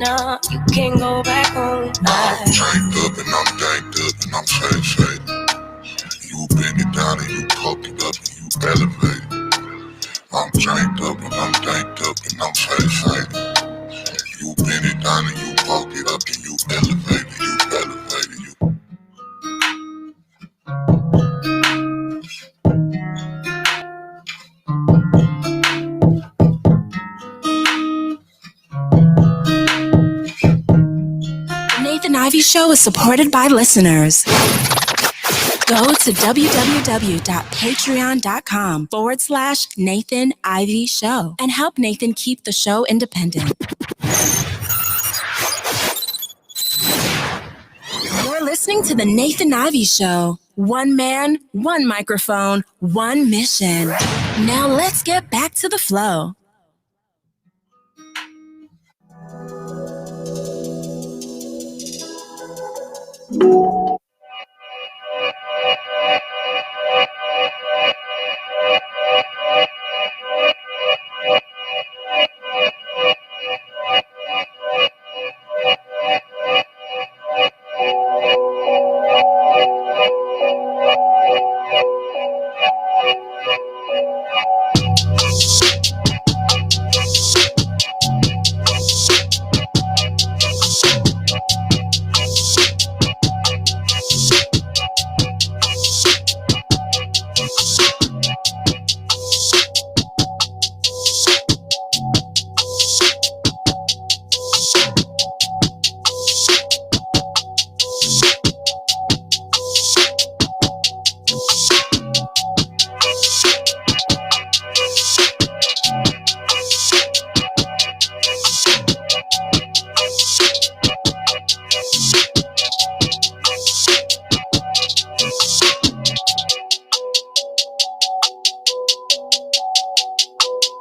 Nah, you can't go back home. I'm chained up and I'm ganked up and I'm shade. You bend it down and you poke it up and you elevate it. I'm chained up and I'm ganked up and I'm shade. You bend it down and you poke it up and you elevate it. You elevate it. Nathan Ivey Show is supported by listeners. Go to www.patreon.com/Nathan Ivey Show and help Nathan keep the show independent. You're listening to the Nathan Ivey Show. One man, one microphone, one mission. Now let's get back to the flow.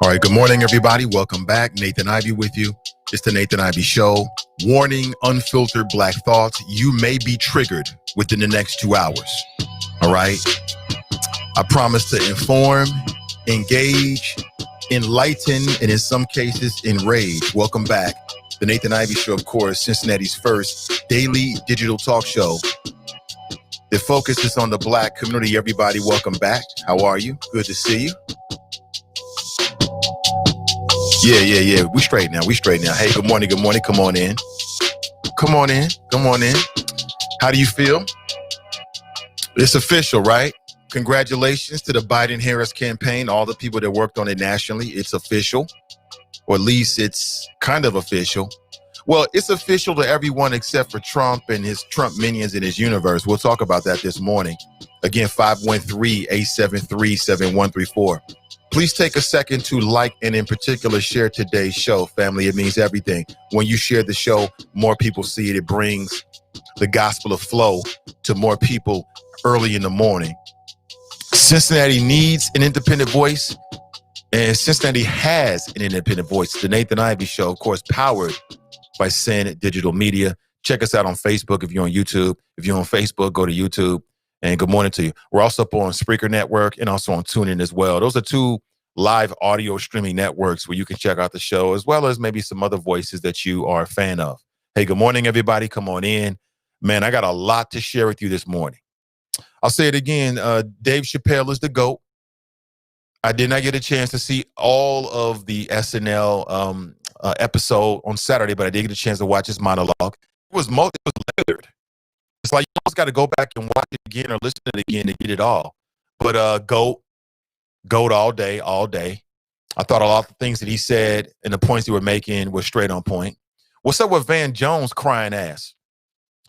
All right, good morning, everybody. Welcome back. Nathan Ivey with you. It's the Nathan Ivey Show. Warning, unfiltered black thoughts. You may be triggered within the next 2 hours. All right? I promise to inform, engage, enlighten, and in some cases, enrage. Welcome back. The Nathan Ivey Show, of course, Cincinnati's first daily digital talk show. The focus is on the black community. Everybody, welcome back. How are you? Good to see you. Yeah. We straight now. Hey, good morning. Come on in. How do you feel? It's official, right? Congratulations to the Biden-Harris campaign, all the people that worked on it nationally. It's official, or at least it's kind of official. Well, it's official to everyone except for Trump and his Trump minions in his universe. We'll talk about that this morning. Again, 513-873-7134. Please take a second to like and in particular share today's show, family. It means everything. When you share the show, more people see it. It brings the gospel of flow to more people early in the morning. Cincinnati needs an independent voice, and Cincinnati has an independent voice. The Nathan Ivey Show, of course, powered by Sin Digital Media. Check us out on Facebook if you're on YouTube. If you're on Facebook, go to YouTube. And good morning to you. We're also up on Spreaker Network and also on TuneIn as well. Those are two live audio streaming networks where you can check out the show, as well as maybe some other voices that you are a fan of. Hey, good morning, everybody. Come on in. Man, I got a lot to share with you this morning. I'll say it again. Dave Chappelle is the GOAT. I did not get a chance to see all of the SNL episode on Saturday, but I did get a chance to watch his monologue. It was layered. It's like you almost got to go back and watch it again or listen to it again to get it all. But GOAT all day. I thought a lot of the things that he said and the points he were making were straight on point. What's up with Van Jones crying ass?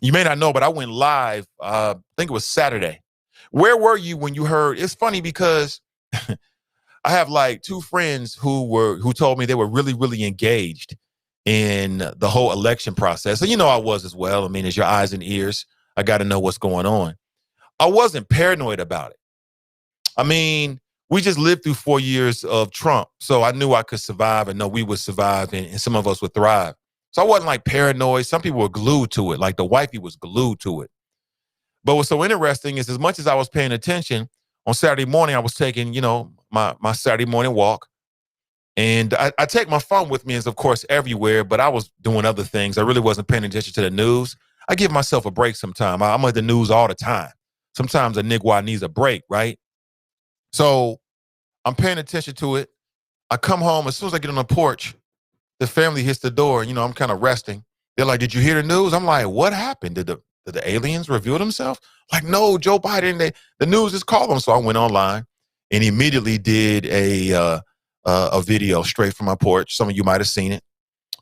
You may not know, but I went live, I think it was Saturday. Where were you when you heard? It's funny because I have like two friends who told me they were really, really engaged in the whole election process. And you know I was as well. I mean, it's your eyes and ears. I got to know what's going on. I wasn't paranoid about it. I mean, we just lived through 4 years of Trump. So I knew I could survive and know we would survive and some of us would thrive. So I wasn't like paranoid. Some people were glued to it. Like the wifey was glued to it. But what's so interesting is as much as I was paying attention, on Saturday morning, I was taking, my Saturday morning walk. And I take my phone with me, as of course, everywhere, but I was doing other things. I really wasn't paying attention to the news. I give myself a break sometime. I'm at the news all the time. Sometimes a nigga needs a break, right? So I'm paying attention to it. I come home. As soon as I get on the porch, the family hits the door. And, I'm kind of resting. They're like, did you hear the news? I'm like, what happened? Did the aliens reveal themselves? Like, no, Joe Biden, the news just called them. So I went online and immediately did a video straight from my porch. Some of you might have seen it.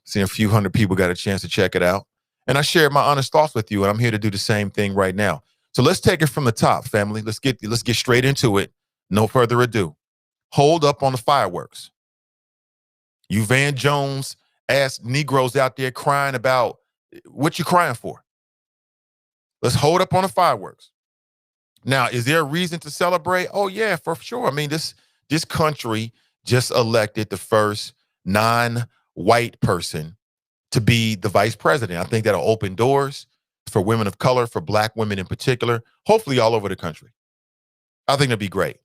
Seen a few hundred people got a chance to check it out. And I shared my honest thoughts with you, and I'm here to do the same thing right now. So let's take it from the top, family. Let's get straight into it. No further ado. Hold up on the fireworks. You Van Jones ass Negroes out there crying about what you crying for. Let's hold up on the fireworks. Now, is there a reason to celebrate? Oh, yeah, for sure. I mean, this country just elected the first non-white person to be the vice president. I think that'll open doors for women of color, for black women in particular, hopefully all over the country. I think that'd be great.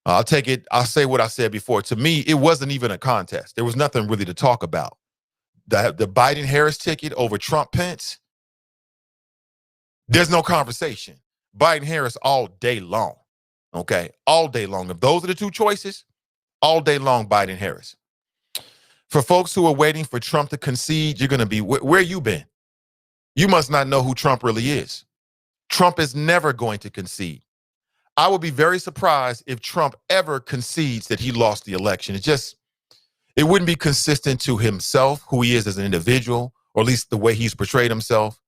I'll take it. I'll say what I said before. To me, it wasn't even a contest. There was nothing really to talk about. The Biden-Harris ticket over Trump-Pence, there's no conversation. Biden-Harris all day long, okay? All day long. If those are the two choices, all day long, Biden-Harris. For folks who are waiting for Trump to concede, you're going to be, where you been? You must not know who Trump really is. Trump is never going to concede. I would be very surprised if Trump ever concedes that he lost the election. It wouldn't be consistent to himself, who he is as an individual, or at least the way he's portrayed himself.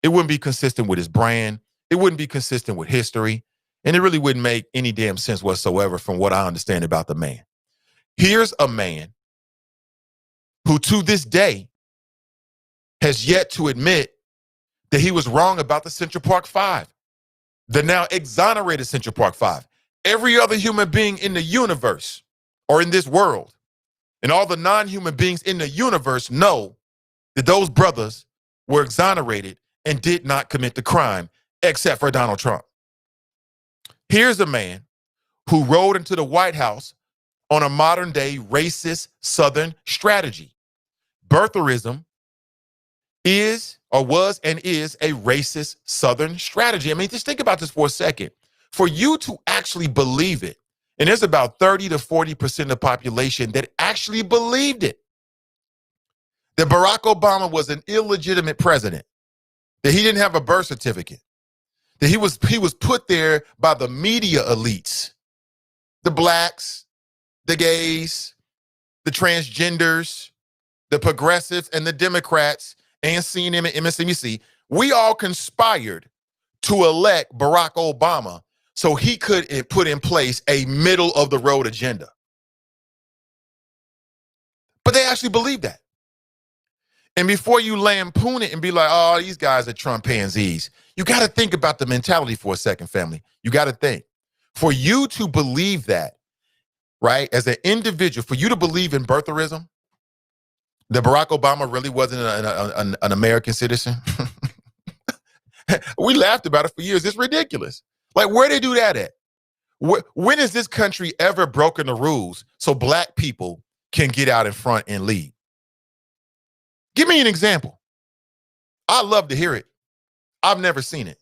It wouldn't be consistent with his brand. It wouldn't be consistent with history. And it really wouldn't make any damn sense whatsoever from what I understand about the man. Here's a man who to this day has yet to admit that he was wrong about the Central Park Five, the now exonerated Central Park Five. Every other human being in the universe or in this world and all the non-human beings in the universe know that those brothers were exonerated and did not commit the crime, except for Donald Trump. Here's a man who rode into the White House on a modern day racist Southern strategy. Birtherism is or was and is a racist Southern strategy. I mean, just think about this for a second. For you to actually believe it, and there's about 30 to 40% of the population that actually believed it, that Barack Obama was an illegitimate president, that he didn't have a birth certificate, that he was put there by the media elites, the blacks, the gays, the transgenders, the progressives, and the Democrats, and CNN and MSNBC. We all conspired to elect Barack Obama so he could put in place a middle-of-the-road agenda. But they actually believe that. And before you lampoon it and be like, oh, these guys are Trump pansies, you got to think about the mentality for a second, family. You got to think. For you to believe that, right, as an individual, for you to believe in birtherism, that Barack Obama really wasn't an American citizen, we laughed about it for years. It's ridiculous. Like, where they do that at? When has this country ever broken the rules so black people can get out in front and lead? Give me an example. I'd love to hear it. I've never seen it.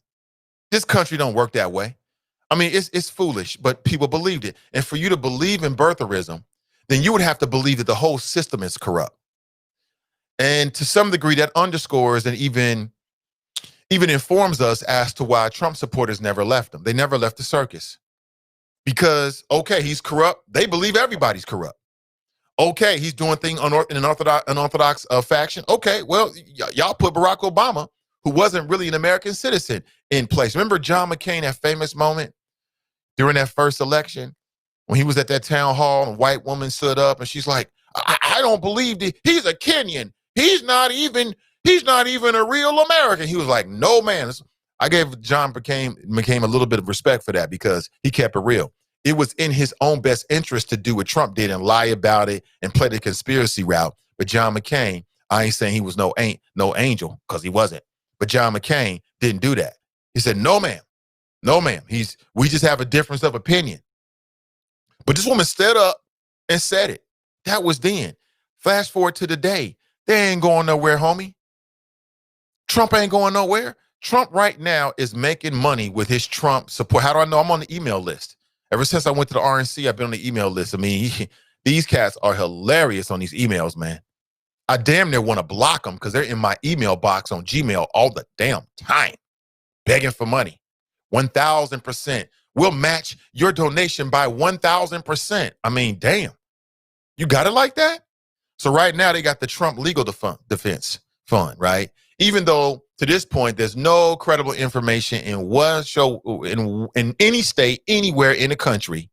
This country don't work that way. I mean, it's foolish, but people believed it. And for you to believe in birtherism, then you would have to believe that the whole system is corrupt. And to some degree, that underscores and even informs us as to why Trump supporters never left him. They never left the circus. Because, okay, he's corrupt. They believe everybody's corrupt. Okay, he's doing things in an unorthodox faction. Okay, well, y'all put Barack Obama, who wasn't really an American citizen, in place. Remember John McCain, that famous moment during that first election when he was at that town hall and a white woman stood up and she's like, I don't believe he's a Kenyan. He's not even a real American. He was like, no, man. I gave John McCain a little bit of respect for that because he kept it real. It was in his own best interest to do what Trump did and lie about it and play the conspiracy route. But John McCain, I ain't saying he was no angel, because he wasn't. But John McCain didn't do that. He said, no, ma'am. No, ma'am. We just have a difference of opinion. But this woman stood up and said it. That was then. Fast forward to today. They ain't going nowhere, homie. Trump ain't going nowhere. Trump right now is making money with his Trump support. How do I know? I'm on the email list. Ever since I went to the RNC, I've been on the email list. I mean, these cats are hilarious on these emails, man. I damn near want to block them because they're in my email box on Gmail all the damn time, begging for money. 1,000%. We'll match your donation by 1,000%. I mean, damn. You got it like that? So right now they got the Trump Legal Defense Fund, right? Even though to this point there's no credible information in any state, anywhere in the country,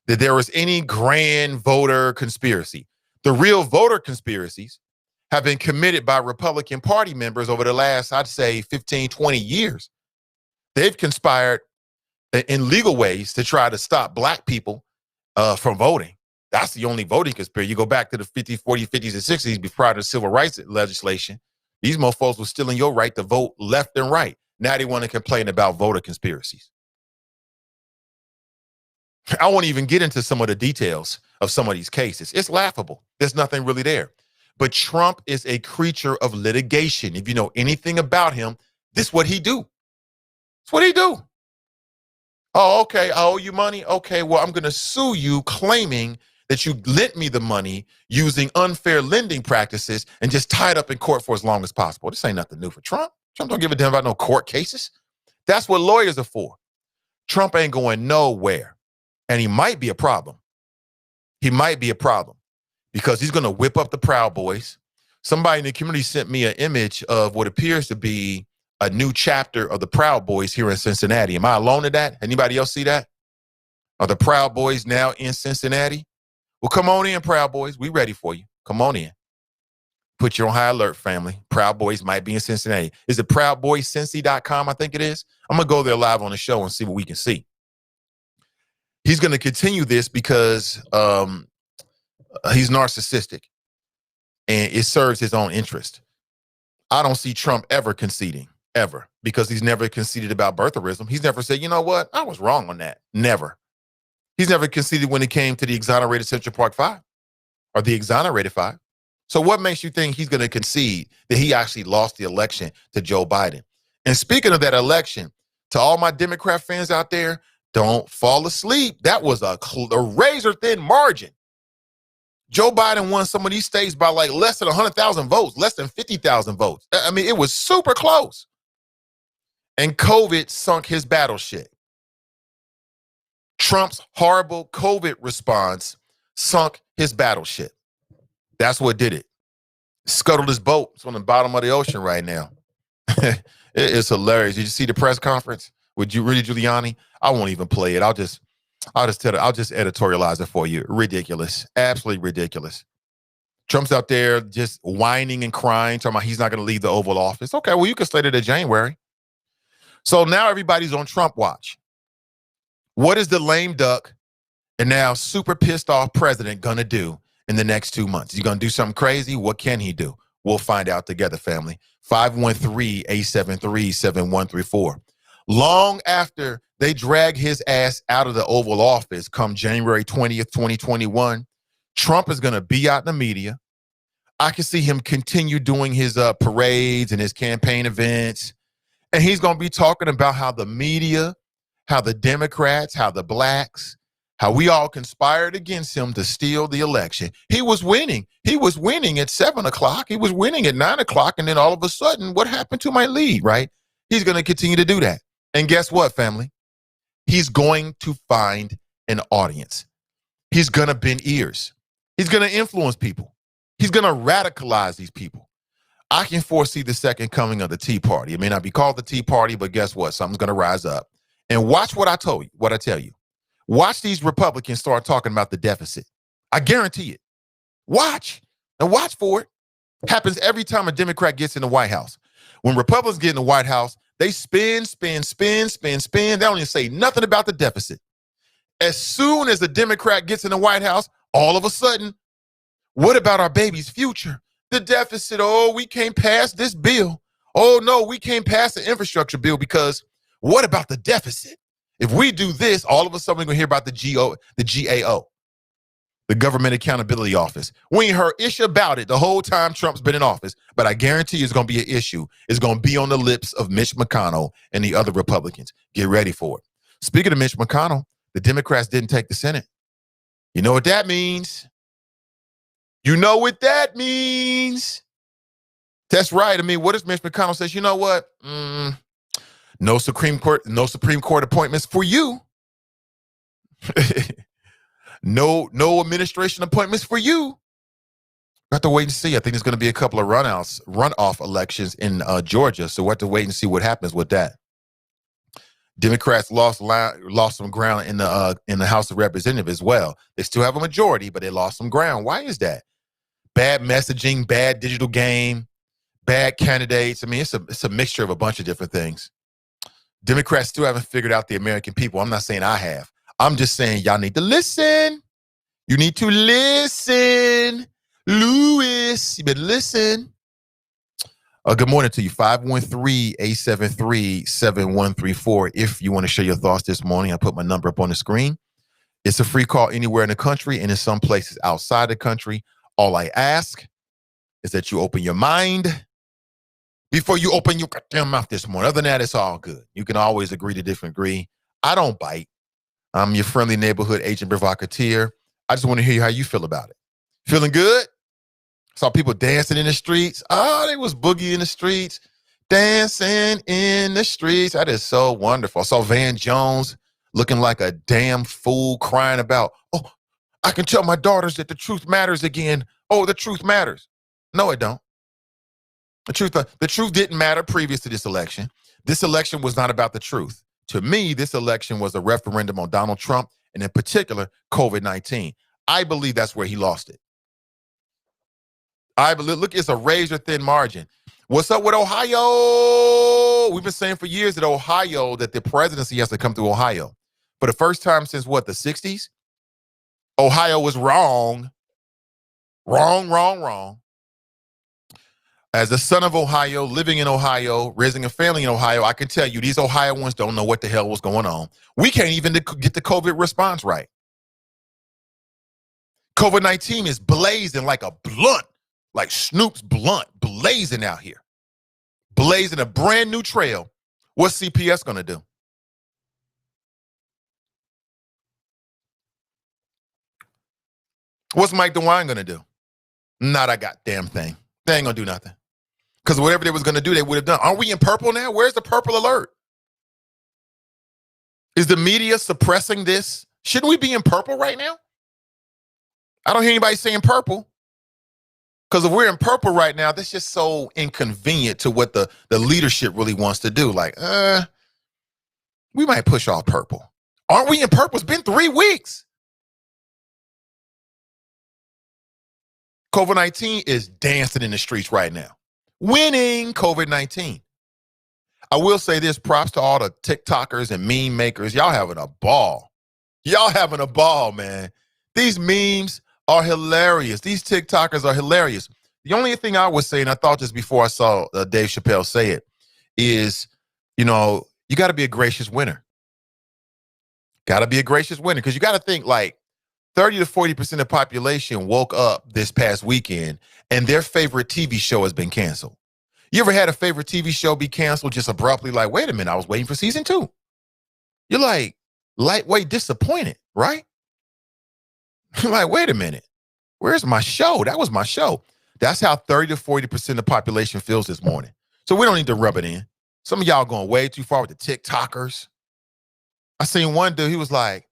that there was any grand voter conspiracy. The real voter conspiracies have been committed by Republican Party members over the last, I'd say, 15, 20 years. They've conspired in legal ways to try to stop black people from voting. That's the only voting conspiracy. You go back to the 50s, 40s, 50s, and 60s before the civil rights legislation. These mofos were stealing your right to vote left and right. Now they want to complain about voter conspiracies. I won't even get into some of the details of some of these cases. It's laughable. There's nothing really there. But Trump is a creature of litigation. If you know anything about him, this is what he do. It's what he do. Oh, okay, I owe you money? Okay, well, I'm going to sue you claiming that you lent me the money using unfair lending practices and just tie it up in court for as long as possible. This ain't nothing new for Trump. Trump don't give a damn about no court cases. That's what lawyers are for. Trump ain't going nowhere. And he might be a problem. He might be a problem because he's going to whip up the Proud Boys. Somebody in the community sent me an image of what appears to be a new chapter of the Proud Boys here in Cincinnati. Am I alone in that? Anybody else see that? Are the Proud Boys now in Cincinnati? Well, come on in, Proud Boys. We ready for you. Come on in. Put you on high alert, family. Proud Boys might be in Cincinnati. Is it proudboyscincy.com? I think it is. I'm going to go there live on the show and see what we can see. He's going to continue this because he's narcissistic and it serves his own interest. I don't see Trump ever conceding, ever, because he's never conceded about birtherism. He's never said, you know what? I was wrong on that. Never. He's never conceded when it came to the exonerated Central Park 5 or the exonerated 5. So what makes you think he's going to concede that he actually lost the election to Joe Biden? And speaking of that election, to all my Democrat fans out there, don't fall asleep. That was a razor thin margin. Joe Biden won some of these states by like less than 100,000 votes, less than 50,000 votes. I mean, it was super close. And COVID sunk his battleship. Trump's horrible COVID response sunk his battleship. That's what did it. Scuttled his boat. It's on the bottom of the ocean right now. It's hilarious. Did you see the press conference with Rudy Giuliani? I won't even play it. I'll just editorialize it for you. Ridiculous. Absolutely ridiculous. Trump's out there just whining and crying, talking about he's not going to leave the Oval Office. Okay, well, you can slate it in January. So now everybody's on Trump watch. What is the lame duck and now super pissed off president going to do in the next 2 months? He's going to do something crazy? What can he do? We'll find out together, family. 513-873-7134. Long after they drag his ass out of the Oval Office come January 20th, 2021, Trump is going to be out in the media. I can see him continue doing his parades and his campaign events. And he's going to be talking about how the media, how the Democrats, how the blacks, how we all conspired against him to steal the election. He was winning. He was winning at 7 o'clock. He was winning at 9 o'clock. And then all of a sudden, what happened to my lead, right? He's going to continue to do that. And guess what, family? He's going to find an audience. He's going to bend ears. He's going to influence people. He's going to radicalize these people. I can foresee the second coming of the Tea Party. It may not be called the Tea Party, but guess what? Something's going to rise up. And watch what I tell you. Watch these Republicans start talking about the deficit. I guarantee it. Watch. And watch for it. Happens every time a Democrat gets in the White House. When Republicans get in the White House, they spin. They don't even say nothing about the deficit. As soon as the Democrat gets in the White House, all of a sudden, what about our baby's future? The deficit, oh, we can't pass this bill. Oh, no, we can't pass the infrastructure bill because what about the deficit? If we do this, all of a sudden we're going to hear about the GAO. The Government Accountability Office. We ain't heard ish about it the whole time Trump's been in office, but I guarantee you it's going to be an issue. It's going to be on the lips of Mitch McConnell and the other Republicans. Get ready for it. Speaking of Mitch McConnell, the Democrats didn't take the Senate. You know what that means? You know what that means? That's right. I mean, what if Mitch McConnell says, you know what? No Supreme Court appointments for you. No administration appointments for you. We have to wait and see. I think there's going to be a couple of runoff elections in Georgia, so we have to wait and see what happens with that. Democrats lost some ground in the House of Representatives as well. They still have a majority, but they lost some ground. Why is that? Bad messaging, bad digital game, bad candidates. I mean, it's a mixture of a bunch of different things. Democrats still haven't figured out the American people. I'm not saying I have. I'm just saying y'all need to listen. You need to listen. Lewis, you better listen. Good morning to you. 513-873-7134. If you want to share your thoughts this morning, I put my number up on the screen. It's a free call anywhere in the country and in some places outside the country. All I ask is that you open your mind before you open your goddamn mouth this morning. Other than that, it's all good. You can always agree to disagree. I don't bite. I'm your friendly neighborhood agent provocateur. I just want to hear how you feel about it. Feeling good? Saw people dancing in the streets. Oh, they was boogie in the streets, dancing in the streets. That is so wonderful. I saw Van Jones looking like a damn fool crying about, oh, I can tell my daughters that the truth matters again. Oh, the truth matters. No, it don't. The truth didn't matter previous to this election. This election was not about the truth. To me, this election was a referendum on Donald Trump and in particular, COVID-19. I believe that's where he lost it. I believe, look, it's a razor thin margin. What's up with Ohio? We've been saying for years that Ohio, that the presidency has to come through Ohio. For the first time since what, the 60s? Ohio was wrong. Wrong. As a son of Ohio, living in Ohio, raising a family in Ohio, I can tell you these Ohioans don't know what the hell was going on. We can't even get the COVID response right. COVID-19 is blazing like a blunt, like Snoop's blunt, blazing out here. Blazing a brand new trail. What's CPS going to do? What's Mike DeWine going to do? Not a goddamn thing. They ain't going to do nothing. Because whatever they was going to do, they would have done. Aren't we in purple now? Where's the purple alert? Is the media suppressing this? Shouldn't we be in purple right now? I don't hear anybody saying purple. Because if we're in purple right now, that's just so inconvenient to what the leadership really wants to do. Like, we might push off purple. Aren't we in purple? It's been 3 weeks. COVID-19 is dancing in the streets right now. Winning COVID-19. I will say this, props to all the TikTokers and meme makers. Y'all having a ball. Y'all having a ball, man. These memes are hilarious. These TikTokers are hilarious. The only thing I would say, and I thought this before I saw Dave Chappelle say it, is, you know, you got to be a gracious winner. Got to be a gracious winner because you got to think like 30 to 40% of the population woke up this past weekend and their favorite TV show has been canceled. You ever had a favorite TV show be canceled just abruptly? Like, wait a minute, I was waiting for season 2. You're like lightweight disappointed, right? You're like, wait a minute, where's my show? That was my show. That's how 30 to 40% of the population feels this morning. So we don't need to rub it in. Some of y'all going way too far with the TikTokers. I seen one dude, he was like,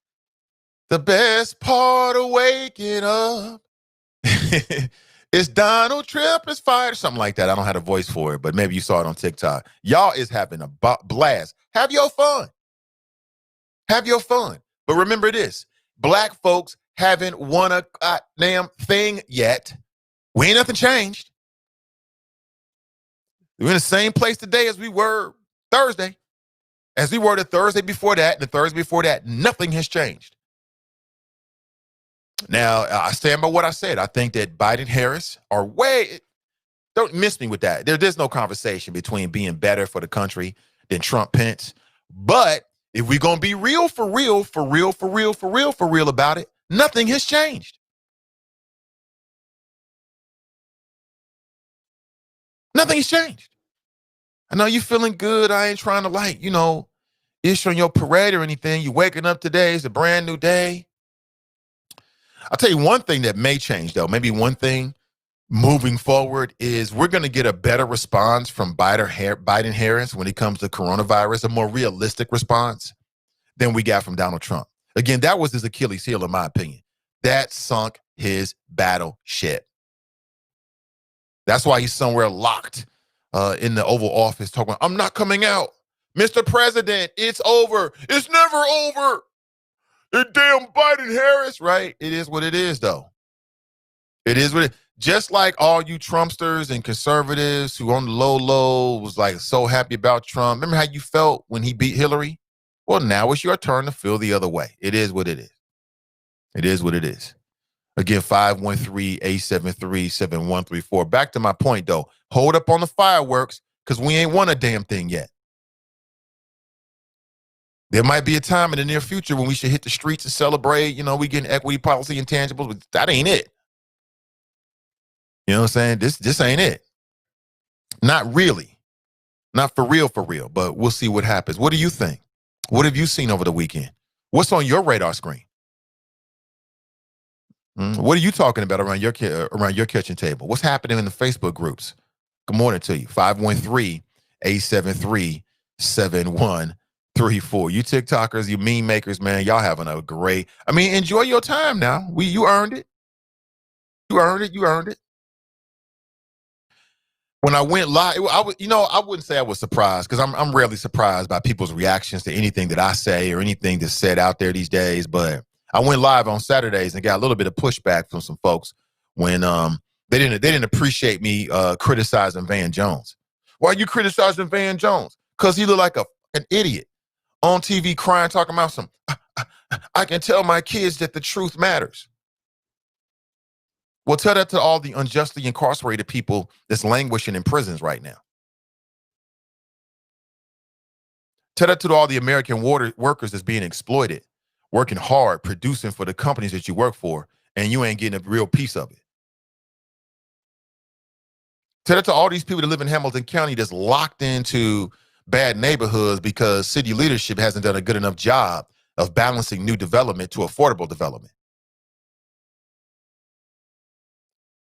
the best part of waking up is Donald Trump is fired. Something like that. I don't have a voice for it, but maybe you saw it on TikTok. Y'all is having a blast. Have your fun. Have your fun. But remember this, black folks haven't won a goddamn thing yet. We ain't nothing changed. We're in the same place today as we were Thursday. As we were the Thursday before that, and the Thursday before that, nothing has changed. Now, I stand by what I said. I think that Biden Harris are don't miss me with that. There's no conversation between being better for the country than Trump Pence. But if we're going to be real about it, nothing has changed. Nothing's changed. I know you feeling good. I ain't trying to ish on your parade or anything. You waking up today. It's a brand new day. I'll tell you one thing that may change, though. Maybe one thing moving forward is we're going to get a better response from Biden Harris when it comes to coronavirus, a more realistic response than we got from Donald Trump. Again, that was his Achilles heel, in my opinion. That sunk his battleship. That's why he's somewhere locked in the Oval Office talking, I'm not coming out. Mr. President, it's over. It's never over. Damn Biden Harris, right? It is what it is, though. It is what it is. Just like all you Trumpsters and conservatives who on the low was like so happy about Trump. Remember how you felt when he beat Hillary? Well, now it's your turn to feel the other way. It is what it is. It is what it is. Again, 513-873-7134. Back to my point, though. Hold up on the fireworks because we ain't won a damn thing yet. There might be a time in the near future when we should hit the streets and celebrate. We getting equity policy intangibles, but that ain't it. You know what I'm saying? This ain't it. Not really. Not for real, but we'll see what happens. What do you think? What have you seen over the weekend? What's on your radar screen? What are you talking about around your kitchen table? What's happening in the Facebook groups? Good morning to you. 513-873-7134. You TikTokers, you meme makers, man, y'all having a great, enjoy your time now. You earned it. You earned it. When I went live, I wouldn't say I was surprised because I'm rarely surprised by people's reactions to anything that I say or anything that's said out there these days. But I went live on Saturdays and got a little bit of pushback from some folks when they didn't appreciate me criticizing Van Jones. Why are you criticizing Van Jones? Because he looked like an idiot on TV crying, talking about I can tell my kids that the truth matters. Well, tell that to all the unjustly incarcerated people that's languishing in prisons right now. Tell that to all the American workers that's being exploited, working hard, producing for the companies that you work for, and you ain't getting a real piece of it. Tell that to all these people that live in Hamilton County that's locked into bad neighborhoods because city leadership hasn't done a good enough job of balancing new development to affordable development.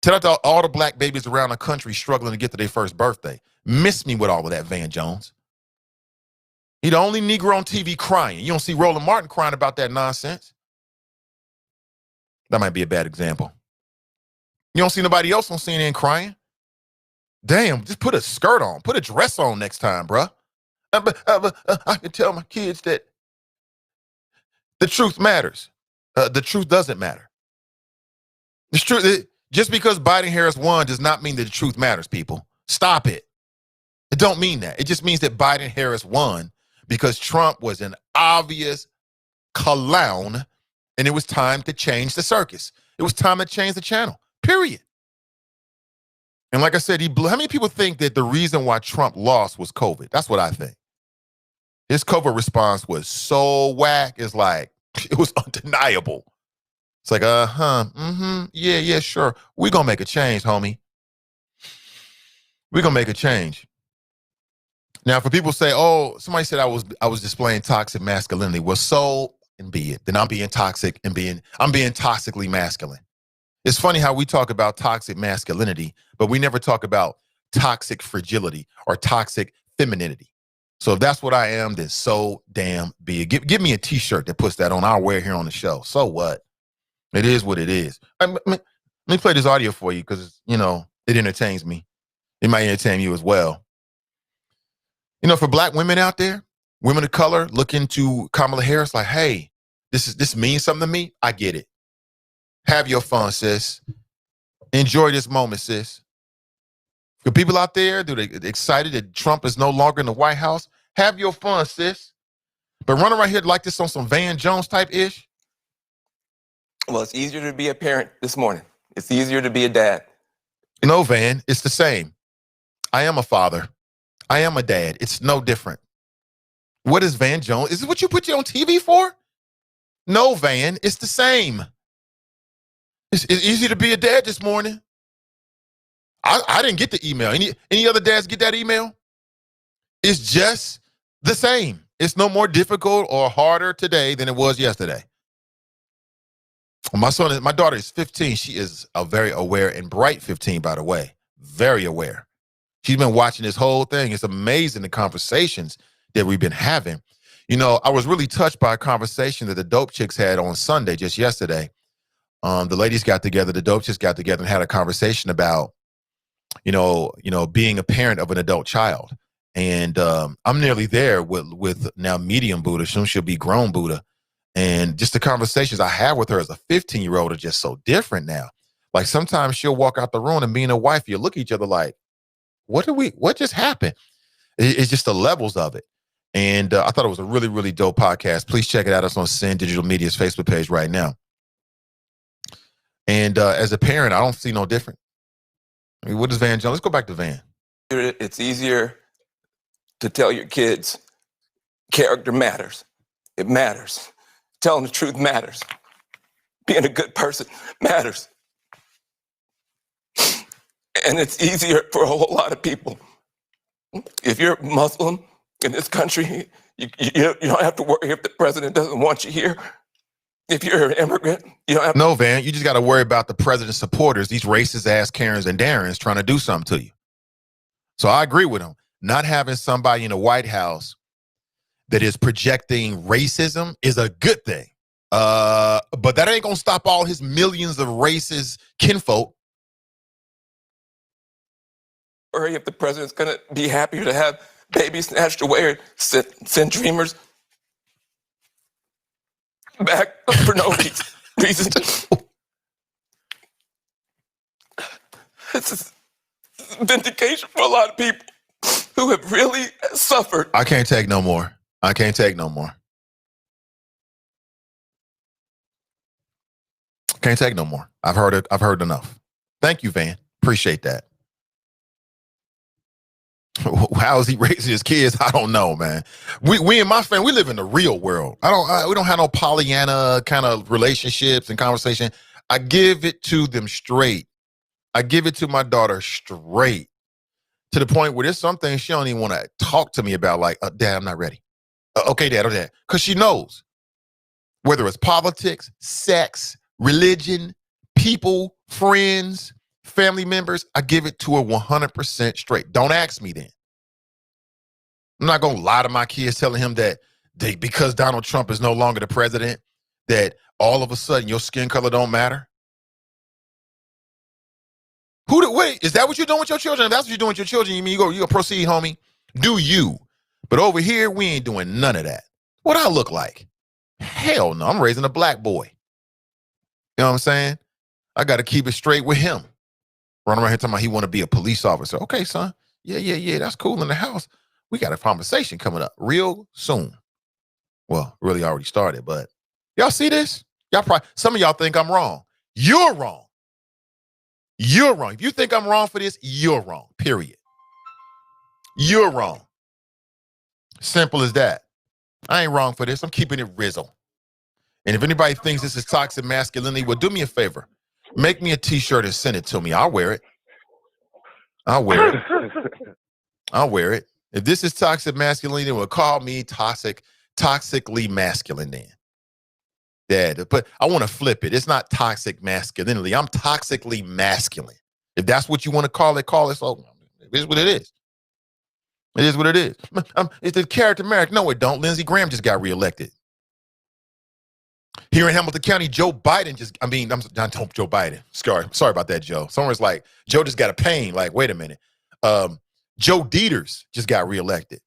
Tell that to all the black babies around the country struggling to get to their first birthday. Miss me with all of that, Van Jones. He the only Negro on TV crying. You don't see Roland Martin crying about that nonsense. That might be a bad example. You don't see nobody else on CNN crying. Damn, just put a skirt on. Put a dress on next time, bruh. I can tell my kids that the truth matters. The truth doesn't matter. The truth, just because Biden Harris won does not mean that the truth matters, people. Stop it. It don't mean that. It just means that Biden Harris won because Trump was an obvious clown and it was time to change the circus. It was time to change the channel, period. And like I said, how many people think that the reason why Trump lost was COVID? That's what I think. His COVID response was so whack, it's like, it was undeniable. It's like, yeah, sure. We're going to make a change, homie. We're going to make a change. Now, for people say, oh, somebody said I was displaying toxic masculinity. Well, so and be it. Then I'm being toxic and I'm being toxically masculine. It's funny how we talk about toxic masculinity, but we never talk about toxic fragility or toxic femininity. So if that's what I am, then so damn be it. Give me a t-shirt that puts that on. I'll wear it here on the show. So what? It is what it is. Let me play this audio for you because, it entertains me. It might entertain you as well. For black women out there, women of color looking to Kamala Harris like, hey, this means something to me. I get it. Have your fun, sis. Enjoy this moment, sis. For people out there that are excited that Trump is no longer in the White House, have your fun, sis. But running right here like this on some Van Jones type ish. Well, it's easier to be a parent this morning. It's easier to be a dad. No, Van, it's the same. I am a father. I am a dad. It's no different. What is Van Jones? Is this what you put you on TV for? No, Van, it's the same. It's easy to be a dad this morning. I didn't get the email. Any other dads get that email? It's just the same. It's no more difficult or harder today than it was yesterday. My daughter is 15. She is a very aware and bright 15, by the way. Very aware. She's been watching this whole thing. It's amazing the conversations that we've been having. You know, I was really touched by a conversation that the Dope Chicks had on Sunday, just yesterday. The ladies got together, the Dope Chicks got together and had a conversation about, you know, being a parent of an adult child. And I'm nearly there with now medium Buddha. Soon she'll be grown Buddha. And just the conversations I have with her as a 15-year-old are just so different now. Like sometimes she'll walk out the room and me and her wife, you look at each other like, what just happened? It's just the levels of it. And I thought it was a really, really dope podcast. Please check it out. It's on Sin Digital Media's Facebook page right now. And as a parent, I don't see no different. I mean, what is Van Jones? Let's go back to Van. It's easier to tell your kids character matters. It matters. Telling the truth matters. Being a good person matters. And it's easier for a whole lot of people. If you're Muslim in this country, you don't have to worry if the president doesn't want you here. If you're an immigrant, you don't have No, Van, you just got to worry about the president's supporters, these racist ass Karens and Darrens trying to do something to you. So I agree with him. Not having somebody in the White House that is projecting racism is a good thing. But that ain't going to stop all his millions of racist kinfolk. worry if the president's going to be happier to have babies snatched away or send dreamers back for no reason. This is vindication for a lot of people who have really suffered. I can't take no more. I can't take no more. Can't take no more. I've heard it. I've heard enough. Thank you, Van. Appreciate that. How is he raising his kids? I don't know, man. We and my family, we live in the real world. We don't have no Pollyanna kind of relationships and conversation. I give it to them straight. I give it to my daughter straight, to the point where there's some things she don't even want to talk to me about, like, Dad, I'm not ready. Okay, Dad, okay. Because she knows, whether it's politics, sex, religion, people, friends, family members, I give it to her 100% straight. Don't ask me then. I'm not going to lie to my kids telling him that because Donald Trump is no longer the president, that all of a sudden your skin color don't matter. Wait, is that what you're doing with your children? If that's what you're doing with your children, you mean you go proceed, homie? Do you? But over here, we ain't doing none of that. What I look like? Hell no, I'm raising a black boy. You know what I'm saying? I got to keep it straight with him. Running around here talking about he want to be a police officer. Okay, son. Yeah, that's cool in the house. We got a conversation coming up real soon. Well, really already started, but y'all see this? Some of y'all think I'm wrong. You're wrong. You're wrong. If you think I'm wrong for this, you're wrong, period. You're wrong. Simple as that. I ain't wrong for this. I'm keeping it rizzle. And if anybody thinks this is toxic masculinity, well, do me a favor. Make me a t-shirt and send it to me. I'll wear it. I'll wear it. I'll wear it. If this is toxic masculinity, well, call me toxically masculine then. Dad, but I want to flip it. It's not toxic masculinity. I'm toxically masculine. If that's what you want to call it, call it. So it is what it is. It is what it is. It's the character merit. No, it don't. Lindsey Graham just got reelected. Here in Hamilton County, Joe Biden not Joe Biden. Sorry about that, Joe. Someone's like, Joe just got a pain. Like, wait a minute. Joe Dieters just got reelected.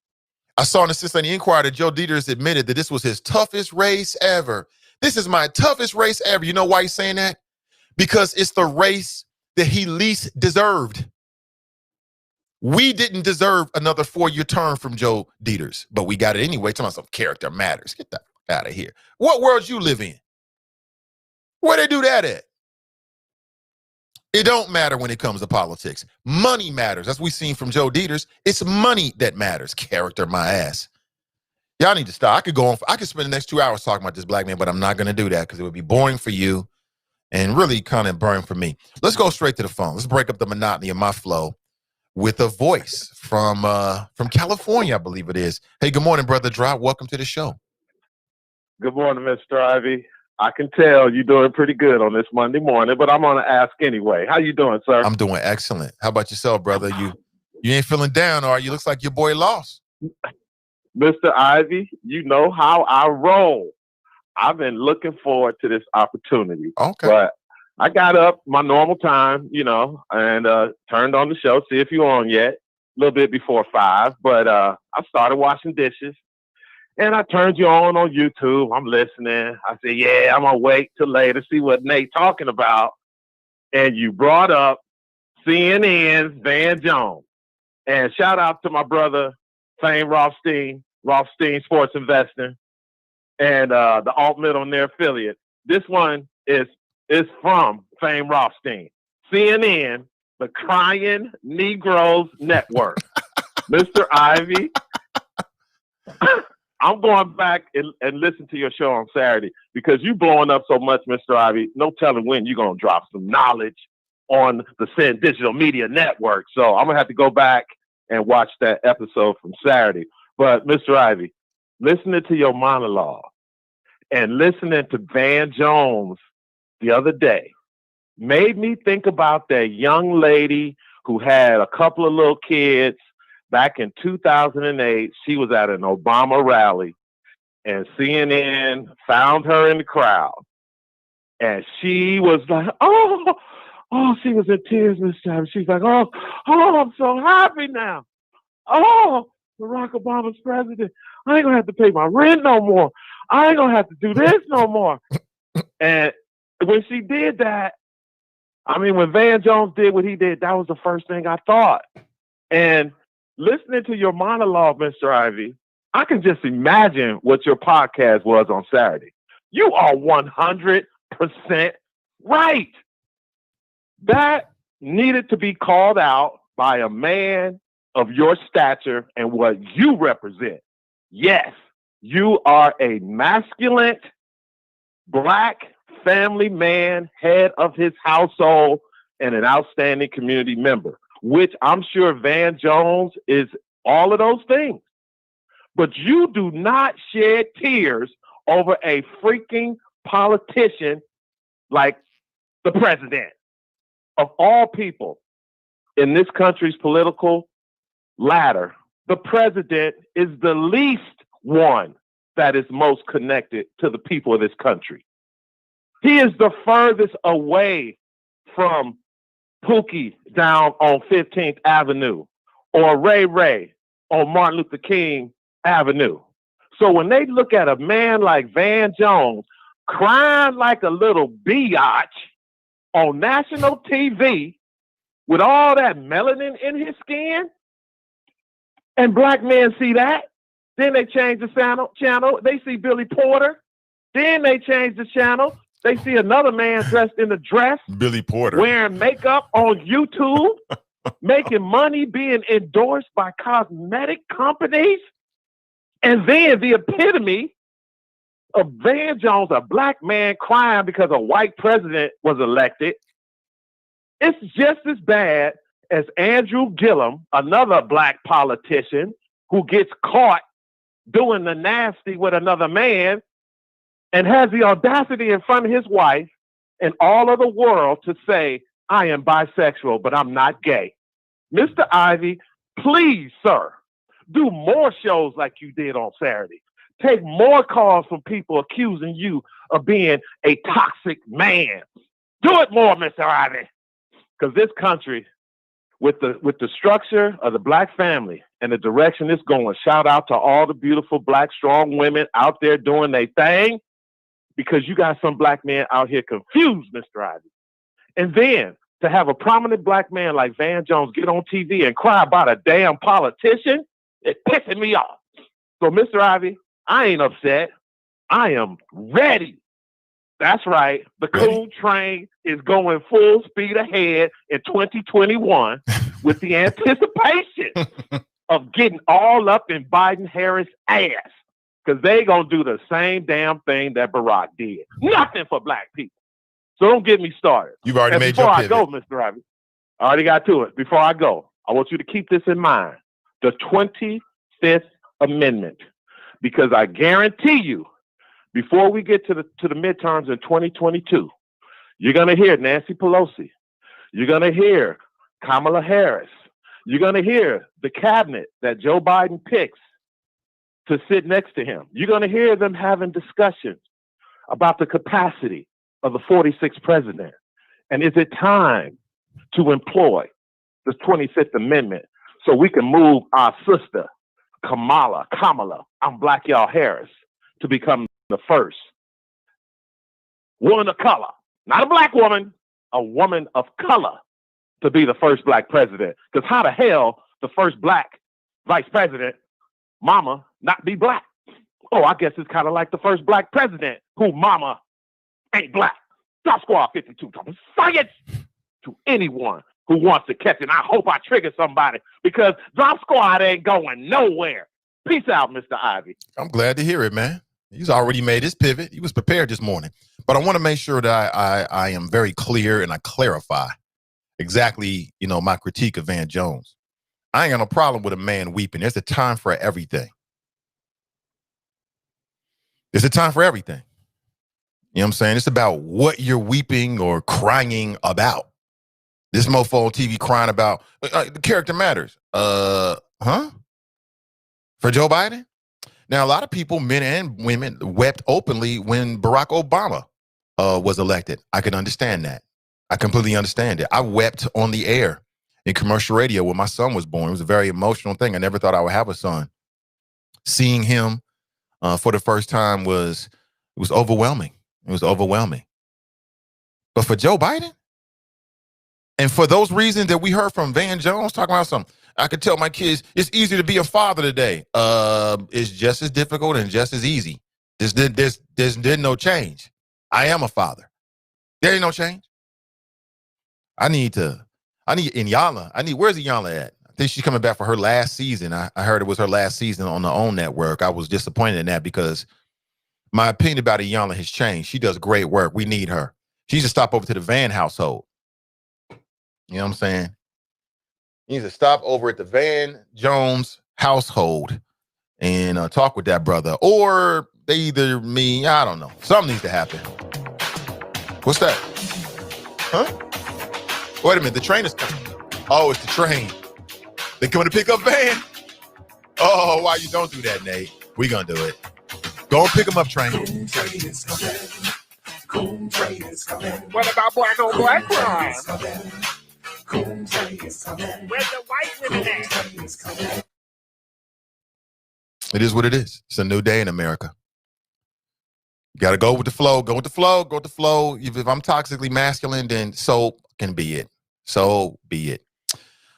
I saw in the Cincinnati Inquirer that Joe Dieters admitted that this was his toughest race ever. This is my toughest race ever. You know why he's saying that? Because it's the race that he least deserved. We didn't deserve another 4-year term from Joe Dieters, but we got it anyway. Talking about some character matters. Get the fuck out of here. What world you live in? Where they do that at? It don't matter when it comes to politics. Money matters. That's what we've seen from Joe Dieters. It's money that matters. Character, my ass. Y'all need to stop. I could spend the next 2 hours talking about this black man, but I'm not going to do that because it would be boring for you and really kind of burn for me. Let's go straight to the phone. Let's break up the monotony of my flow with a voice from California, I believe it is. Hey, good morning, Brother Drop. Welcome to the show. Good morning, Mr. Ivey. I can tell you're doing pretty good on this Monday morning, but I'm going to ask anyway. How you doing, sir? I'm doing excellent. How about yourself, brother? You ain't feeling down, are you? Looks like your boy lost. Mr. Ivey, you know how I roll. I've been looking forward to this opportunity. Okay. But I got up my normal time, and turned on the show, see if you're on yet, a little bit before 5. But I started washing dishes, and I turned you on YouTube. I'm listening. I said, yeah, I'm going to wait till later, see what Nate talking about. And you brought up CNN's Van Jones. And shout out to my brother, Fame Rothstein Sports Investing, and the alt-mid on their affiliate. This one is from Fame Rothstein. CNN, the Crying Negroes Network. Mr. Ivey, I'm going back and listen to your show on Saturday because you blowing up so much, Mr. Ivey. No telling when you're going to drop some knowledge on the Sin Digital Media Network. So I'm going to have to go back and watch that episode from Saturday. But Mr. Ivey, listening to your monologue and listening to Van Jones the other day made me think about that young lady who had a couple of little kids back in 2008. She was at an Obama rally, and CNN found her in the crowd. And she was like, oh, she was in tears this time. She's like, oh, I'm so happy now. Oh, Barack Obama's president. I ain't going to have to pay my rent no more. I ain't going to have to do this no more. And when she did that, when Van Jones did what he did, that was the first thing I thought. And listening to your monologue, Mr. Ivey, I can just imagine what your podcast was on Saturday. You are 100% right. That needed to be called out by a man of your stature and what you represent. Yes, you are a masculine, Black family man, head of his household, and an outstanding community member, which I'm sure Van Jones is all of those things. But you do not shed tears over a freaking politician like the president. Of all people in this country's political ladder, the president is the least one that is most connected to the people of this country. He is the furthest away from Pookie down on 15th Avenue or Ray Ray on Martin Luther King Avenue. So when they look at a man like Van Jones crying like a little biatch on national TV with all that melanin in his skin, and Black men see that, then they change the channel. They see Billy Porter. Then they change the channel. They see another man dressed in a dress, Billy Porter, wearing makeup on YouTube, making money, being endorsed by cosmetic companies. And then the epitome of Van Jones, a Black man crying because a white president was elected. It's just as bad as Andrew Gillum, another Black politician who gets caught doing the nasty with another man and has the audacity in front of his wife and all of the world to say, I am bisexual, but I'm not gay. Mr. Ivey, please, sir, do more shows like you did on Saturday. Take more calls from people accusing you of being a toxic man. Do it more, Mr. Ivey. Because this country, with the structure of the Black family and the direction it's going, shout out to all the beautiful Black strong women out there doing their thing, because you got some Black men out here confused, Mr. Ivey. And then to have a prominent Black man like Van Jones get on TV and cry about a damn politician, it's pissing me off. So, Mr. Ivey, I ain't upset. I am ready. That's right. The cool train is going full speed ahead in 2021 with the anticipation of getting all up in Biden-Harris ass, because they going to do the same damn thing that Barack did. Nothing for Black people. So don't get me started. You've already made before your I pivot. go, Mr. Ivey, I already got to it. Before I go, I want you to keep this in mind. The 25th Amendment. Because I guarantee you, before we get to the midterms in 2022, you're going to hear Nancy Pelosi. You're going to hear Kamala Harris. You're going to hear the cabinet that Joe Biden picks to sit next to him. You're going to hear them having discussions about the capacity of the 46th president. And is it time to employ the 25th Amendment so we can move our sister, Kamala, I'm Black Y'all Harris, to become the first woman of color, not a black woman, a woman of color, to be the first black president. Because how the hell the first black vice president, mama, not be black? Oh, I guess it's kind of like the first black president who mama ain't black. Drop Squad 52 talking science to anyone who wants to catch it. I hope I trigger somebody because Drop Squad ain't going nowhere. Peace out, Mr. Ivey. I'm glad to hear it, man. He's already made his pivot. He was prepared this morning. But I want to make sure that I am very clear and I clarify exactly, my critique of Van Jones. I ain't got no problem with a man weeping. There's a time for everything. There's a time for everything. You know what I'm saying? It's about what you're weeping or crying about. This mofo on TV crying about the character matters. For Joe Biden? Now, a lot of people, men and women, wept openly when Barack Obama was elected. I can understand that. I completely understand it. I wept on the air in commercial radio when my son was born. It was a very emotional thing. I never thought I would have a son. Seeing him for the first time was overwhelming. It was overwhelming. But for Joe Biden, and for those reasons that we heard from Van Jones talking about something, I could tell my kids it's easier to be a father today. It's just as difficult and just as easy. There's no change. I am a father. There ain't no change. I need Inyala. Where's Inyala at? I think she's coming back for her last season. I heard it was her last season on the OWN network. I was disappointed in that because my opinion about Inyala has changed. She does great work. We need her. She needs to stop over to the Van household. You know what I'm saying? He needs to stop over at the Van Jones household and talk with that brother. Or they either I don't know. Something needs to happen. What's that? Huh? Wait a minute. The train is coming. Oh, it's the train. They coming to pick up Van? Oh, why you don't do that, Nate? We gonna do it. Go and pick them up, train. Coon train is coming. Coon train is coming. What about black on black crime? Coon train is coming. Where's the white women at? It is what it is. It's a new day in America. You got to go with the flow. Go with the flow. Go with the flow. If I'm toxically masculine, then so can be it. So be it.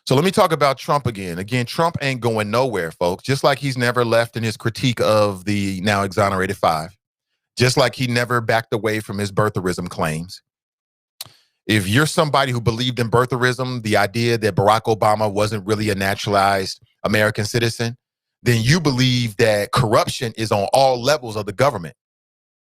So let me talk about Trump again. Again, Trump ain't going nowhere, folks. Just like he's never left in his critique of the now exonerated five. Just like he never backed away from his birtherism claims. If you're somebody who believed in birtherism, the idea that Barack Obama wasn't really a naturalized American citizen, then you believe that corruption is on all levels of the government.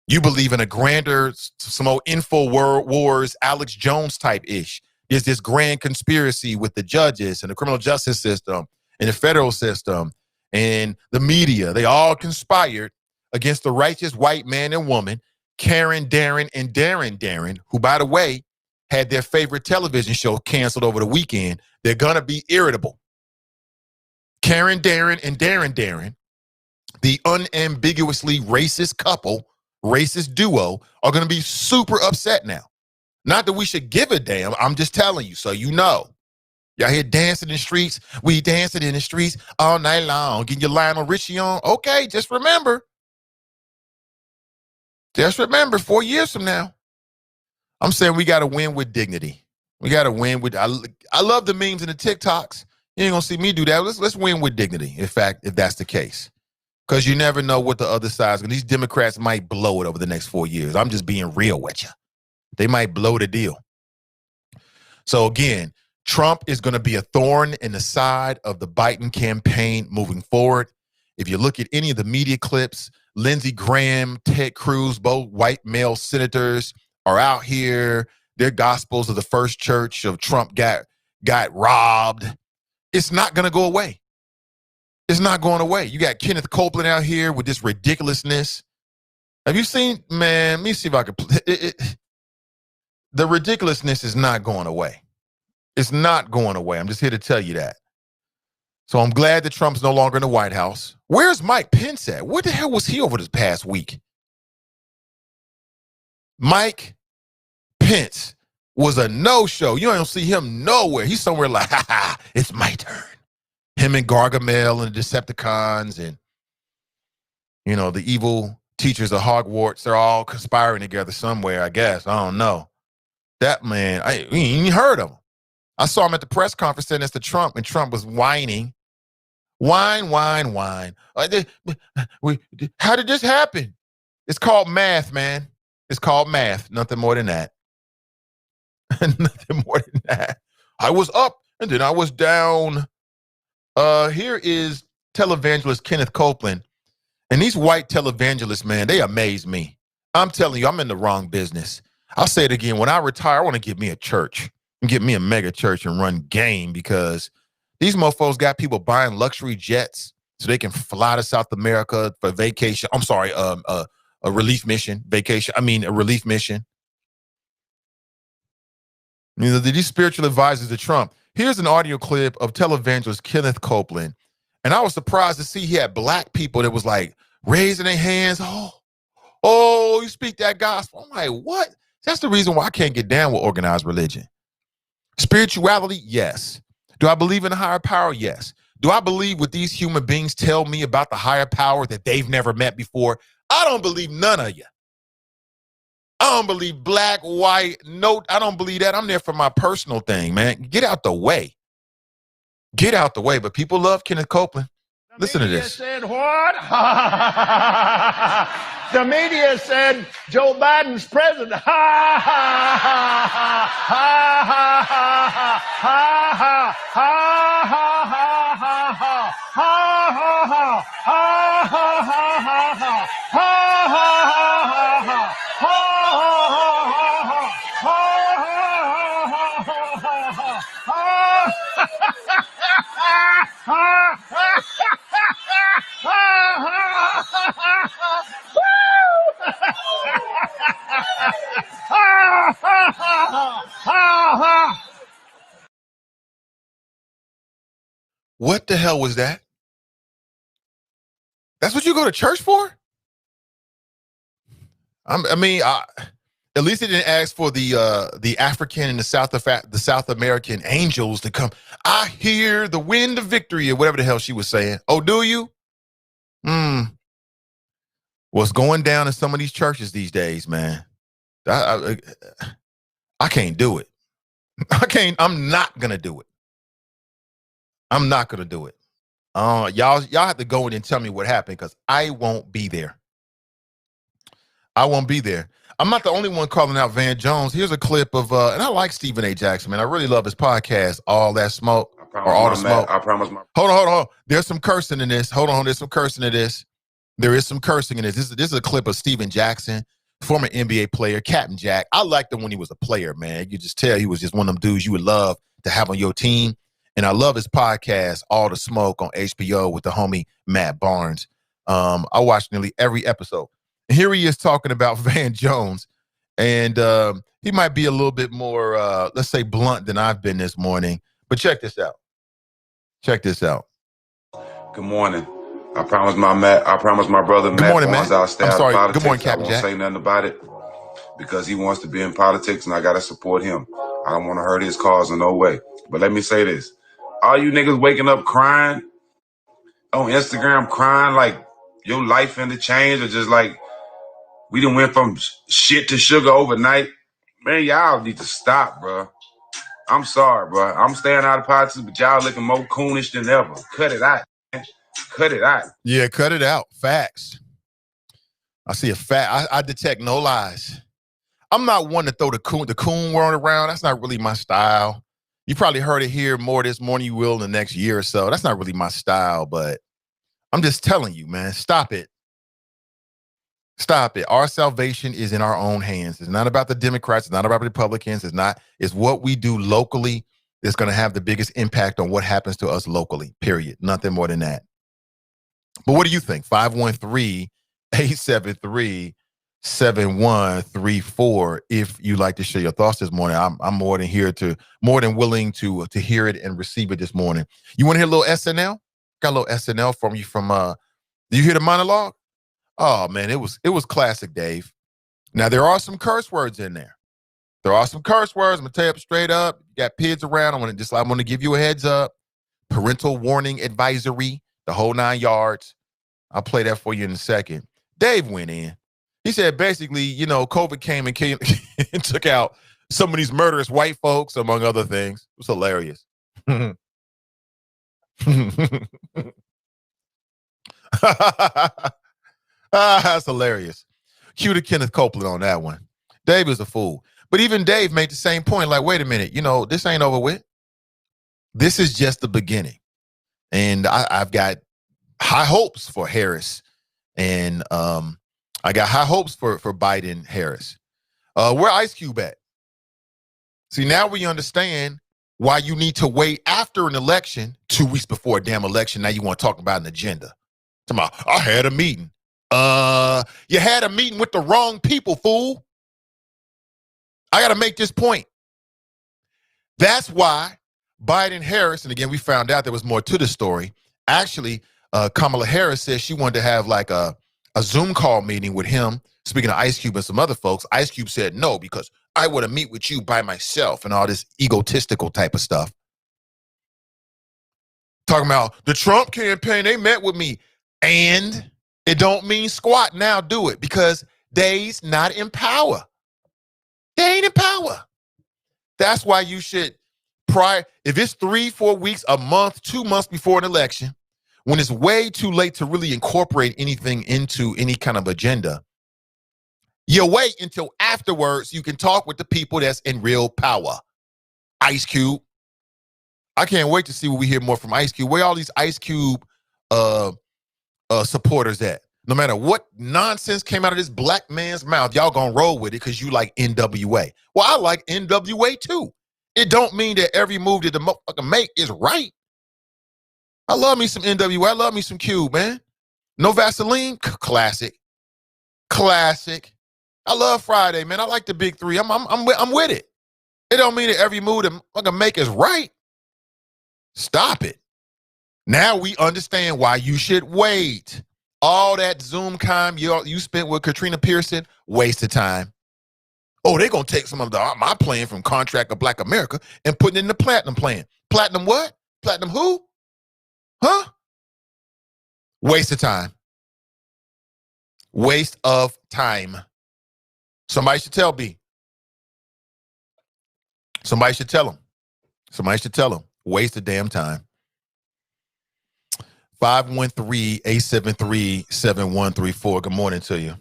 You believe in a grander, some old InfoWars, Alex Jones type ish. There's this grand conspiracy with the judges and the criminal justice system and the federal system and the media. They all conspired against the righteous white man and woman, Karen, Darren, and Darren, who, by the way, had their favorite television show canceled over the weekend. They're going to be irritable. Karen, Darren, and Darren, the unambiguously racist couple, racist duo, are going to be super upset now. Not that we should give a damn. I'm just telling you so you know. Y'all here dancing in the streets. We dancing in the streets all night long. Getting your Lionel Richie on. Okay, just remember. 4 years from now, I'm saying we got to win with dignity. We got to win with, I love the memes and the TikToks. You ain't going to see me do that. Let's win with dignity, in fact, if that's the case. Because you never know what the other side's going to, these Democrats might blow it over the next 4 years. I'm just being real with you. They might blow the deal. So again, Trump is going to be a thorn in the side of the Biden campaign moving forward. If you look at any of the media clips, Lindsey Graham, Ted Cruz, both white male senators are out here. Their gospels of the first church of Trump got robbed. It's not going to go away. It's not going away. You got Kenneth Copeland out here with this ridiculousness. Have you seen, man, let me see if I can, the ridiculousness is not going away. It's not going away. I'm just here to tell you that. So I'm glad that Trump's no longer in the White House. Where's Mike Pence at? Where the hell was he over this past week? Mike Pence was a no-show. You don't see him nowhere. He's somewhere like, it's my turn. Him and Gargamel and the Decepticons and, you know, the evil teachers of Hogwarts, they're all conspiring together somewhere, I guess. I don't know. That man, we ain't heard of him. I saw him at the press conference saying this to Trump, and Trump was whining. Whine. How did this happen? It's called math, man. It's called math. Nothing more than that. Nothing more than that. I was up and then I was down. Here is televangelist Kenneth Copeland. And these white televangelists, man, they amaze me. I'm telling you, I'm in the wrong business. I'll say it again. When I retire, I want to get me a church and get me a mega church and run game, because these mofos got people buying luxury jets so they can fly to South America for vacation. I'm sorry, a relief mission, a relief mission. You know, these spiritual advisors to Trump. Here's an audio clip of televangelist Kenneth Copeland. And I was surprised to see he had black people that was like raising their hands. Oh, you speak that gospel. I'm like, what? That's the reason why I can't get down with organized religion. Spirituality, yes. Do I believe in a higher power? Yes. Do I believe what these human beings tell me about the higher power that they've never met before? I don't believe none of you. I don't believe black, white, no, I don't believe that. I'm there for my personal thing, man. Get out the way. Get out the way. But people love Kenneth Copeland. Listen to this. Said what? The media said Joe Biden's president. Ha ha ha ha ha ha ha ha ha ha ha ha What the hell was that? That's what you go to church for? At least they didn't ask for the African and the South American angels to come. I hear the wind of victory, or whatever the hell she was saying. Oh, do you? What's going down in some of these churches these days, man? I can't do it. I'm not gonna do it. I'm not gonna do it. Y'all have to go in and tell me what happened, because I won't be there. I won't be there. I'm not the only one calling out Van Jones. Here's a clip of, and I like Stephen A. Jackson, man. I really love his podcast, All That Smoke, or All the Smoke. I promise my. Hold on. There's some cursing in this. Hold on. There's some cursing in this. There is some cursing in this. This is a clip of Stephen Jackson, former NBA player, Captain Jack. I liked him when he was a player, man. You just tell he was just one of them dudes you would love to have on your team. And I love his podcast, All the Smoke, on HBO with the homie Matt Barnes. I watched nearly every episode. And here he is talking about Van Jones. And he might be a little bit more, let's say, blunt than I've been this morning. But check this out. Check this out. Good morning. I promise my brother Matt morning, Barnes, Matt. I'll stay I'm out sorry. of politics. Good morning, Captain I won't Jack. say nothing about it because he wants to be in politics, and I got to support him. I don't want to hurt his cause in no way. But let me say this. All you niggas waking up crying on Instagram, crying like your life finna change, or just like we done went from shit to sugar overnight. Man, y'all need to stop, bro. I'm sorry, bro. I'm staying out of politics, but y'all looking more coonish than ever. Cut it out, man. Cut it out. Yeah, cut it out. Facts. I see a fact. I detect no lies. I'm not one to throw the coon word around. That's not really my style. You probably heard it here more this morning. You will in the next year or so. That's not really my style, but I'm just telling you, man, stop it. Stop it. Our salvation is in our own hands. It's not about the Democrats. It's not about the Republicans. It's what we do locally that's going to have the biggest impact on what happens to us locally, period. Nothing more than that. But what do you think? 513-873-7134. If you like to share your thoughts this morning, I'm more than willing to hear it and receive it this morning. You want to hear a little SNL? Got a little SNL from you from do you hear the monologue? Oh man, it was classic, Dave. Now there are some curse words in there. There are some curse words. I'm gonna tell you straight up. You got kids around. I'm gonna give you a heads up. Parental warning advisory, the whole 9 yards. I'll play that for you in a second. Dave went in. He said basically, COVID came and and took out some of these murderous white folks, among other things. It was hilarious. That's hilarious. Cue to Kenneth Copeland on that one. Dave is a fool. But even Dave made the same point, like, wait a minute, this ain't over with. This is just the beginning. And I've got high hopes for Harris. And I got high hopes for Biden Harris. Where Ice Cube at? See, now we understand why you need to wait after an election, 2 weeks before a damn election. Now you want to talk about an agenda. I had a meeting. You had a meeting with the wrong people, fool. I got to make this point. That's why Biden Harris, and again, we found out there was more to the story. Actually, Kamala Harris said she wanted to have like a Zoom call meeting with him. Speaking of Ice Cube and some other folks, Ice Cube said no, because I want to meet with you by myself and all this egotistical type of stuff. Talking about the Trump campaign, they met with me. And it don't mean squat now, do it, because they's not in power. They ain't in power. That's why you should if it's 3-4 weeks, a month, 2 months before an election, when it's way too late to really incorporate anything into any kind of agenda, you wait until afterwards you can talk with the people that's in real power. Ice Cube. I can't wait to see what we hear more from Ice Cube. Where all these Ice Cube supporters at? No matter what nonsense came out of this black man's mouth, y'all gonna roll with it because you like NWA. Well, I like NWA too. It don't mean that every move that the motherfucker make is right. I love me some NWA. I love me some Cube, man. No Vaseline? Classic. Classic. I love Friday, man. I like the big three. I'm with it. It don't mean that every move that motherfucker make is right. Stop it. Now we understand why you should wait. All that Zoom time you spent with Katrina Pearson, waste of time. Oh, they're going to take some of my plan from Contract of Black America and put it in the Platinum plan. Platinum what? Platinum who? Huh? Waste of time. Waste of time. Somebody should tell B. Somebody should tell him. Somebody should tell him. Waste of damn time. 513-873-7134. Good morning to you.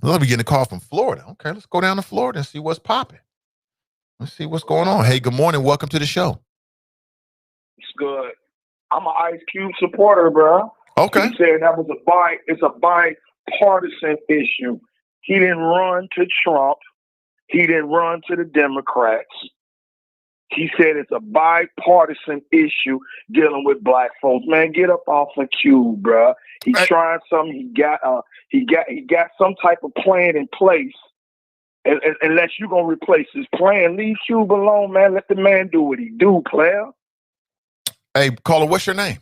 We'll be getting a call from Florida. Okay, let's go down to Florida and see what's popping. Let's see what's going on. Hey, good morning. Welcome to the show. It's good. I'm an Ice Cube supporter, bro. Okay. He said that was it's a bipartisan issue. He didn't run to Trump. He didn't run to the Democrats. He said it's a bipartisan issue dealing with black folks. Man, get up off of Cube, bro. He's trying something. He got some type of plan in place. And unless you're gonna replace his plan, leave Cube alone, man. Let the man do what he do, player. Hey, caller, what's your name?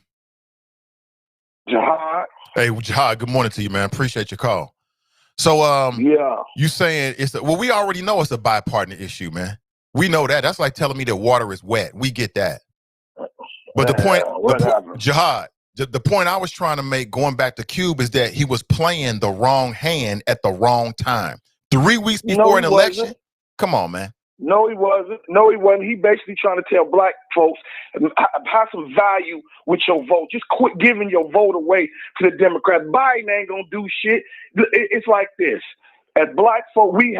Jihad. Hey, Jihad. Good morning to you, man. Appreciate your call. So, yeah, you saying we already know it's a bipartisan issue, man. We know that. That's like telling me that water is wet. We get that. But the point, Jihad, the point I was trying to make going back to Cube is that he was playing the wrong hand at the wrong time. 3 weeks before an election? Come on, man. No, he wasn't. He basically trying to tell black folks, have some value with your vote. Just quit giving your vote away to the Democrats. Biden ain't going to do shit. It's like this. As black folk, we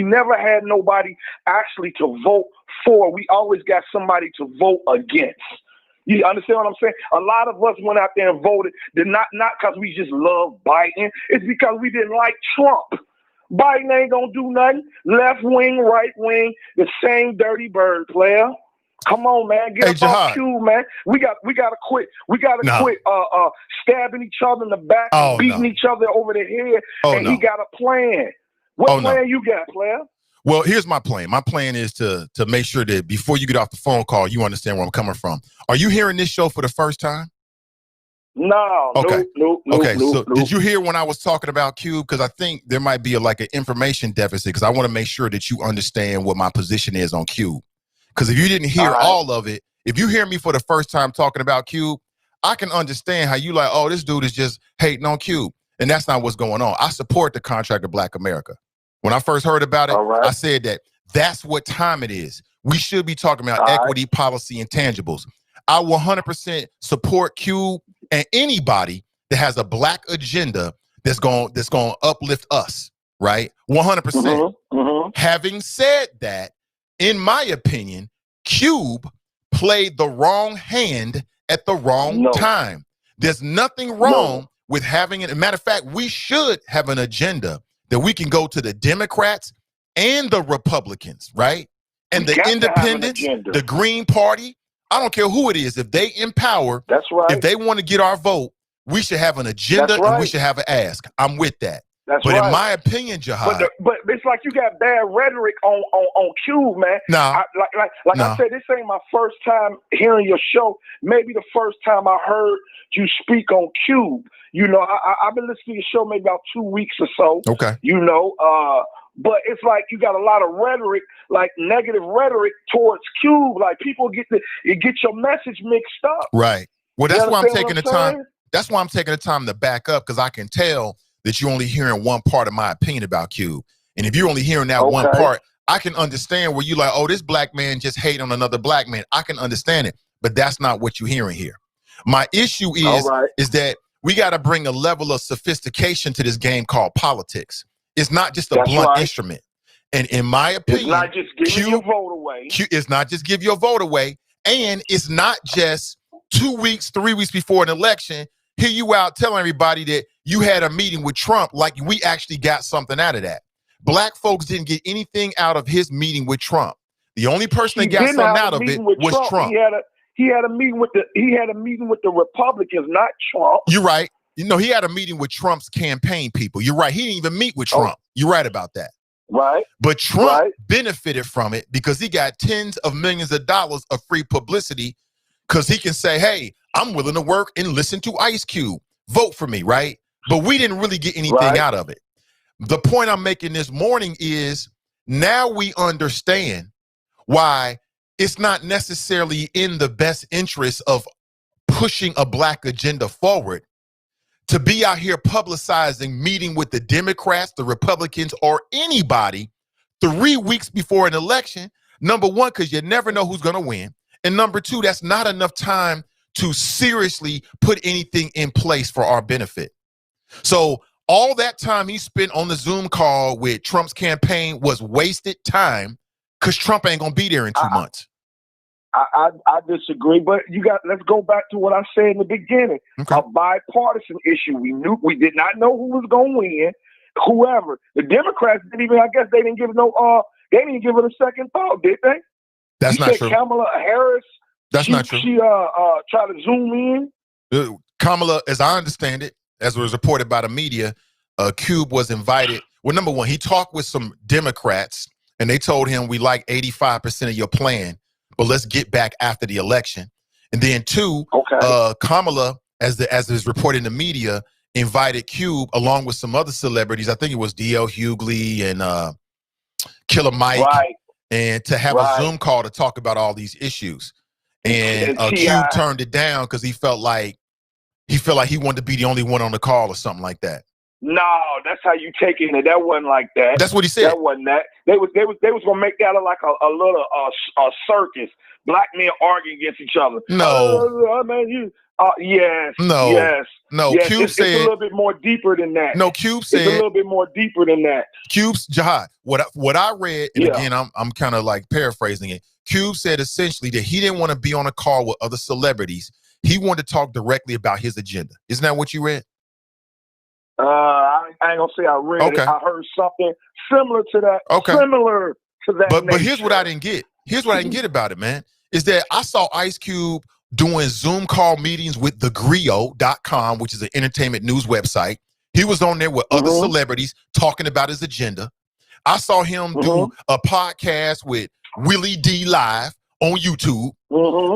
never had nobody actually to vote for. We always got somebody to vote against. You understand what I'm saying? A lot of us went out there and voted, not because we just love Biden. It's because we didn't like Trump. Biden ain't gonna do nothing. Left wing, right wing, the same dirty bird, player. Come on, man. Get up off Q, man. We gotta quit. We gotta quit stabbing each other in the back and beating each other over the head. He got a plan. What plan you got, player? Well, here's my plan. My plan is to make sure that before you get off the phone call, you understand where I'm coming from. Are you hearing this show for the first time? No. Okay. No. So did you hear when I was talking about Cube? Because I think there might be an information deficit, because I want to make sure that you understand what my position is on Cube. Because if you didn't hear all of it, if you hear me for the first time talking about Cube, I can understand how you like, oh, this dude is just hating on Cube. And that's not what's going on. I support the contract of Black America. When I first heard about it, I said that's what time it is. We should be talking about equity, policy, and tangibles. I will 100% support Cube and anybody that has a Black agenda that's going to uplift us, right? 100%. Having said that, in my opinion, Cube played the wrong hand at the wrong time. There's nothing wrong with having it. As a matter of fact, we should have an agenda that we can go to the Democrats and the Republicans, right? And the independents, the Green Party. I don't care who it is. If they empower, if they want to get our vote, we should have an agenda and we should have an ask. I'm with that. But in my opinion, Jihad. But it's like you got bad rhetoric on Cube, man. I said, this ain't my first time hearing your show. Maybe the first time I heard you speak on Cube. You know, I've been listening to your show maybe about 2 weeks or so. Okay. You know, but it's like you got a lot of rhetoric, like negative rhetoric towards Cube. Like people get your message mixed up. Right. Well, that's why I'm taking the time. That's why I'm taking the time to back up, because I can tell that you're only hearing one part of my opinion about Cube. And if you're only hearing that one part, I can understand where you like, oh, this Black man just hate on another Black man. I can understand it, but that's not what you're hearing here. My issue is that we got to bring a level of sophistication to this game called politics. It's not just a blunt instrument. And in my opinion, it's not just giving your vote away. It's not just give your vote away. And it's not just 2 weeks, 3 weeks before an election, here you out telling everybody that you had a meeting with Trump, like we actually got something out of that. Black folks didn't get anything out of his meeting with Trump. The only person that got something out of it was Trump. He had a meeting with the Republicans, not Trump. You're right. You know, he had a meeting with Trump's campaign people. You're right. He didn't even meet with Trump. You're right about that. Right. But Trump benefited from it because he got tens of millions of dollars of free publicity, because he can say, hey, I'm willing to work and listen to Ice Cube. Vote for me, right? But we didn't really get anything out of it. The point I'm making this morning is now we understand why it's not necessarily in the best interest of pushing a Black agenda forward to be out here publicizing meeting with the Democrats, the Republicans, or anybody 3 weeks before an election. Number one, because you never know who's going to win. And number two, that's not enough time to seriously put anything in place for our benefit. So all that time he spent on the Zoom call with Trump's campaign was wasted time, because Trump ain't going to be there in 2 months. I disagree, but let's go back to what I said in the beginning. A bipartisan issue. We did not know who was going to win. Whoever. The Democrats didn't even, I guess they didn't give it a second thought, did they? That's not true. Kamala Harris. That's not true. She tried to zoom in. Kamala, as I understand it, as was reported by the media, Cube was invited. Well, number one, he talked with some Democrats, and they told him, we like 85% of your plan, but let's get back after the election. And then two, Kamala, as is reported in the media, invited Cube along with some other celebrities. I think it was D.L. Hughley and Killer Mike, and to have a Zoom call to talk about all these issues. And Cube turned it down because he felt like he wanted to be the only one on the call or something like that. No, that's how you taking it. That wasn't like that. That's what he said. That wasn't that. They was gonna make that like a little circus. Black men arguing against each other. No. Yes. No. Yes. No. Yes. Cube said it's a little bit more deeper than that. No. Cube said it's a little bit more deeper than that. Cube's Jihad. What I read, and again, I'm kind of like paraphrasing it. Cube said essentially that he didn't want to be on a call with other celebrities. He wanted to talk directly about his agenda. Isn't that what you read? I ain't gonna say I read it. I heard something similar to that. Okay. Similar to that. But here's what I didn't get. Here's what I didn't get about it, man. Is that I saw Ice Cube doing Zoom call meetings with thegrio.com, which is an entertainment news website. He was on there with other celebrities talking about his agenda. I saw him do a podcast with Willie D Live on YouTube.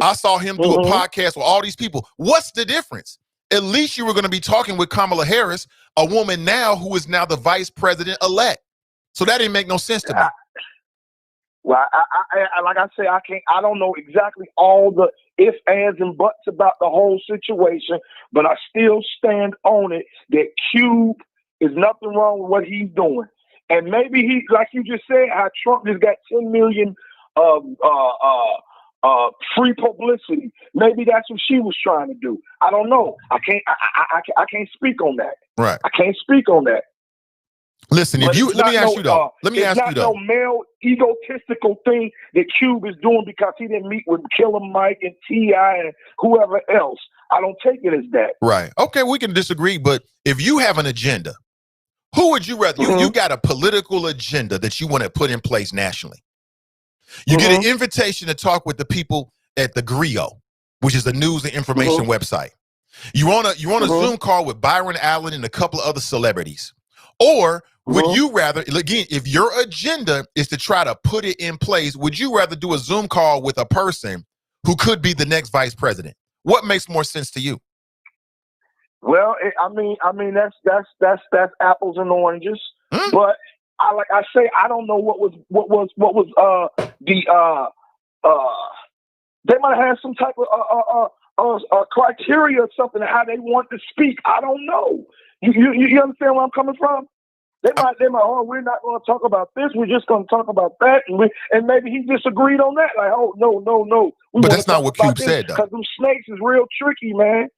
I saw him do a podcast with all these people. What's the difference? At least you were going to be talking with Kamala Harris, a woman now who is now the vice president-elect. So that didn't make no sense to me. Well, I like I say, I don't know exactly all the ifs, ands, and buts about the whole situation, but I still stand on it that Cube is nothing wrong with what he's doing. And maybe he, like you just said, how Trump just got 10 million free publicity. Maybe that's what she was trying to do. I don't know. I can't speak on that. Right. I can't speak on that. Listen, let me ask you though. It's not no male egotistical thing that Cube is doing because he didn't meet with Killer Mike and T.I. and whoever else. I don't take it as that. Right. Okay, we can disagree, but if you have an agenda, who would you rather? You got a political agenda that you want to put in place nationally. You get an invitation to talk with the people at the Grio, which is a news and information website. You're on a Zoom call with Byron Allen and a couple of other celebrities. Or would you rather, again, if your agenda is to try to put it in place, would you rather do a Zoom call with a person who could be the next vice president? What makes more sense to you? Well, I mean, that's apples and oranges. But I say, I don't know what was they might have had some type of criteria or something how they want to speak. I don't know. You understand where I'm coming from? They might, oh, we're not going to talk about this. We're just going to talk about that. And maybe he disagreed on that. Like, oh, no. But that's not what Cube said, though. Because them snakes is real tricky, man.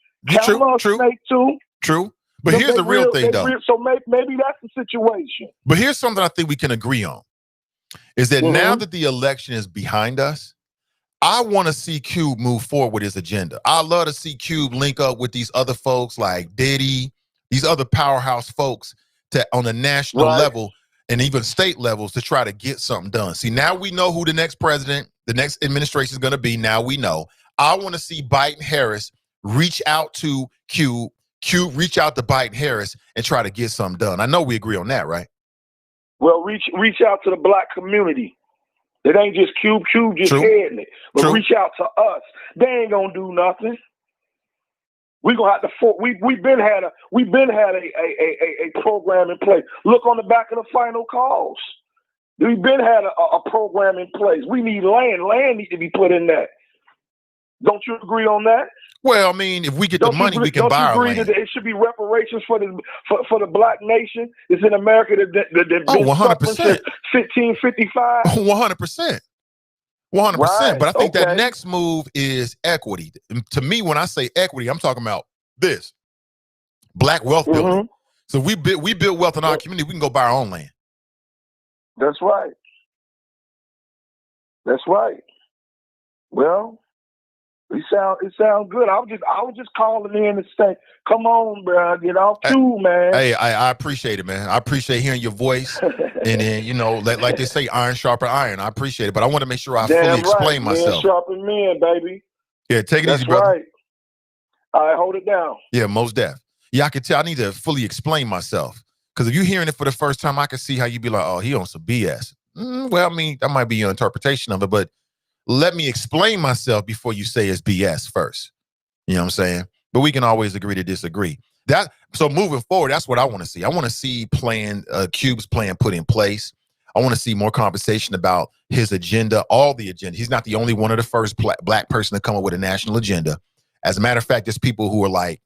True. Snake too. True. But here's the real thing, though. So maybe that's the situation. But here's something I think we can agree on. Is that now that the election is behind us, I want to see Cube move forward with his agenda. I love to see Cube link up with these other folks like Diddy, these other powerhouse folks on a national level and even state levels to try to get something done. See, now we know who the next president, the next administration is going to be. Now we know. I want to see Biden Harris reach out to Cube reach out to Biden Harris and try to get something done. I know we agree on that, right? Well, reach out to the black community. It ain't just Cube just heading it. But reach out to us. They ain't gonna do nothing. We gonna have to. We've been had a program in place. Look on the back of the final calls. We've been had a program in place. We need land. Land needs to be put in that. Don't you agree on that? Well, I mean, if we get the money, we can buy our land. That it should be reparations for the black nation? It's in America that been 100%. Since 1555. 100%. 100%. But I think that next move is equity. To me, when I say equity, I'm talking about this black wealth building. So we build wealth in our community. We can go buy our own land. That's right. That's right. Well. It sound good. I was just calling in to say, come on, bro, get off too, man. Hey, I appreciate it, man. I appreciate hearing your voice, and then like they say, iron sharpen iron. I appreciate it, but I want to make sure I fully explain myself. Men sharpen men, baby. Yeah, take it easy, brother. Right. All right, hold it down. Yeah, most def. Yeah, I can tell. I need to fully explain myself because if you're hearing it for the first time, I can see how you be like, oh, he on some BS. Well, I mean, that might be your interpretation of it, but let me explain myself before you say it's BS first. You know what I'm saying? But we can always agree to disagree. So moving forward, that's what I want to see. I want to see Cube's plan put in place. I want to see more conversation about his agenda, all the agenda. He's not the only one of the first black person to come up with a national agenda. As a matter of fact, there's people who are like,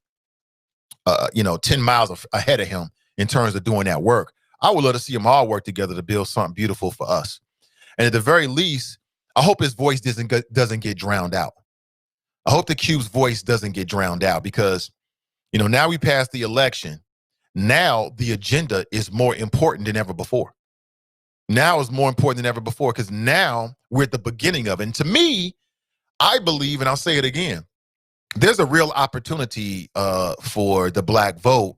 10 miles ahead of him in terms of doing that work. I would love to see them all work together to build something beautiful for us. And at the very least, I hope his voice doesn't get drowned out. I hope the Cube's voice doesn't get drowned out because, now we passed the election. Now the agenda is more important than ever before. Now is more important than ever before because now we're at the beginning of it. And to me, I believe, and I'll say it again, there's a real opportunity for the black vote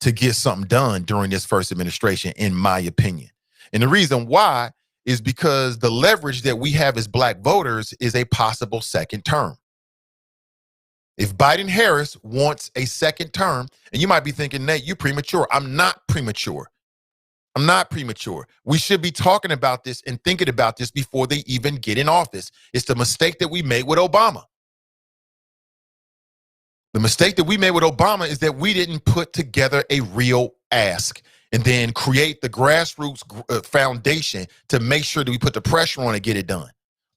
to get something done during this first administration, in my opinion. And the reason why is because the leverage that we have as black voters is a possible second term. If Biden-Harris wants a second term, and you might be thinking, Nate, you're premature. I'm not premature. I'm not premature. We should be talking about this and thinking about this before they even get in office. It's the mistake that we made with Obama. The mistake that we made with Obama is that we didn't put together a real ask and then create the grassroots foundation to make sure that we put the pressure on and get it done.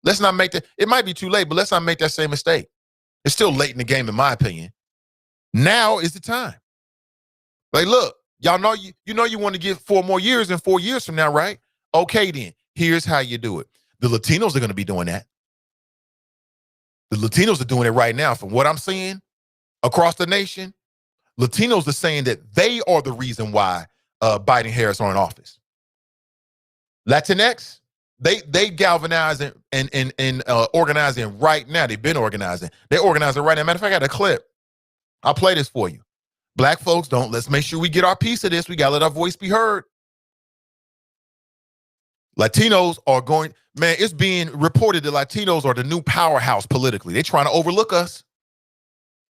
Let's not make that. It might be too late, but let's not make that same mistake. It's still late in the game, in my opinion. Now is the time. Like, look, y'all know you want to get 4 more years and 4 years from now, right? Okay, then here's how you do it. The Latinos are going to be doing that. The Latinos are doing it right now. From what I'm seeing across the nation, Latinos are saying that they are the reason why Biden-Harris are in office. Latinx, they galvanizing and organizing right now. They've been organizing. They're organizing right now. Matter of fact, I got a clip. I'll play this for you. Black folks, let's make sure we get our piece of this. We got to let our voice be heard. Latinos are going, man, it's being reported that Latinos are the new powerhouse politically. They're trying to overlook us.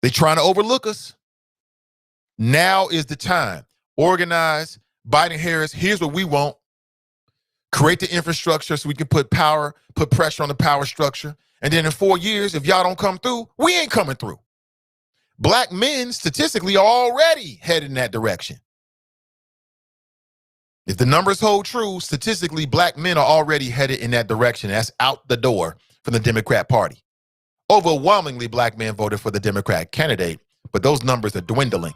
They're trying to overlook us. Now is the time. Organize. Biden-Harris, here's what we want. Create the infrastructure so we can put pressure on the power structure. And then in 4 years, if y'all don't come through, we ain't coming through. Black men statistically are already headed in that direction. If the numbers hold true, statistically, black men are already headed in that direction. That's out the door from the Democrat Party. Overwhelmingly, black men voted for the Democrat candidate, but those numbers are dwindling.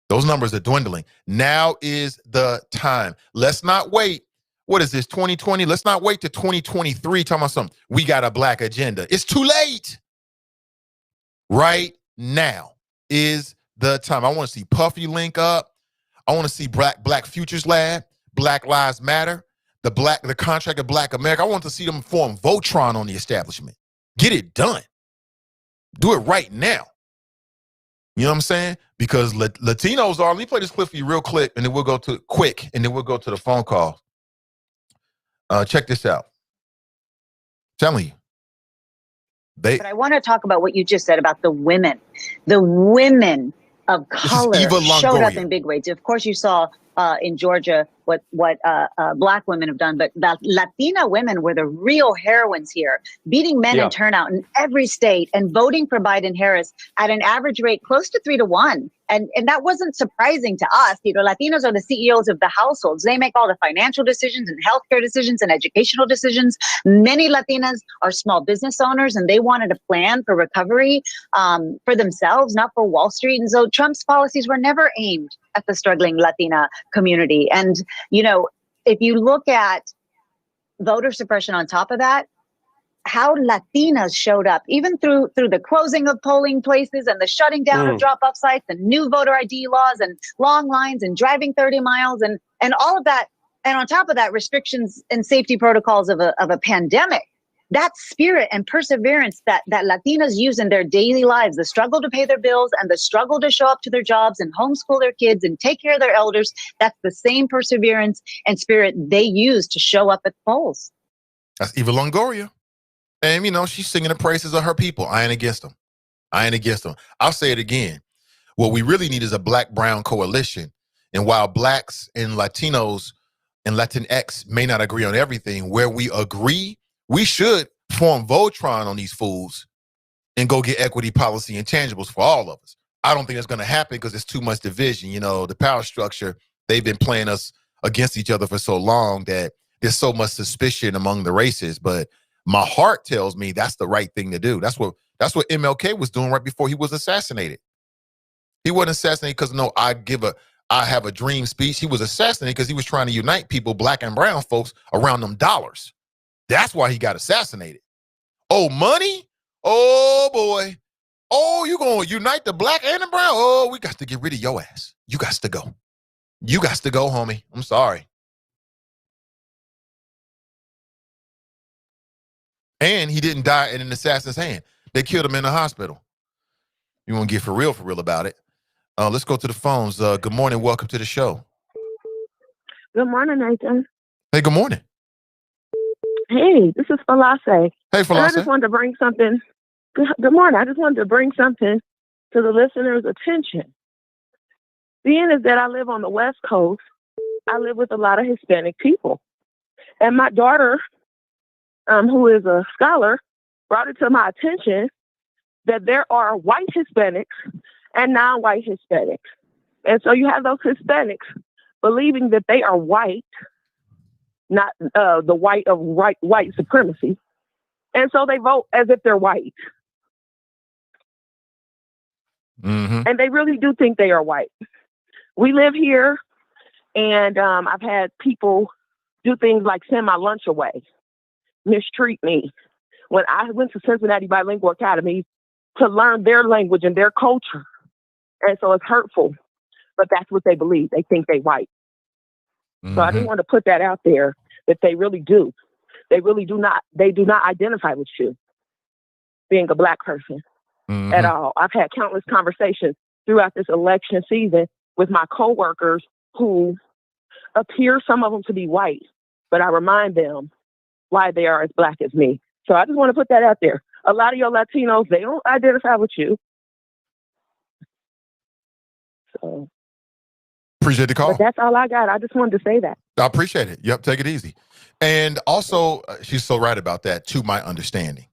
Those numbers are dwindling. Now is the time. Let's not wait. What is this, 2020? Let's not wait to 2023 talking about something. We got a black agenda. It's too late. Right now is the time. I want to see Puffy link up. I want to see Black Futures Lab, Black Lives Matter, the contract of Black America. I want to see them form Voltron on the establishment. Get it done. Do it right now. You know what I'm saying? Because Latinos are, let me play this clip for you real quick, and then we'll go to the phone call. Check this out. Telling you. But I want to talk about what you just said about the women. The women of color showed up in big ways. Of course, you saw in Georgia what black women have done, but the Latina women were the real heroines here, beating men in turnout in every state and voting for Biden-Harris at an average rate close to 3-1. And that wasn't surprising to us. You know, Latinos are the CEOs of the households. They make all the financial decisions and healthcare decisions and educational decisions. Many Latinas are small business owners, and they wanted a plan for recovery for themselves, not for Wall Street. And so Trump's policies were never aimed at the struggling Latina community. And, you know, if you look at voter suppression on top of that, how Latinas showed up, even through the closing of polling places and the shutting down of drop-off sites and new voter ID laws and long lines and driving 30 miles and all of that. And on top of that, restrictions and safety protocols of a pandemic. That spirit and perseverance that Latinas use in their daily lives, the struggle to pay their bills and the struggle to show up to their jobs and homeschool their kids and take care of their elders, that's the same perseverance and spirit they use to show up at the polls. That's Eva Longoria. And, you know, she's singing the praises of her people. I ain't against them. I'll say it again. What we really need is a black-brown coalition. And while blacks and Latinos and Latinx may not agree on everything, where we agree, we should form Voltron on these fools and go get equity policy intangibles for all of us. I don't think it's going to happen because there's too much division. You know, the power structure, they've been playing us against each other for so long that there's so much suspicion among the races. But my heart tells me that's the right thing to do. That's what MLK was doing right before he was assassinated. He wasn't assassinated because I have a dream speech. He was assassinated because he was trying to unite people, black and brown folks, around them dollars. That's why he got assassinated. Oh, money? Oh, boy. Oh, you going to unite the black and the brown? Oh, we got to get rid of your ass. You got to go. You got to go, homie. I'm sorry. And he didn't die in an assassin's hand. They killed him in the hospital. You want to get for real about it. Let's go to the phones. Good morning. Welcome to the show. Good morning, Nathan. Hey, good morning. Hey, this is Falase. Hey, Falase. I just wanted to bring something. Good morning. I just wanted to bring something to the listeners' attention. Being is that I live on the West Coast, I live with a lot of Hispanic people. And my daughter, who is a scholar, brought it to my attention that there are white Hispanics and non-white Hispanics. And so you have those Hispanics believing that they are white, not the white of white supremacy. And so they vote as if they're white. Mm-hmm. And they really do think they are white. We live here, and I've had people do things like send my lunch away, mistreat me. When I went to Cincinnati Bilingual Academy to learn their language and their culture. And so it's hurtful, but that's what they believe. They think they white. Mm-hmm. So I just want to put that out there that they really do. They really do not. They do not identify with you being a black person at all. I've had countless conversations throughout this election season with my coworkers who appear, some of them, to be white, but I remind them why they are as black as me. So I just want to put that out there. A lot of your Latinos, they don't identify with you. So appreciate the call. But that's all I got. I just wanted to say that. I appreciate it. Yep, take it easy. And also, she's so right about that, to my understanding.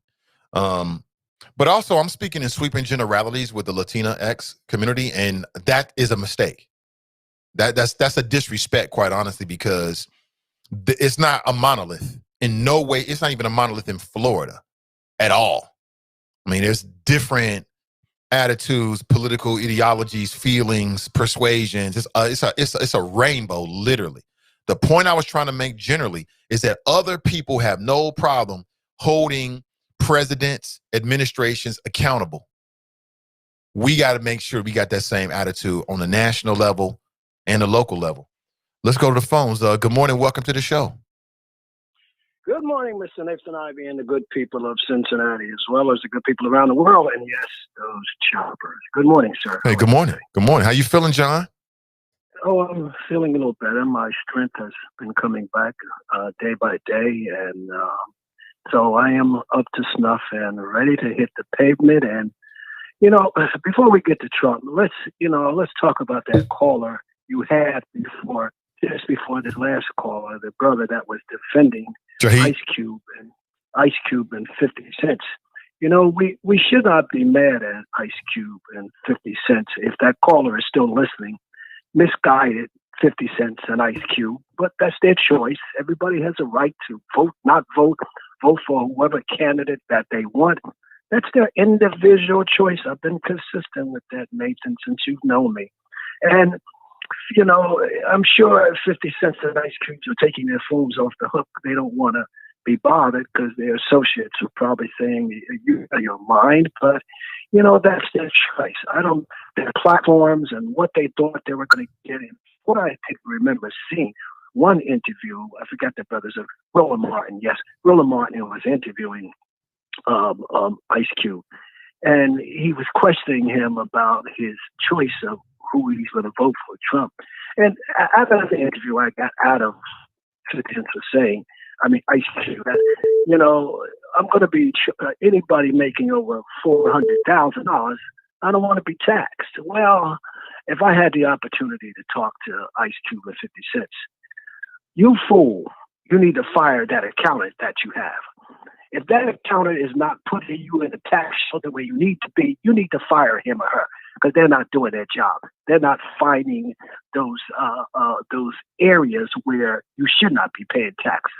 But also, I'm speaking in sweeping generalities with the Latina X community, and that is a mistake. That's a disrespect, quite honestly, because it's not a monolith. In no way, it's not even a monolith in Florida at all. I mean, there's different attitudes, political ideologies, feelings, persuasions. It's a rainbow, literally. The point I was trying to make generally is that other people have no problem holding presidents, administrations accountable. We got to make sure we got that same attitude on the national level and the local level. Let's go to the phones. Good morning. Welcome to the show. Good morning, Mr. Nathan Ivey and the good people of Cincinnati, as well as the good people around the world, and yes, those choppers. Good morning, sir. Hey, good morning. Good morning. How you feeling, John? Oh, I'm feeling a little better. My strength has been coming back day by day, and so I am up to snuff and ready to hit the pavement. And, before we get to Trump, let's talk about that caller you had just before this last caller, the brother that was defending Ice Cube and 50 Cent. We should not be mad at Ice Cube and 50 Cent if that caller is still listening. Misguided 50 Cent and Ice Cube, but that's their choice. Everybody has a right to vote, not vote for whoever candidate that they want. That's their individual choice. I've been consistent with that, Nathan, since you've known me. And I'm sure 50 Cent and Ice Cube are taking their phones off the hook. They don't want to be bothered because their associates are probably saying, "You out of your mind," but that's their choice. Their platforms and what they thought they were going to get in. What I remember seeing one interview, I forgot the brothers of Roland Martin. Yes, Roland Martin was interviewing Ice Cube, and he was questioning him about his choice of who he's going to vote for, Trump. And after the interview, I got out of 50 Cent for saying, Ice Cube, I'm going to be anybody making over $400,000. I don't want to be taxed. Well, if I had the opportunity to talk to Ice Cube and 50 Cent, you fool, you need to fire that accountant that you have. If that accountant is not putting you in the tax shelter where you need to be, you need to fire him or her because they're not doing their job. They're not finding those areas where you should not be paying taxes.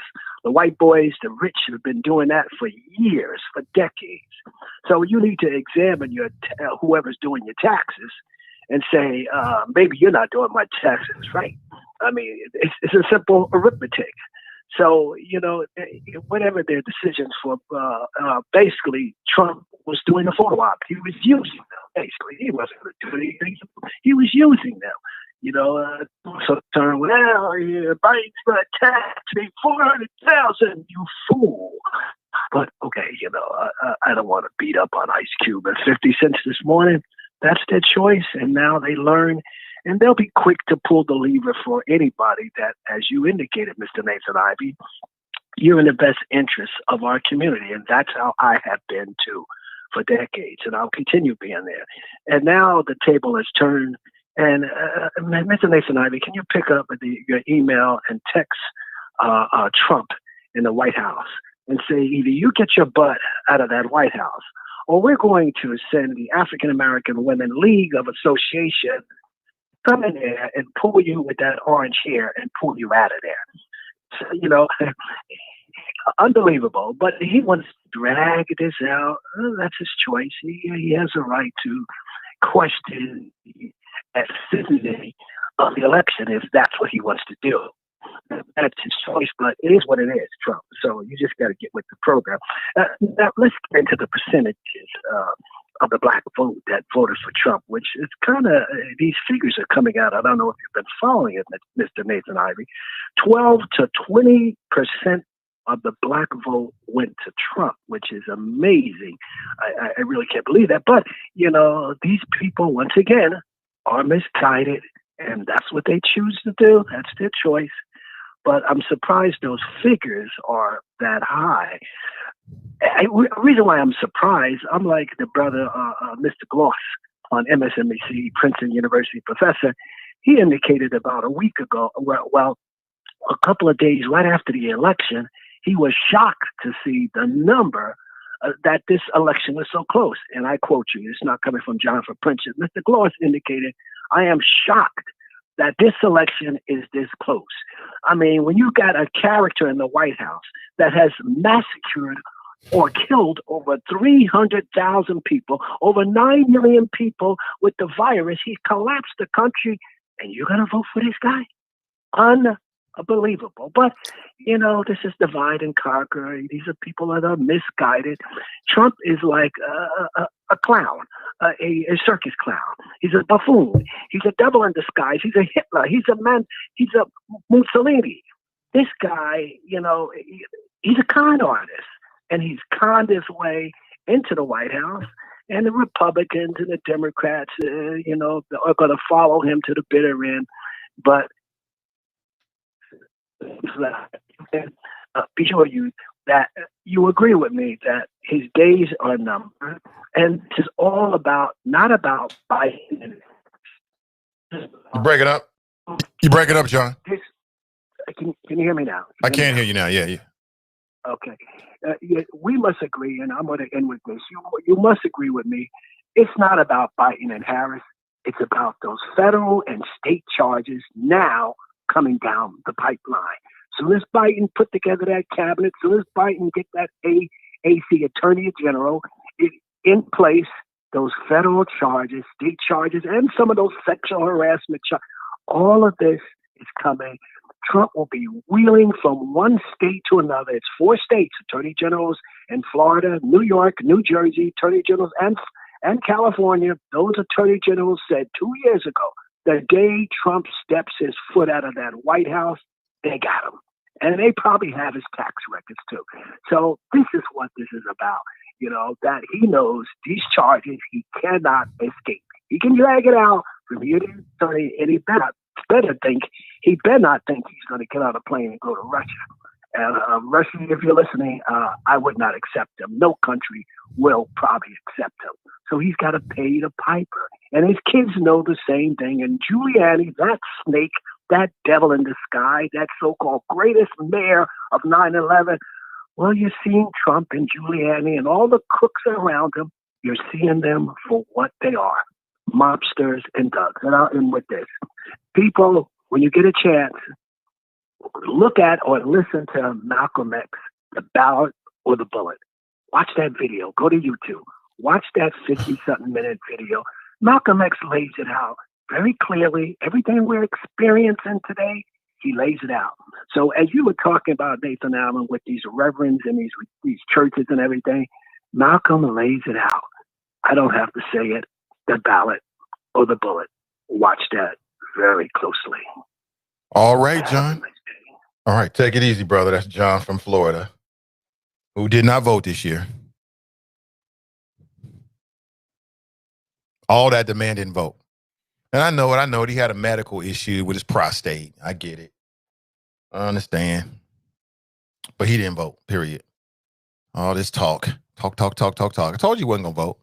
The white boys, the rich, have been doing that for years, for decades. So you need to examine whoever's doing your taxes and say, maybe you're not doing my taxes right. It's a simple arithmetic. So, whatever their decisions for, basically, Trump was doing a photo op. He was using them, basically. He wasn't going to do anything. He was using them. So turn, Biden's going to tax me $400,000, you fool. But okay, I don't want to beat up on Ice Cube at 50 cents this morning. That's their choice, and now they learn, and they'll be quick to pull the lever for anybody that, as you indicated, Mr. Nathan Ivey, you're in the best interest of our community, and that's how I have been too for decades, and I'll continue being there. And now the table has turned, and Mr. Nathan Ivey, can you pick up your email and text Trump in the White House and say either you get your butt out of that White House, or we're going to send the African American Women League of Association come in there and pull you with that orange hair and pull you out of there. So, unbelievable. But he wants to drag this out. That's his choice. He has a right to question the validity of the election if that's what he wants to do. That's his choice, but it is what it is, Trump. So you just got to get with the program. Now, let's get into the percentages of the black vote that voted for Trump, which is kind of, these figures are coming out. I don't know if you've been following it, Mr. Nathan Ivey. 12 to 20% of the black vote went to Trump, which is amazing. I really can't believe that. But, these people, once again, are misguided, and that's what they choose to do. That's their choice. But I'm surprised those figures are that high. The reason why I'm surprised, I'm like the brother, Mr. Gloss on MSNBC, Princeton University professor. He indicated about a week ago, well, a couple of days right after the election, he was shocked to see the number that this election was so close. And I quote you, it's not coming from John from Princeton. Mr. Gloss indicated, I am shocked that this election is this close. I mean, when you got a character in the White House that has massacred or killed over 300,000 people, over 9 million people with the virus, he collapsed the country, and you're going to vote for this guy? Unbelievable. But, this is divide and conquer. These are people that are misguided. Trump is like a clown, a circus clown. He's a buffoon. He's a devil in disguise. He's a Hitler. He's a Mussolini. This guy, he's a con artist, and he's conned his way into the White House. And the Republicans and the Democrats, are going to follow him to the bitter end. But be sure that you agree with me that his days are numbered, and it's all not about Biden. You break it up. You break it up, John. Can you hear me now? I can't hear you now. Yeah. Okay. We must agree, and I'm going to end with this. You must agree with me. It's not about Biden and Harris. It's about those federal and state charges now coming down the pipeline. Soon as Biden put together that cabinet, soon as Biden get that AAC Attorney General in place, those federal charges, state charges, and some of those sexual harassment charges, all of this is coming. Trump will be wheeling from one state to another. It's 4 states, attorney generals in Florida, New York, New Jersey, attorney generals, and California. Those attorney generals said 2 years ago, the day Trump steps his foot out of that White House, they got him. And they probably have his tax records too. So this is what this is about, that he knows these charges he cannot escape. He can drag it out from here to 30, and he better not think he's going to get on a plane and go to Russia. And Russia, if you're listening, I would not accept him. No country will probably accept him. So he's got to pay the piper. And his kids know the same thing. And Giuliani, that snake, that devil in disguise, that so-called greatest mayor of 9/11, well, you're seeing Trump and Giuliani and all the crooks around him. You're seeing them for what they are, mobsters and thugs. And I'll end with this. People, when you get a chance, look at or listen to Malcolm X, The Ballot or the Bullet. Watch that video. Go to YouTube. Watch that 50-something minute video. Malcolm X lays it out very clearly. Everything we're experiencing today, he lays it out. So as you were talking about Nathan Allen with these reverends and these churches and everything, Malcolm lays it out. I don't have to say it. The Ballot or the Bullet. Watch that very closely. All right, John. All right, take it easy, brother. That's John from Florida. who did not vote this year. All that demand didn't vote. And I know it. I know he had a medical issue with his prostate. I get it. I understand. But he didn't vote, period. All this talk. I told you he wasn't going to vote.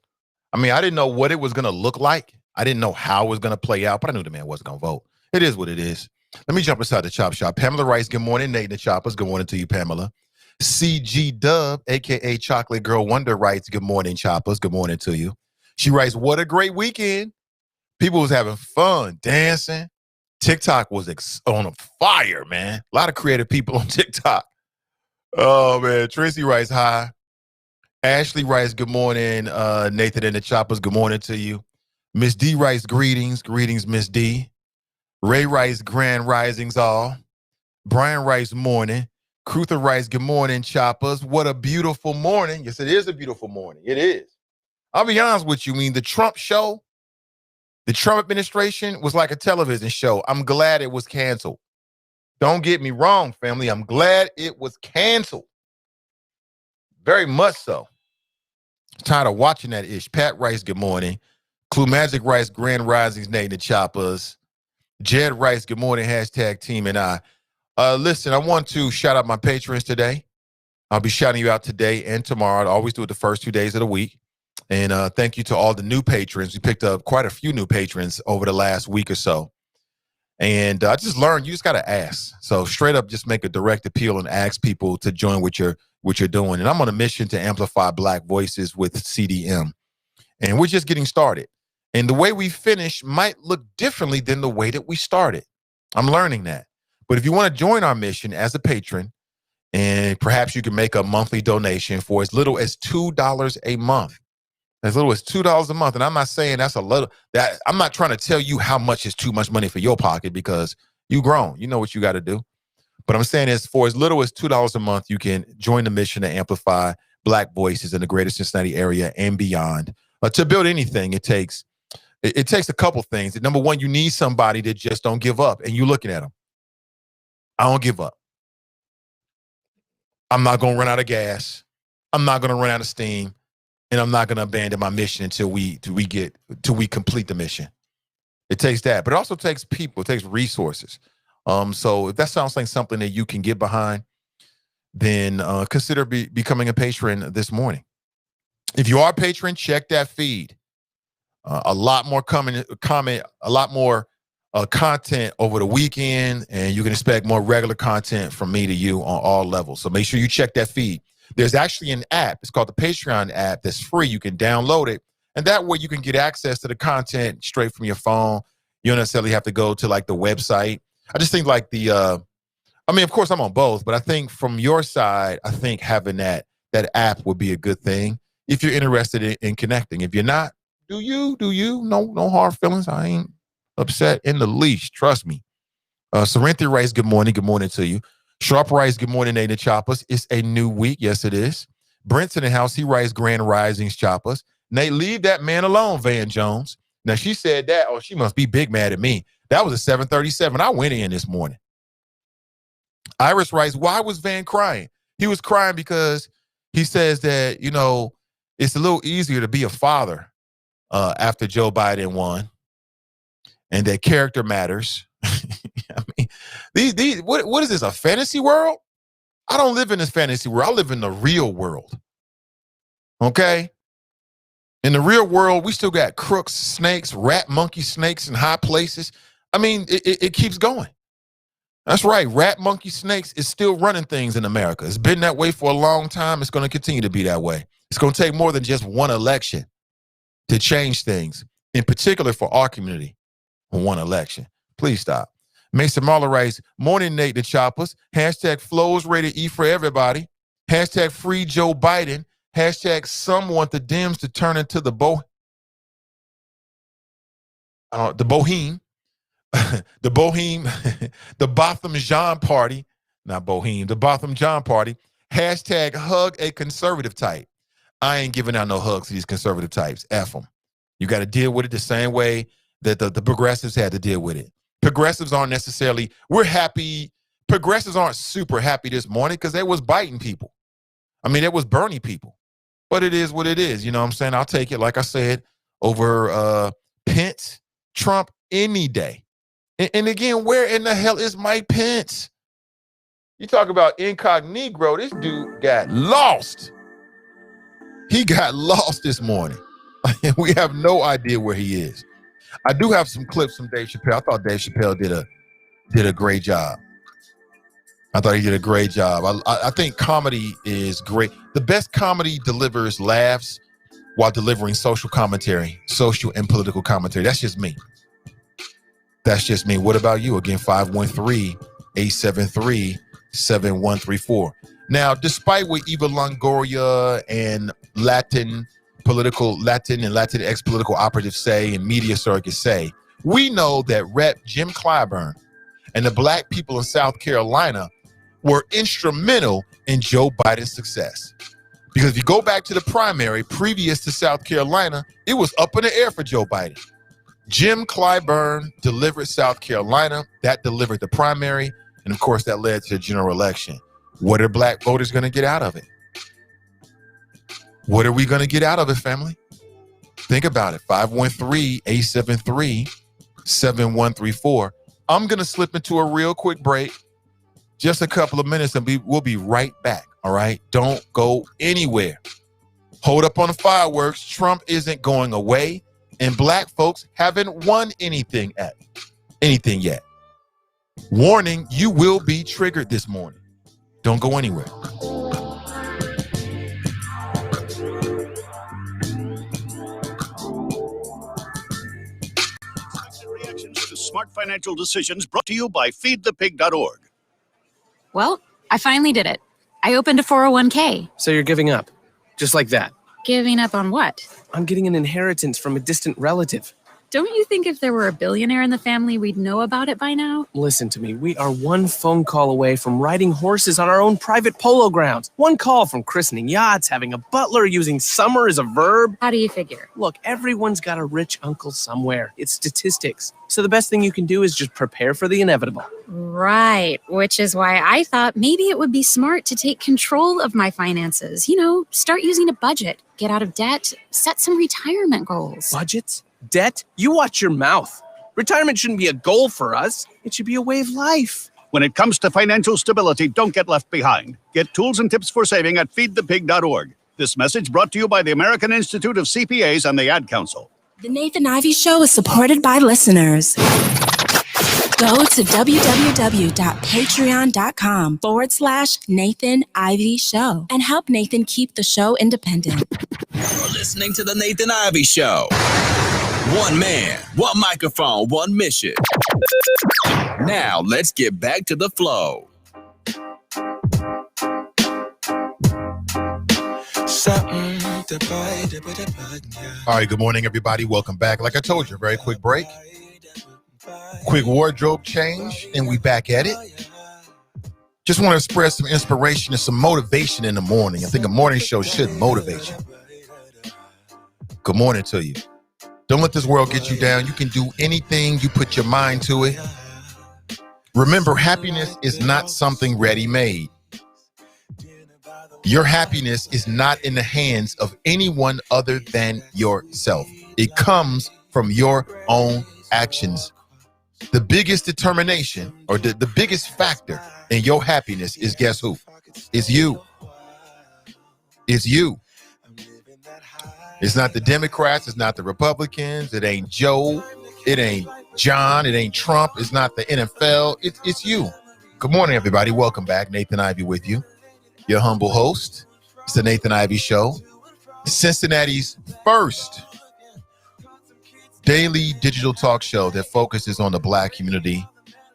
I mean, I didn't know what it was going to look like. I didn't know how it was going to play out, but I knew the man wasn't going to vote. It is what it is. Let me jump inside the chop shop. Pamela writes, good morning, Nate and the Choppers. Good morning to you, Pamela. CG Dub, a.k.a. Chocolate Girl Wonder, writes, good morning, Choppers. Good morning to you. She writes, what a great weekend. People was having fun, dancing. TikTok was on fire, man. A lot of creative people on TikTok. Oh, man. Tracy writes, hi. Ashley writes, good morning, Nathan and the Choppers. Good morning to you. Miss D writes, greetings. Greetings, Miss D. Ray writes, grand risings all. Brian writes, morning. Cruther writes, good morning, Choppers. What a beautiful morning. Yes, it is a beautiful morning. It is. I'll be honest with you. I mean, the Trump show, the Trump administration was like a television show. I'm glad it was canceled. Don't get me wrong, family. I'm glad it was canceled. Very much so. Tired of watching that ish. Pat writes, good morning. Clue Magic writes, grand risings, Nate and the Choppers. Jed writes, good morning, hashtag team and I. Listen, I want to shout out my patrons today. I'll be shouting you out today and tomorrow. I always do it the first 2 days of the week. And thank you to all the new patrons. We picked up quite a few new patrons over the last week or so. And I just learned you just got to ask. So straight up just make a direct appeal and ask people to join what you're doing. And I'm on a mission to amplify Black voices with CDM. And we're just getting started. And the way we finish might look differently than the way that we started. I'm learning that. But if you want to join our mission as a patron, and perhaps you can make a monthly donation for as little as $2 a month. As little as $2 a month. And I'm not saying that's a little, that I'm not trying to tell you how much is too much money for your pocket because you grown. You know what you got to do. But I'm saying is for as little as $2 a month, you can join the mission to amplify Black voices in the greater Cincinnati area and beyond. To build anything, it takes a couple things. Number one, you need somebody that just don't give up. And you're looking at them. I don't give up. I'm not going to run out of gas. I'm not going to run out of steam. And I'm not going to abandon my mission until we complete the mission. It takes that. But it also takes people. It takes resources. So if that sounds like something that you can get behind, then consider becoming a patron this morning. If you are a patron, check that feed. A lot more content over the weekend, and you can expect more regular content from me to you on all levels. So make sure you check that feed. There's actually an app. It's called the Patreon app that's free. You can download it, and that way you can get access to the content straight from your phone. You don't necessarily have to go to like the website. I just think like of course I'm on both, but I think from your side, I think having that app would be a good thing if you're interested in connecting. If you're not, do you? No hard feelings. I ain't upset in the least. Trust me. Serenity writes, good morning. Good morning to you. Sharp writes, good morning, Nathan Choppers. It's a new week. Yes, it is. Brent's in the house. He writes, grand risings, Choppers. Nate, leave that man alone, Van Jones. Now, she said that. Oh, she must be big mad at me. That was a 7:37. I went in this morning. Iris writes, why was Van crying? He was crying because he says that, it's a little easier to be a father after Joe Biden won, and that character matters. I mean, what is this, a fantasy world? I don't live in this fantasy world. I live in the real world. Okay? In the real world, we still got crooks, snakes, rat, monkey, snakes in high places. I mean, it keeps going. That's right. Rat, monkey, snakes is still running things in America. It's been that way for a long time. It's going to continue to be that way. It's going to take more than just one election to change things, in particular for our community, one election. Please stop. Mason Marler writes, morning, Nate the Choppers. Hashtag flows rated E for everybody. Hashtag free Joe Biden. Hashtag some want the Dems to turn into the Boheme. The Boheme, the Botham Jean Party, not Boheme, the Botham Jean Party. Hashtag hug a conservative type. I ain't giving out no hugs to these conservative types. F them. You got to deal with it the same way that the progressives had to deal with it. Progressives aren't necessarily, we're happy. Progressives aren't super happy this morning because they was biting people. I mean, it was Bernie people, but it is what it is. You know what I'm saying? I'll take it, like I said, over Pence, Trump any day. And again, where in the hell is Mike Pence? You talk about incognito. This dude got lost. He got lost this morning. We have no idea where he is. I do have some clips from Dave Chappelle. I thought Dave Chappelle did a great job. I thought he did a great job. I think comedy is great. The best comedy delivers laughs while delivering social commentary, social and political commentary. That's just me. That's just me. What about you? Again, 513-873-7134. Now, despite what Eva Longoria and Latin and Latinx political operatives say and media circuits say, we know that Rep. Jim Clyburn and the black people in South Carolina were instrumental in Joe Biden's success. Because if you go back to the primary previous to South Carolina, it was up in the air for Joe Biden. Jim Clyburn delivered South Carolina. That delivered the primary. And of course, that led to the general election. What are black voters going to get out of it? What are we going to get out of it, family? Think about it. 513-873-7134. I'm going to slip into a real quick break. Just a couple of minutes and we'll be right back. All right? Don't go anywhere. Hold up on the fireworks. Trump isn't going away. And black folks haven't won anything yet. Warning, you will be triggered this morning. Don't go anywhere. Reactions to smart financial decisions brought to you by feedthepig.org. Well, I finally did it. I opened a 401k. So you're giving up, just like that. Giving up on what? I'm getting an inheritance from a distant relative. Don't you think if there were a billionaire in the family, we'd know about it by now? Listen to me. We are one phone call away from riding horses on our own private polo grounds. One call from christening yachts, having a butler, using summer as a verb. How do you figure? Look, everyone's got a rich uncle somewhere. It's statistics. So the best thing you can do is just prepare for the inevitable. Right, which is why I thought maybe it would be smart to take control of my finances. You know, start using a budget, get out of debt, set some retirement goals. Budgets? Debt? You watch your mouth. Retirement shouldn't be a goal for us. It should be a way of life. When it comes to financial stability, don't get left behind. Get tools and tips for saving at feedthepig.org. This message brought to you by the American Institute of CPAs and the Ad Council. The Nathan Ivey Show is supported by listeners. Go to www.patreon.com/Nathan Ivey Show and help Nathan keep the show independent. You're listening to The Nathan Ivey Show. One man, one microphone, one mission. Now, let's get back to the flow. All right, good morning, everybody. Welcome back. Like I told you, very quick break. Quick wardrobe change, and we back at it. Just want to express some inspiration and some motivation in the morning. I think a morning show should motivate you. Good morning to you. Don't let this world get you down. You can do anything you put your mind to it. Remember, happiness is not something ready-made. Your happiness is not in the hands of anyone other than yourself. It comes from your own actions. The biggest determination or the biggest factor in your happiness is, guess who? It's you. It's you. It's not the Democrats. It's not the Republicans. It ain't Joe. It ain't John. It ain't Trump. It's not the NFL. It's you. Good morning, everybody. Welcome back. Nathan Ivey with you. Your humble host. It's the Nathan Ivey Show. Cincinnati's first daily digital talk show that focuses on the Black community,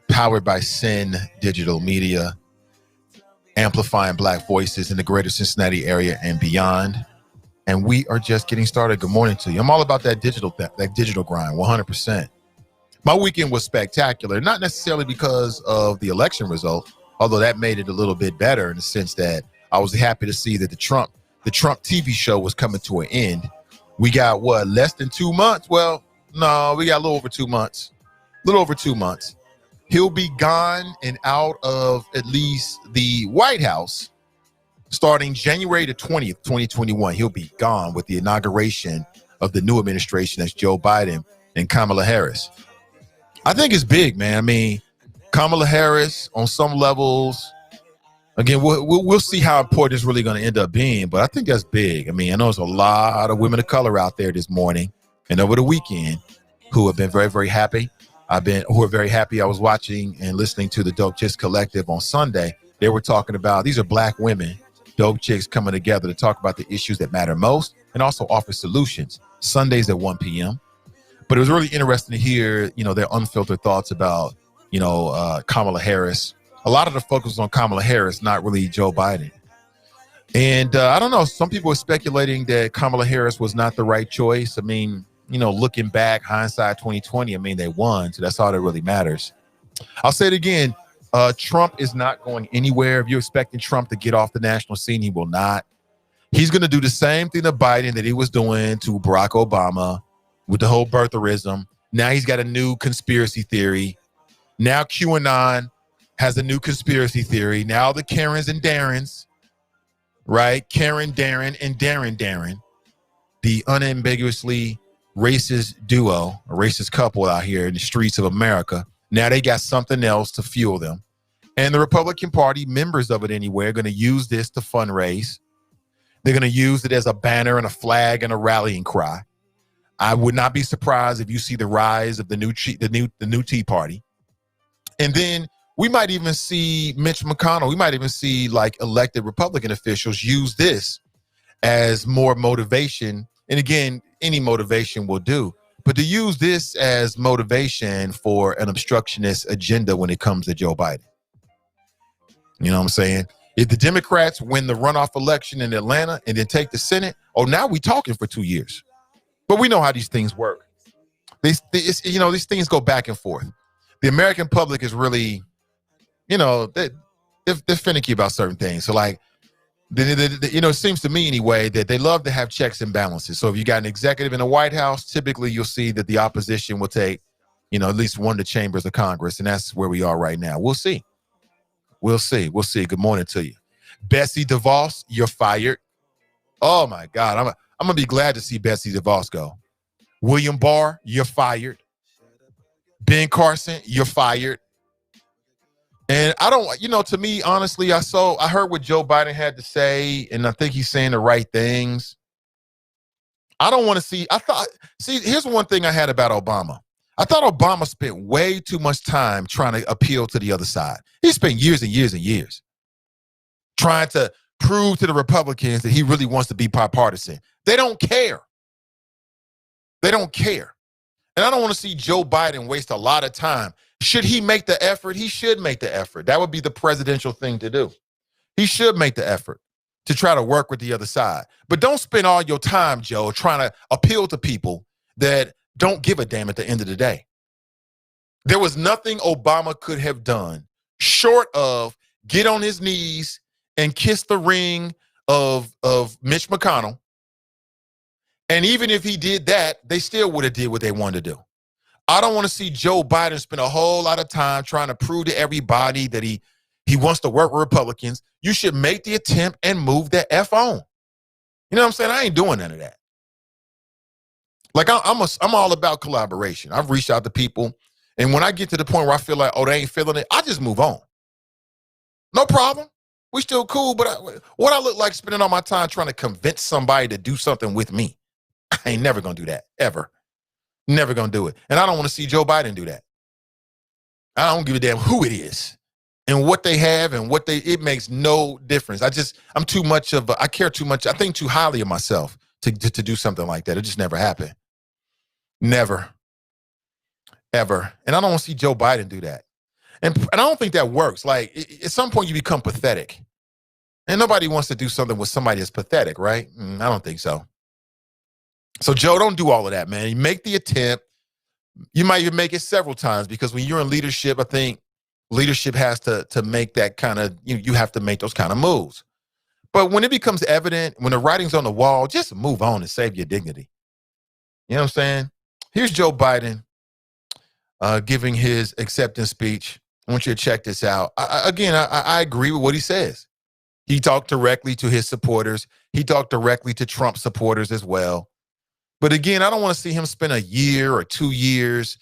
powered by Sin Digital Media, amplifying Black voices in the greater Cincinnati area and beyond. And we are just getting started. Good morning to you. I'm all about that digital grind, 100%. My weekend was spectacular, not necessarily because of the election result, although that made it a little bit better in the sense that I was happy to see that the Trump TV show was coming to an end. We got, less than 2 months? Well, no, we got a little over 2 months. He'll be gone and out of at least the White House Starting January the 20th, 2021, he'll be gone with the inauguration of the new administration as Joe Biden and Kamala Harris. I think it's big, man. I mean, Kamala Harris on some levels, again, we'll see how important it's really going to end up being, but I think that's big. I mean, I know there's a lot of women of color out there this morning and over the weekend who have been very, very happy. Who are very happy. I was watching and listening to the Dope Chicks Collective on Sunday. They were talking about, these are black women, dope chicks coming together to talk about the issues that matter most and also offer solutions. Sundays at 1 p.m. But it was really interesting to hear, their unfiltered thoughts about, Kamala Harris. A lot of the focus was on Kamala Harris, not really Joe Biden. And I don't know, some people are speculating that Kamala Harris was not the right choice. I mean, looking back, hindsight 2020, I mean, they won. So that's all that really matters. I'll say it again. Trump is not going anywhere. If you're expecting Trump to get off the national scene, he will not. He's going to do the same thing to Biden that he was doing to Barack Obama with the whole birtherism. Now he's got a new conspiracy theory. Now QAnon has a new conspiracy theory. Now the Karens and Darrens, right? Karen, Darren, and Darren, the unambiguously racist duo, a racist couple out here in the streets of America. Now they got something else to fuel them. And the Republican Party, members of it anyway, are going to use this to fundraise. They're going to use it as a banner and a flag and a rallying cry. I would not be surprised if you see the rise of the new Tea Party. And then we might even see Mitch McConnell. We might even see like elected Republican officials use this as more motivation. And again, any motivation will do. But to use this as motivation for an obstructionist agenda when it comes to Joe Biden. You know what I'm saying? If the Democrats win the runoff election in Atlanta and then take the Senate, now we talking for 2 years. But we know how these things work. These things go back and forth. The American public is really, they're finicky about certain things. So like, it seems to me anyway that they love to have checks and balances. So if you got an executive in the White House, typically you'll see that the opposition will take, at least one of the chambers of Congress. And that's where we are right now. We'll see. We'll see. Good morning to you. Betsy DeVos, you're fired. Oh my God. I'm going to be glad to see Betsy DeVos go. William Barr, you're fired. Ben Carson, you're fired. And I don't, to me, honestly, I heard what Joe Biden had to say, and I think he's saying the right things. I don't want to here's one thing I had about Obama. I thought Obama spent way too much time trying to appeal to the other side. He spent years and years and years trying to prove to the Republicans that he really wants to be bipartisan. They don't care. They don't care. And I don't want to see Joe Biden waste a lot of time. Should he make the effort? He should make the effort. That would be the presidential thing to do. He should make the effort to try to work with the other side. But don't spend all your time, Joe, trying to appeal to people that don't give a damn at the end of the day. There was nothing Obama could have done short of get on his knees and kiss the ring of Mitch McConnell. And even if he did that, they still would have did what they wanted to do. I don't want to see Joe Biden spend a whole lot of time trying to prove to everybody that he wants to work with Republicans. You should make the attempt and move the F on. You know what I'm saying? I ain't doing none of that. Like I'm all about collaboration. I've reached out to people, and when I get to the point where I feel like, they ain't feeling it, I just move on. No problem. We still cool, but what I look like spending all my time trying to convince somebody to do something with me, I ain't never gonna do that, ever. Never gonna do it. And I don't want to see Joe Biden do that. I don't give a damn who it is and what they have and it makes no difference. I'm too much I care too much. I think too highly of myself to do something like that. It just never happened. Never. Ever. And I don't want to see Joe Biden do that. And I don't think that works. Like at some point you become pathetic. And nobody wants to do something with somebody that's pathetic, right? I don't think so. So Joe, don't do all of that, man. You make the attempt. You might even make it several times because when you're in leadership, I think leadership has to make that kind of, you have to make those kind of moves. But when it becomes evident, when the writing's on the wall, just move on and save your dignity. You know what I'm saying? Here's Joe Biden giving his acceptance speech. I want you to check this out. I agree with what he says. He talked directly to his supporters. He talked directly to Trump supporters as well. But again, I don't want to see him spend a year or 2 years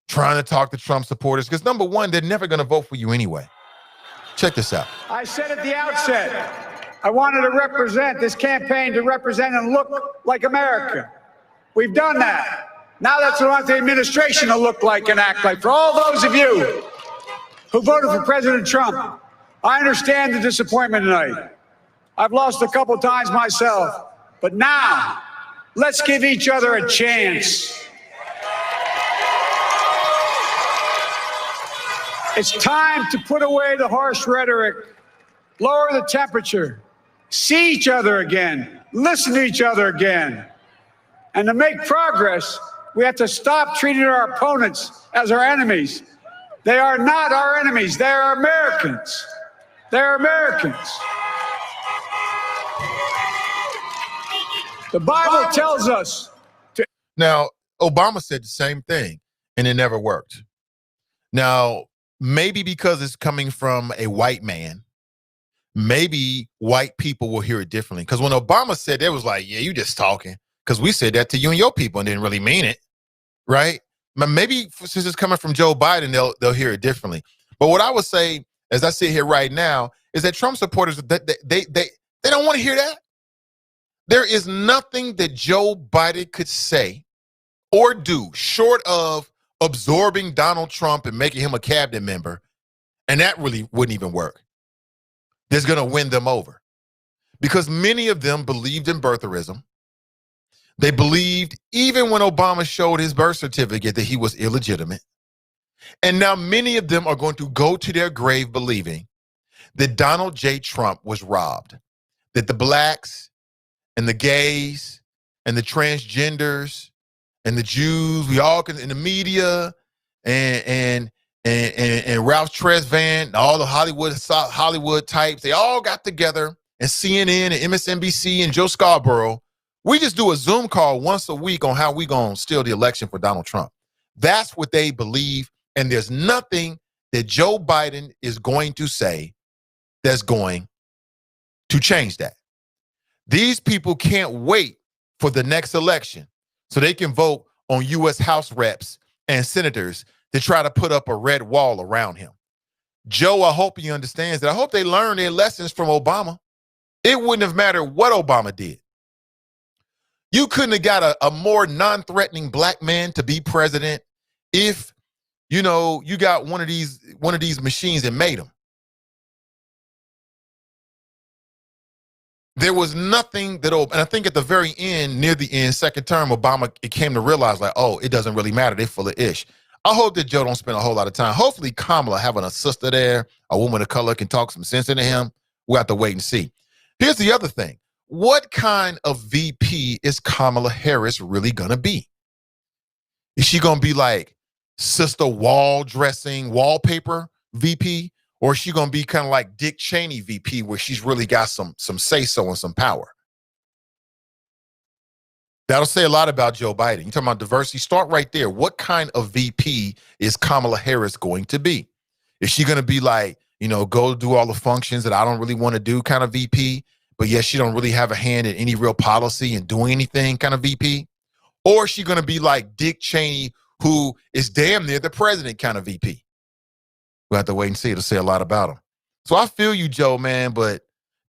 trying to talk to Trump supporters because, number one, they're never going to vote for you anyway. Check this out. I said at the outset, I wanted to represent this campaign to represent and look like America. We've done that. Now that's what I want the administration to look like and act like. For all those of you who voted for President Trump, I understand the disappointment tonight. I've lost a couple times myself, but now let's give each other a chance. It's time to put away the harsh rhetoric, lower the temperature, see each other again, listen to each other again. And to make progress, we have to stop treating our opponents as our enemies. They are not our enemies. They are Americans. They're Americans. The Bible tells us to. Now, Obama said the same thing, and it never worked. Now, maybe because it's coming from a white man, maybe white people will hear it differently. Because when Obama said it was like, yeah, you just talking. Because we said that to you and your people and didn't really mean it, right? But maybe since it's coming from Joe Biden, they'll hear it differently. But what I would say, as I sit here right now, is that Trump supporters, they don't want to hear that. There is nothing that Joe Biden could say or do short of absorbing Donald Trump and making him a cabinet member, and that really wouldn't even work. That's going to win them over. Because many of them believed in birtherism. They believed, even when Obama showed his birth certificate, that he was illegitimate. And now many of them are going to go to their grave believing that Donald J. Trump was robbed, that the blacks and the gays and the transgenders and the Jews, we all can, in the media and Ralph Tresvant, and all the Hollywood types, they all got together, and CNN and MSNBC and Joe Scarborough. We just do a Zoom call once a week on how we gonna steal the election for Donald Trump. That's what they believe, and there's nothing that Joe Biden is going to say that's going to change that. These people can't wait for the next election so they can vote on U.S. House reps and senators to try to put up a red wall around him. Joe, I hope he understands that. I hope they learn their lessons from Obama. It wouldn't have mattered what Obama did. You couldn't have got a more non-threatening black man to be president if, you got one of these machines that made him. There was nothing that, and I think at the very end, near the end, second term, Obama, it came to realize like, oh, it doesn't really matter. They're full of ish. I hope that Joe don't spend a whole lot of time. Hopefully Kamala, having a sister there, a woman of color, can talk some sense into him. We'll have to wait and see. Here's the other thing. What kind of VP is Kamala Harris really going to be? Is she going to be like sister wall dressing wallpaper VP? Or is she going to be kind of like Dick Cheney VP where she's really got some say-so and some power? That'll say a lot about Joe Biden. You're talking about diversity. Start right there. What kind of VP is Kamala Harris going to be? Is she going to be like, go do all the functions that I don't really want to do kind of VP? But yes, she don't really have a hand in any real policy and doing anything kind of VP? Or is she going to be like Dick Cheney, who is damn near the president kind of VP? We'll have to wait and see. It'll say a lot about him. So I feel you, Joe, man, but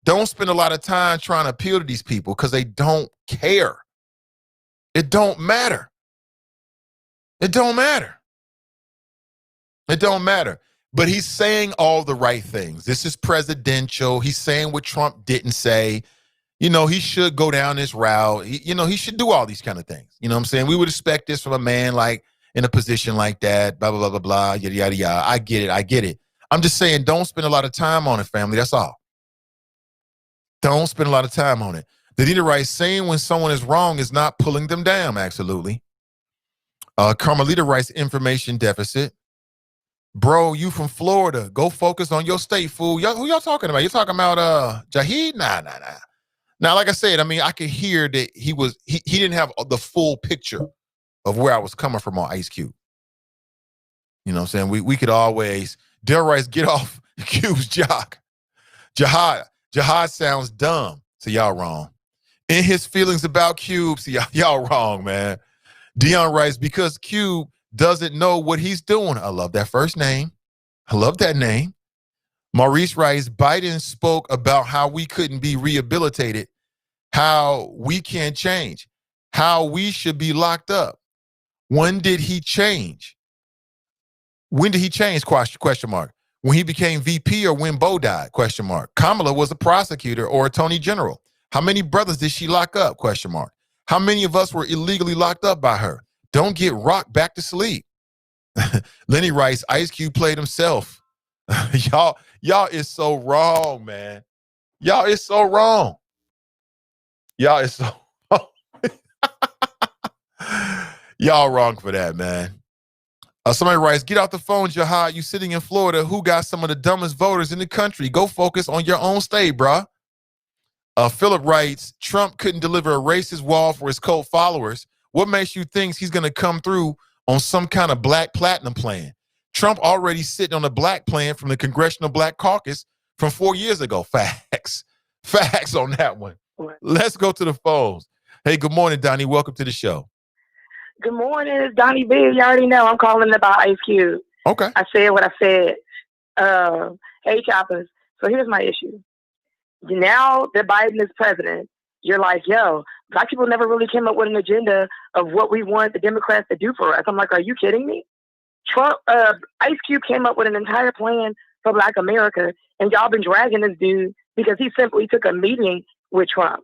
don't spend a lot of time trying to appeal to these people because they don't care. It don't matter. It don't matter. It don't matter. But he's saying all the right things. This is presidential. He's saying what Trump didn't say. He should go down this route. He should do all these kind of things. You know what I'm saying? We would expect this from a man like in a position like that, blah, blah, blah, blah, blah, yada, yada, yada. I get it. I'm just saying don't spend a lot of time on it, family. That's all. Don't spend a lot of time on it. The leader writes, saying when someone is wrong is not pulling them down, absolutely. Carmelita writes, information deficit. Bro, you from Florida. Go focus on your state, fool. Who y'all talking about? You talking about Jaheed? Nah. Now, like I said, I could hear that he didn't have the full picture of where I was coming from on Ice Cube. You know what I'm saying? We could always, Del Rice, get off Cube's jock. Jihad, Jihad sounds dumb. So y'all wrong. In his feelings about Cube, so y'all wrong, man. Dion writes, because Cube doesn't know what he's doing. I love that first name. I love that name. Maurice writes, Biden spoke about how we couldn't be rehabilitated, how we can't change, how we should be locked up. When did he change? When did he change? Question mark. When he became VP or when Bo died? Question mark. Kamala was a prosecutor or attorney general. How many brothers did she lock up? Question mark. How many of us were illegally locked up by her? Don't get rocked back to sleep. Lenny writes, Ice Cube played himself. Y'all is so wrong, man. Y'all is so wrong. Y'all is so y'all wrong for that, man. Somebody writes, get off the phone, Jihad. You sitting in Florida. Who got some of the dumbest voters in the country? Go focus on your own state, bruh. Philip writes, Trump couldn't deliver a racist wall for his cult followers. What makes you think he's going to come through on some kind of black platinum plan? Trump already sitting on a black plan from the Congressional Black Caucus from 4 years ago. Facts. Facts on that one. Let's go to the phones. Hey, good morning, Donnie. Welcome to the show. Good morning. It's Donnie B. You already know I'm calling about Ice Cube. Okay. I said what I said. Hey, Choppers. So here's my issue. Now that Biden is president, you're like, yo, black people never really came up with an agenda of what we want the Democrats to do for us. I'm like, are you kidding me? Ice Cube came up with an entire plan for Black America, and y'all been dragging this dude because he simply took a meeting with Trump.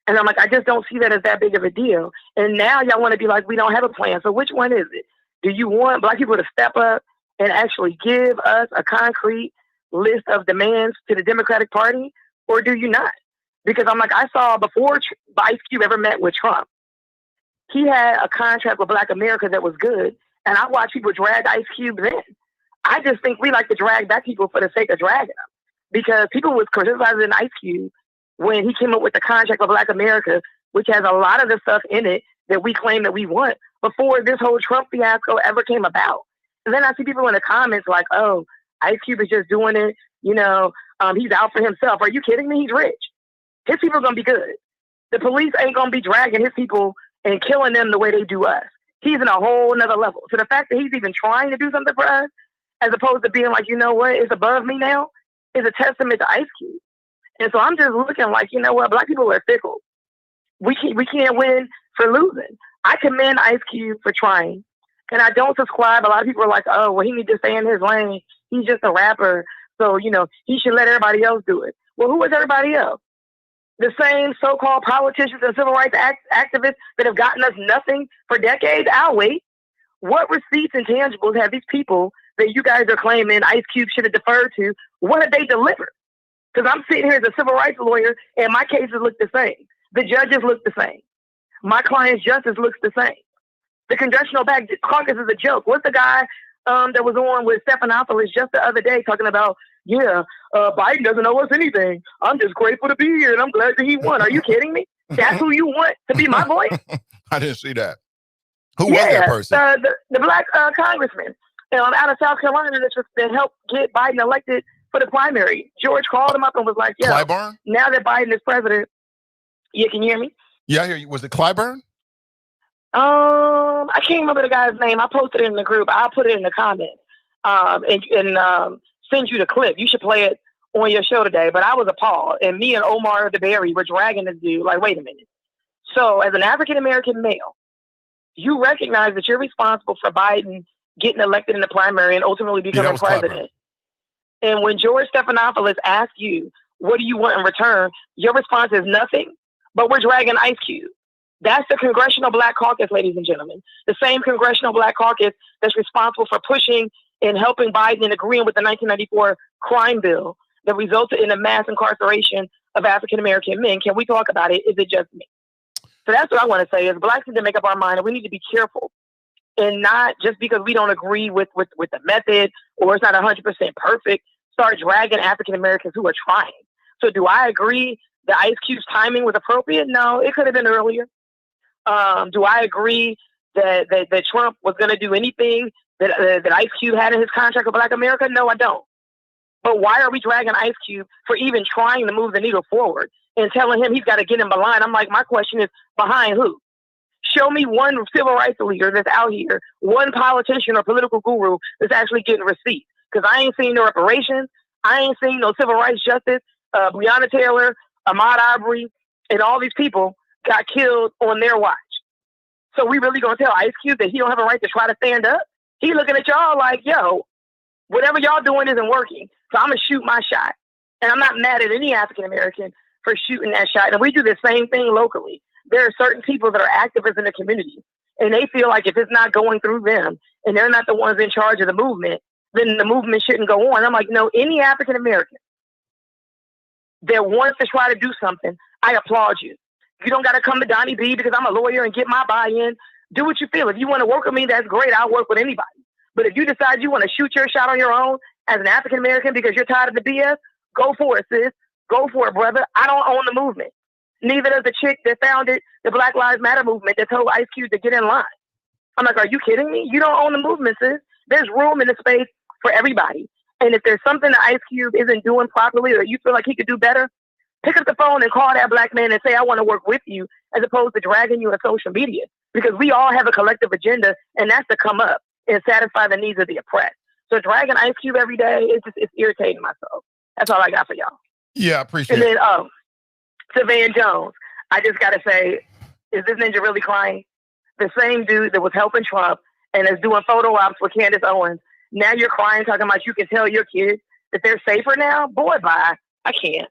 And I'm like, I just don't see that as that big of a deal. And now y'all want to be like, we don't have a plan. So which one is it? Do you want black people to step up and actually give us a concrete list of demands to the Democratic Party, or do you not? Because I'm like, I saw before Ice Cube ever met with Trump, he had a contract with Black America that was good. And I watched people drag Ice Cube then. I just think we like to drag back people for the sake of dragging them. Because people was criticizing Ice Cube when he came up with the contract with Black America, which has a lot of the stuff in it that we claim that we want before this whole Trump fiasco ever came about. And then I see people in the comments like, oh, Ice Cube is just doing it. You know, he's out for himself. Are you kidding me? He's rich. His people are going to be good. The police ain't going to be dragging his people and killing them the way they do us. He's in a whole nother level. So the fact that he's even trying to do something for us, as opposed to being like, you know what, it's above me now, is a testament to Ice Cube. And so I'm just looking like, you know what, black people are fickle. We can't win for losing. I commend Ice Cube for trying. And I don't subscribe. A lot of people are like, oh, well, he needs to stay in his lane. He's just a rapper. So, you know, he should let everybody else do it. Well, who is everybody else? The same so-called politicians and civil rights activists that have gotten us nothing for decades. I'll wait. What receipts and tangibles have these people that you guys are claiming Ice Cube should have deferred to, what have they delivered? Because I'm sitting here as a civil rights lawyer and my cases look the same. The judges look the same. My client's justice looks the same. The Congressional Black Caucus is a joke. What's the guy that was on with Stephanopoulos just the other day talking about, Biden doesn't owe us anything. I'm just grateful to be here and I'm glad that he won. Are you kidding me? That's who you want to be my voice? I didn't see that. Who was that person? The black congressman out of South Carolina that helped get Biden elected for the primary. George called him up and was like, Clyburn? Now that Biden is president, can you hear me? Yeah, I hear you. Was it Clyburn? I can't remember the guy's name. I posted it in the group. I'll put it in the comments and send you the clip. You should play it on your show today. But I was appalled. And me and Omar DeBerry were dragging this dude. Like, wait a minute. So as an African-American male, you recognize that you're responsible for Biden getting elected in the primary and ultimately becoming president. Clyburn. And when George Stephanopoulos asks you, what do you want in return? Your response is nothing, but we're dragging Ice Cube. That's the Congressional Black Caucus, ladies and gentlemen. The same Congressional Black Caucus that's responsible for pushing and helping Biden and agreeing with the 1994 crime bill that resulted in the mass incarceration of African-American men. Can we talk about it? Is it just me? So that's what I want to say is blacks need to make up our mind and we need to be careful and not just because we don't agree with the method or it's not 100% perfect, start dragging African-Americans who are trying. So do I agree that Ice Cube's timing was appropriate? No, it could have been earlier. Do I agree that Trump was going to do anything that Ice Cube had in his contract with Black America? No, I don't. But why are we dragging Ice Cube for even trying to move the needle forward and telling him he's got to get in line? I'm like, my question is, behind who? Show me one civil rights leader that's out here, one politician or political guru that's actually getting receipts. Because I ain't seen no reparations. I ain't seen no civil rights justice. Breonna Taylor, Ahmaud Arbery, and all these people got killed on their watch. So we really gonna tell Ice Cube that he don't have a right to try to stand up? He looking at y'all like, yo, whatever y'all doing isn't working. So I'm gonna shoot my shot. And I'm not mad at any African American for shooting that shot. And we do the same thing locally. There are certain people that are activists in the community, and they feel like if it's not going through them and they're not the ones in charge of the movement, then the movement shouldn't go on. I'm like, no, any African American that wants to try to do something, I applaud you. You don't got to come to Donnie B because I'm a lawyer and get my buy-in. Do what you feel. If you want to work with me, that's great. I'll work with anybody. But if you decide you want to shoot your shot on your own as an African American because you're tired of the BS, go for it, sis. Go for it, brother. I don't own the movement. Neither does the chick that founded the Black Lives Matter movement that told Ice Cube to get in line. I'm like, are you kidding me? You don't own the movement, sis. There's room in the space for everybody. And if there's something that Ice Cube isn't doing properly or you feel like he could do better, pick up the phone and call that black man and say, I want to work with you, as opposed to dragging you on social media. Because we all have a collective agenda, and that's to come up and satisfy the needs of the oppressed. So dragging Ice Cube every day, it's irritating myself. That's all I got for y'all. Yeah, I appreciate it. And then, to Van Jones, I just got to say, is this ninja really crying? The same dude that was helping Trump and is doing photo ops with Candace Owens, now you're crying, talking about you can tell your kids that they're safer now? Boy, bye. I can't.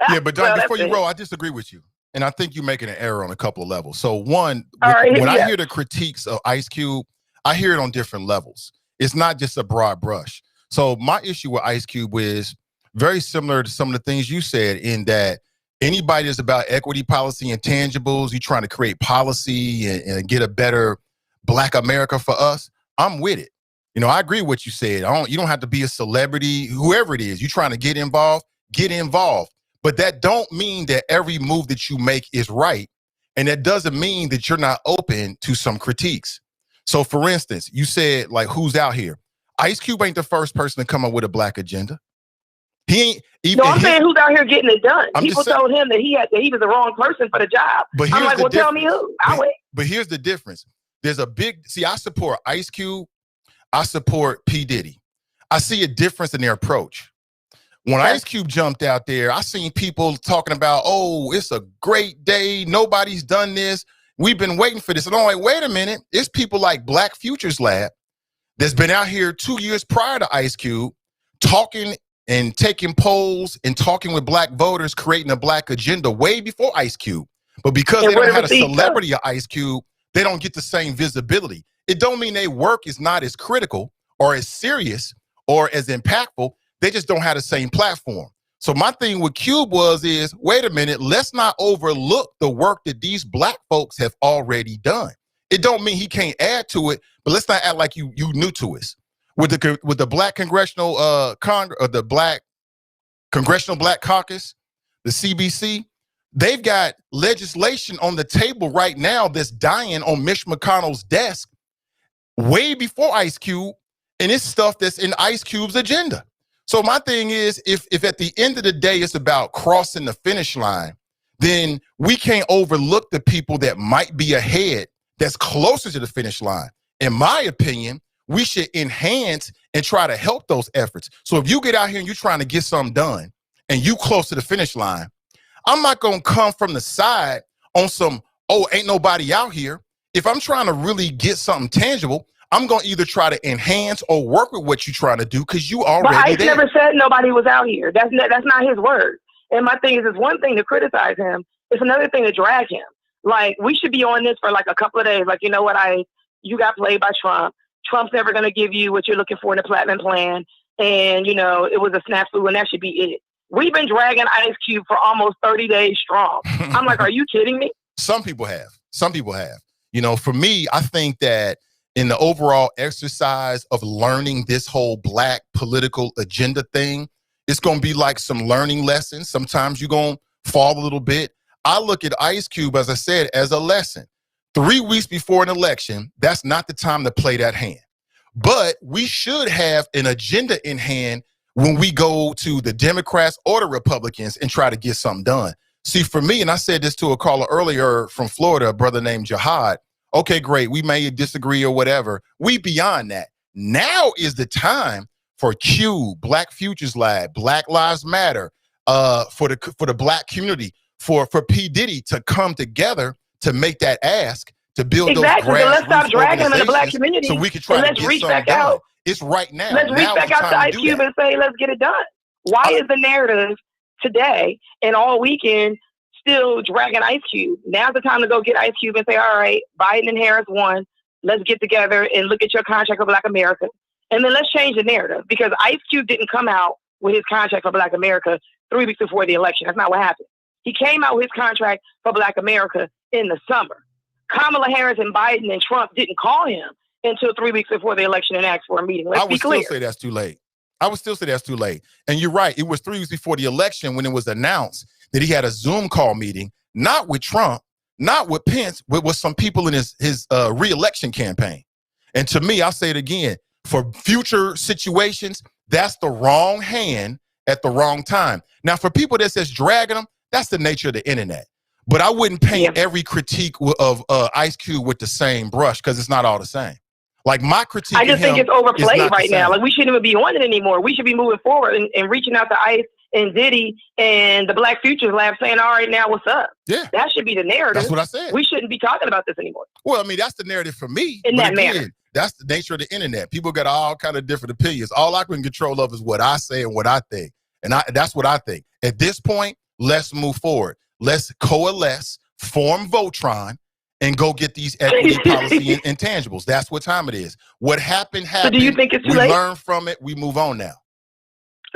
Yeah, but Don, before you roll, I disagree with you. And I think you're making an error on a couple of levels. So one, when I hear the critiques of Ice Cube, I hear it on different levels. It's not just a broad brush. So my issue with Ice Cube is very similar to some of the things you said, in that anybody that's about equity policy and tangibles, you're trying to create policy and get a better Black America for us, I'm with it. You know, I agree with what you said. You don't have to be a celebrity, whoever it is. You're trying to get involved, get involved. But that don't mean that every move that you make is right. And that doesn't mean that you're not open to some critiques. So for instance, you said, like, who's out here? Ice Cube ain't the first person to come up with a Black agenda. He ain't even. No, I'm saying who's out here getting it done. People told him that he was the wrong person for the job. But I'm like, well, tell me who. I'll wait. But here's the difference. There's a big, I support Ice Cube. I support P. Diddy. I see a difference in their approach. When Ice Cube jumped out there, I seen people talking about, oh, it's a great day. Nobody's done this. We've been waiting for this. And I'm like, wait a minute. It's people like Black Futures Lab that's been out here 2 years prior to Ice Cube talking and taking polls and talking with Black voters, creating a Black agenda way before Ice Cube. But because they don't have a celebrity of Ice Cube, they don't get the same visibility. It don't mean their work is not as critical or as serious or as impactful. They just don't have the same platform. So my thing with Cube is, wait a minute, let's not overlook the work that these Black folks have already done. It don't mean he can't add to it, but let's not act like you new to us. With the Black Congressional the Black Congressional Black Caucus, the CBC, they've got legislation on the table right now that's dying on Mitch McConnell's desk way before Ice Cube, and it's stuff that's in Ice Cube's agenda. So my thing is, if at the end of the day it's about crossing the finish line, then we can't overlook the people that might be ahead that's closer to the finish line. In my opinion, we should enhance and try to help those efforts. So if you get out here and you're trying to get something done and you close to the finish line, I'm not going to come from the side on some, oh, ain't nobody out here. If I'm trying to really get something tangible, I'm going to either try to enhance or work with what you're trying to do because you already But Ice there. never said nobody was out here. That's not his word. And my thing is, it's one thing to criticize him. It's another thing to drag him. Like, we should be on this for like a couple of days. Like, you know what, you got played by Trump. Trump's never going to give you what you're looking for in the platinum plan. And, you know, it was a snafu and that should be it. We've been dragging Ice Cube for almost 30 days strong. I'm like, are you kidding me? Some people have. Some people have. You know, for me, I think that in the overall exercise of learning this whole Black political agenda thing, it's going to be like some learning lessons. Sometimes you're going to fall a little bit. I look at Ice Cube, as I said, as a lesson. 3 weeks before an election, that's not the time to play that hand. But we should have an agenda in hand when we go to the Democrats or the Republicans and try to get something done. See, for me, and I said this to a caller earlier from Florida, a brother named Jihad. Okay, great. We may disagree or whatever. We beyond that. Now is the time for Q, Black Futures Lab, Black Lives Matter, for the Black community, for P. Diddy to come together to make that ask, to build exactly. those So let's stop dragging them in the Black organizations community. so we can try to let's get reach something back done. out. It's right now. Let's reach back out to Ice Cube and say, let's get it done. Why is the narrative today and all weekend still dragging Ice Cube? Now's the time to go get Ice Cube and say, all right, Biden and Harris won. Let's get together and look at your contract for Black America. And then let's change the narrative, because Ice Cube didn't come out with his contract for Black America 3 weeks before the election. That's not what happened. He came out with his contract for Black America in the summer. Kamala Harris and Biden and Trump didn't call him until 3 weeks before the election and ask for a meeting. Let's be clear. I would still say that's too late. I would still say that's too late. And you're right. It was 3 weeks before the election when it was announced that he had a Zoom call meeting, not with Trump, not with Pence, but with some people in his re-election campaign. And to me, I'll say it again, for future situations, that's the wrong hand at the wrong time. Now, for people that says dragging them, that's the nature of the internet. But I wouldn't paint every critique of Ice Cube with the same brush, because it's not all the same. Like my critique, I just think it's overplayed right now. Like we shouldn't even be on it anymore. We should be moving forward and reaching out to Ice and Diddy and the Black Futures Lab saying, all right, now what's up? Yeah. That should be the narrative. That's what I said. We shouldn't be talking about this anymore. Well, I mean, that's the narrative for me. In that manner. That's the nature of the internet. People got all kind of different opinions. All I can control of is what I say and what I think. And that's what I think. At this point, let's move forward. Let's coalesce, form Voltron, and go get these equity policy intangibles. That's what time it is. What happened. So do you think it's too late? We learn from it. We move on now.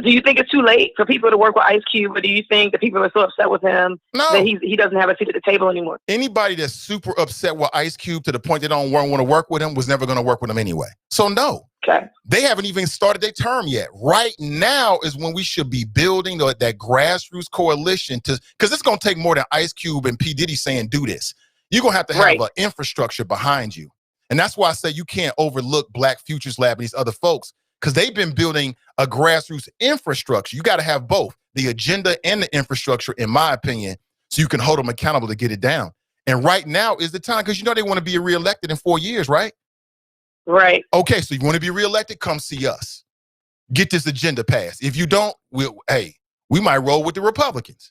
Do you think it's too late for people to work with Ice Cube, or do you think that people are so upset with him that he doesn't have a seat at the table anymore? Anybody that's super upset with Ice Cube to the point they don't want to work with him was never going to work with him anyway. So no. Okay. They haven't even started their term yet. Right now is when we should be building that grassroots coalition, because it's going to take more than Ice Cube and P. Diddy saying do this. You're going to have an infrastructure behind you. And that's why I say you can't overlook Black Futures Lab and these other folks, because they've been building a grassroots infrastructure. You got to have both the agenda and the infrastructure, in my opinion, so you can hold them accountable to get it down. And right now is the time, because they want to be reelected in 4 years, right? Right. Okay, so you want to be reelected? Come see us. Get this agenda passed. If you don't, we might roll with the Republicans.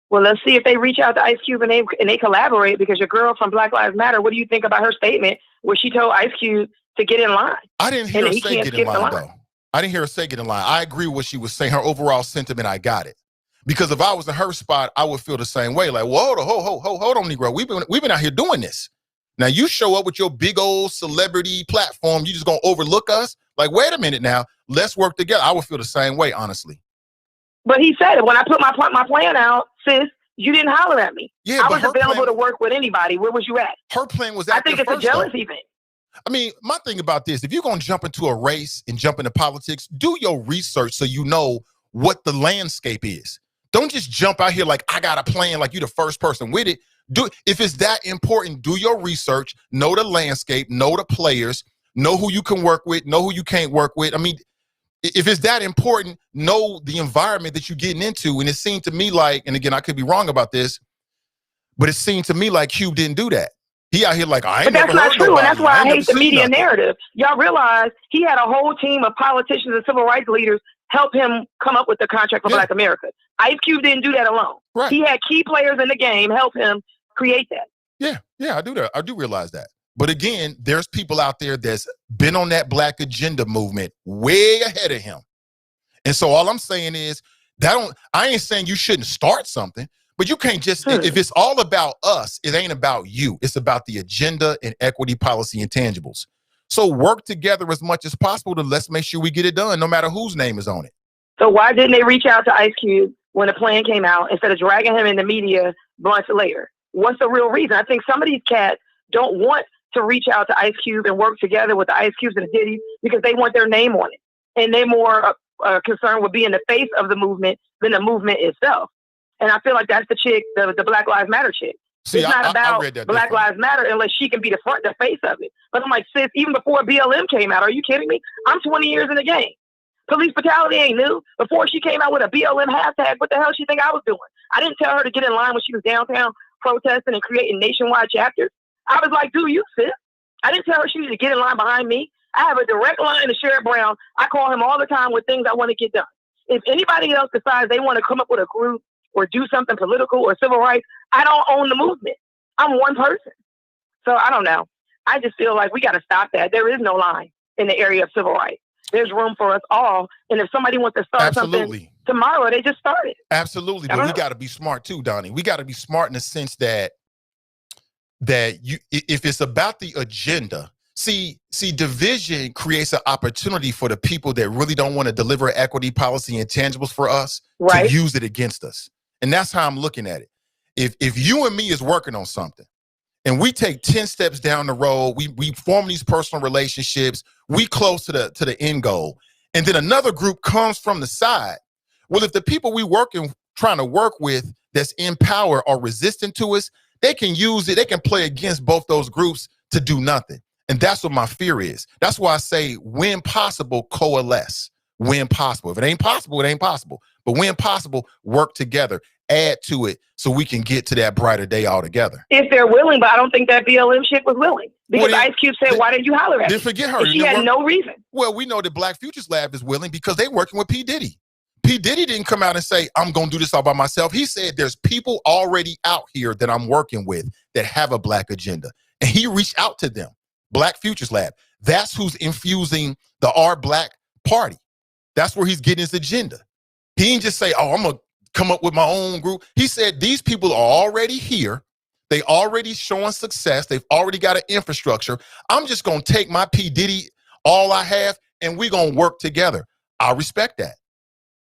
Well, let's see if they reach out to Ice Cube and they collaborate, because your girl from Black Lives Matter, what do you think about her statement where she told Ice Cube to get in line? I didn't hear her say get in line, though. I didn't hear her say get in line. I agree with what she was saying. Her overall sentiment, I got it. Because if I was in her spot, I would feel the same way. Like, well, hold on, Negro. We've been out here doing this. Now you show up with your big old celebrity platform. You just gonna overlook us? Like, wait a minute now. Let's work together. I would feel the same way, honestly. But he said it. When I put my plan out, sis, you didn't holler at me. Yeah, I was available to work with anybody. Where was you at? Her plan was I think it's a jealousy thing. I mean, my thing about this, if you're going to jump into a race and jump into politics, do your research so you know what the landscape is. Don't just jump out here like, I got a plan, like you the first person with it. If it's that important, do your research, know the landscape, know the players, know who you can work with, know who you can't work with. I mean, if it's that important, know the environment that you're getting into. And it seemed to me like, and again, I could be wrong about this, but it seemed to me like Cube didn't do that. He out here like, I ain't never heard nobody. But that's not true, and that's why I hate the media narrative. Y'all realize he had a whole team of politicians and civil rights leaders help him come up with the contract for Black America. Ice Cube didn't do that alone. Right. He had key players in the game help him create that. Yeah, I do that. I do realize that. But again, there's people out there that's been on that Black agenda movement way ahead of him. And so all I'm saying is, I ain't saying you shouldn't start something, but you can't just, if it's all about us, it ain't about you. It's about the agenda and equity policy intangibles. So work together as much as possible to let's make sure we get it done, no matter whose name is on it. So why didn't they reach out to Ice Cube when the plan came out instead of dragging him in the media months later? What's the real reason? I think some of these cats don't want to reach out to Ice Cube and work together with the Ice Cubes and the Diddy because they want their name on it. And they're more concerned with being the face of the movement than the movement itself. And I feel like that's the chick, the Black Lives Matter chick. See, it's not about Black Lives Matter unless she can be the face of it. But I'm like, sis, even before BLM came out, are you kidding me? I'm 20 years in the game. Police brutality ain't new. Before she came out with a BLM hashtag, what the hell she think I was doing? I didn't tell her to get in line when she was downtown protesting and creating nationwide chapters. I was like, do you, sis? I didn't tell her she needed to get in line behind me. I have a direct line to Sheriff Brown. I call him all the time with things I want to get done. If anybody else decides they want to come up with a group or do something political or civil rights, I don't own the movement. I'm one person. So I don't know. I just feel like we got to stop that. There is no line in the area of civil rights. There's room for us all. And if somebody wants to start something tomorrow, they just start it. Absolutely. But we got to be smart too, Donnie. We got to be smart in the sense that if it's about the agenda, see, division creates an opportunity for the people that really don't want to deliver equity, policy, and intangibles for us to use it against us. And that's how I'm looking at it. If you and me is working on something and we take 10 steps down the road, we form these personal relationships, we close to the end goal, and then another group comes from the side. Well, if the people we trying to work with that's in power are resistant to us, they can use it. They can play against both those groups to do nothing. And that's what my fear is. That's why I say, when possible, coalesce. When possible. If it ain't possible, it ain't possible. But when possible, work together, add to it so we can get to that brighter day all together. If they're willing, but I don't think that BLM chick was willing. Because Ice Cube said, why didn't you holler at me? Then forget her. She had no reason. Well, we know that Black Futures Lab is willing because they're working with P. Diddy. P. Diddy didn't come out and say, I'm going to do this all by myself. He said, there's people already out here that I'm working with that have a Black agenda. And he reached out to them. Black Futures Lab. That's who's infusing the Our Black Party. That's where he's getting his agenda. He didn't just say, I'm going to come up with my own group. He said, these people are already here. They already showing success. They've already got an infrastructure. I'm just going to take my P. Diddy, all I have, and we're going to work together. I respect that.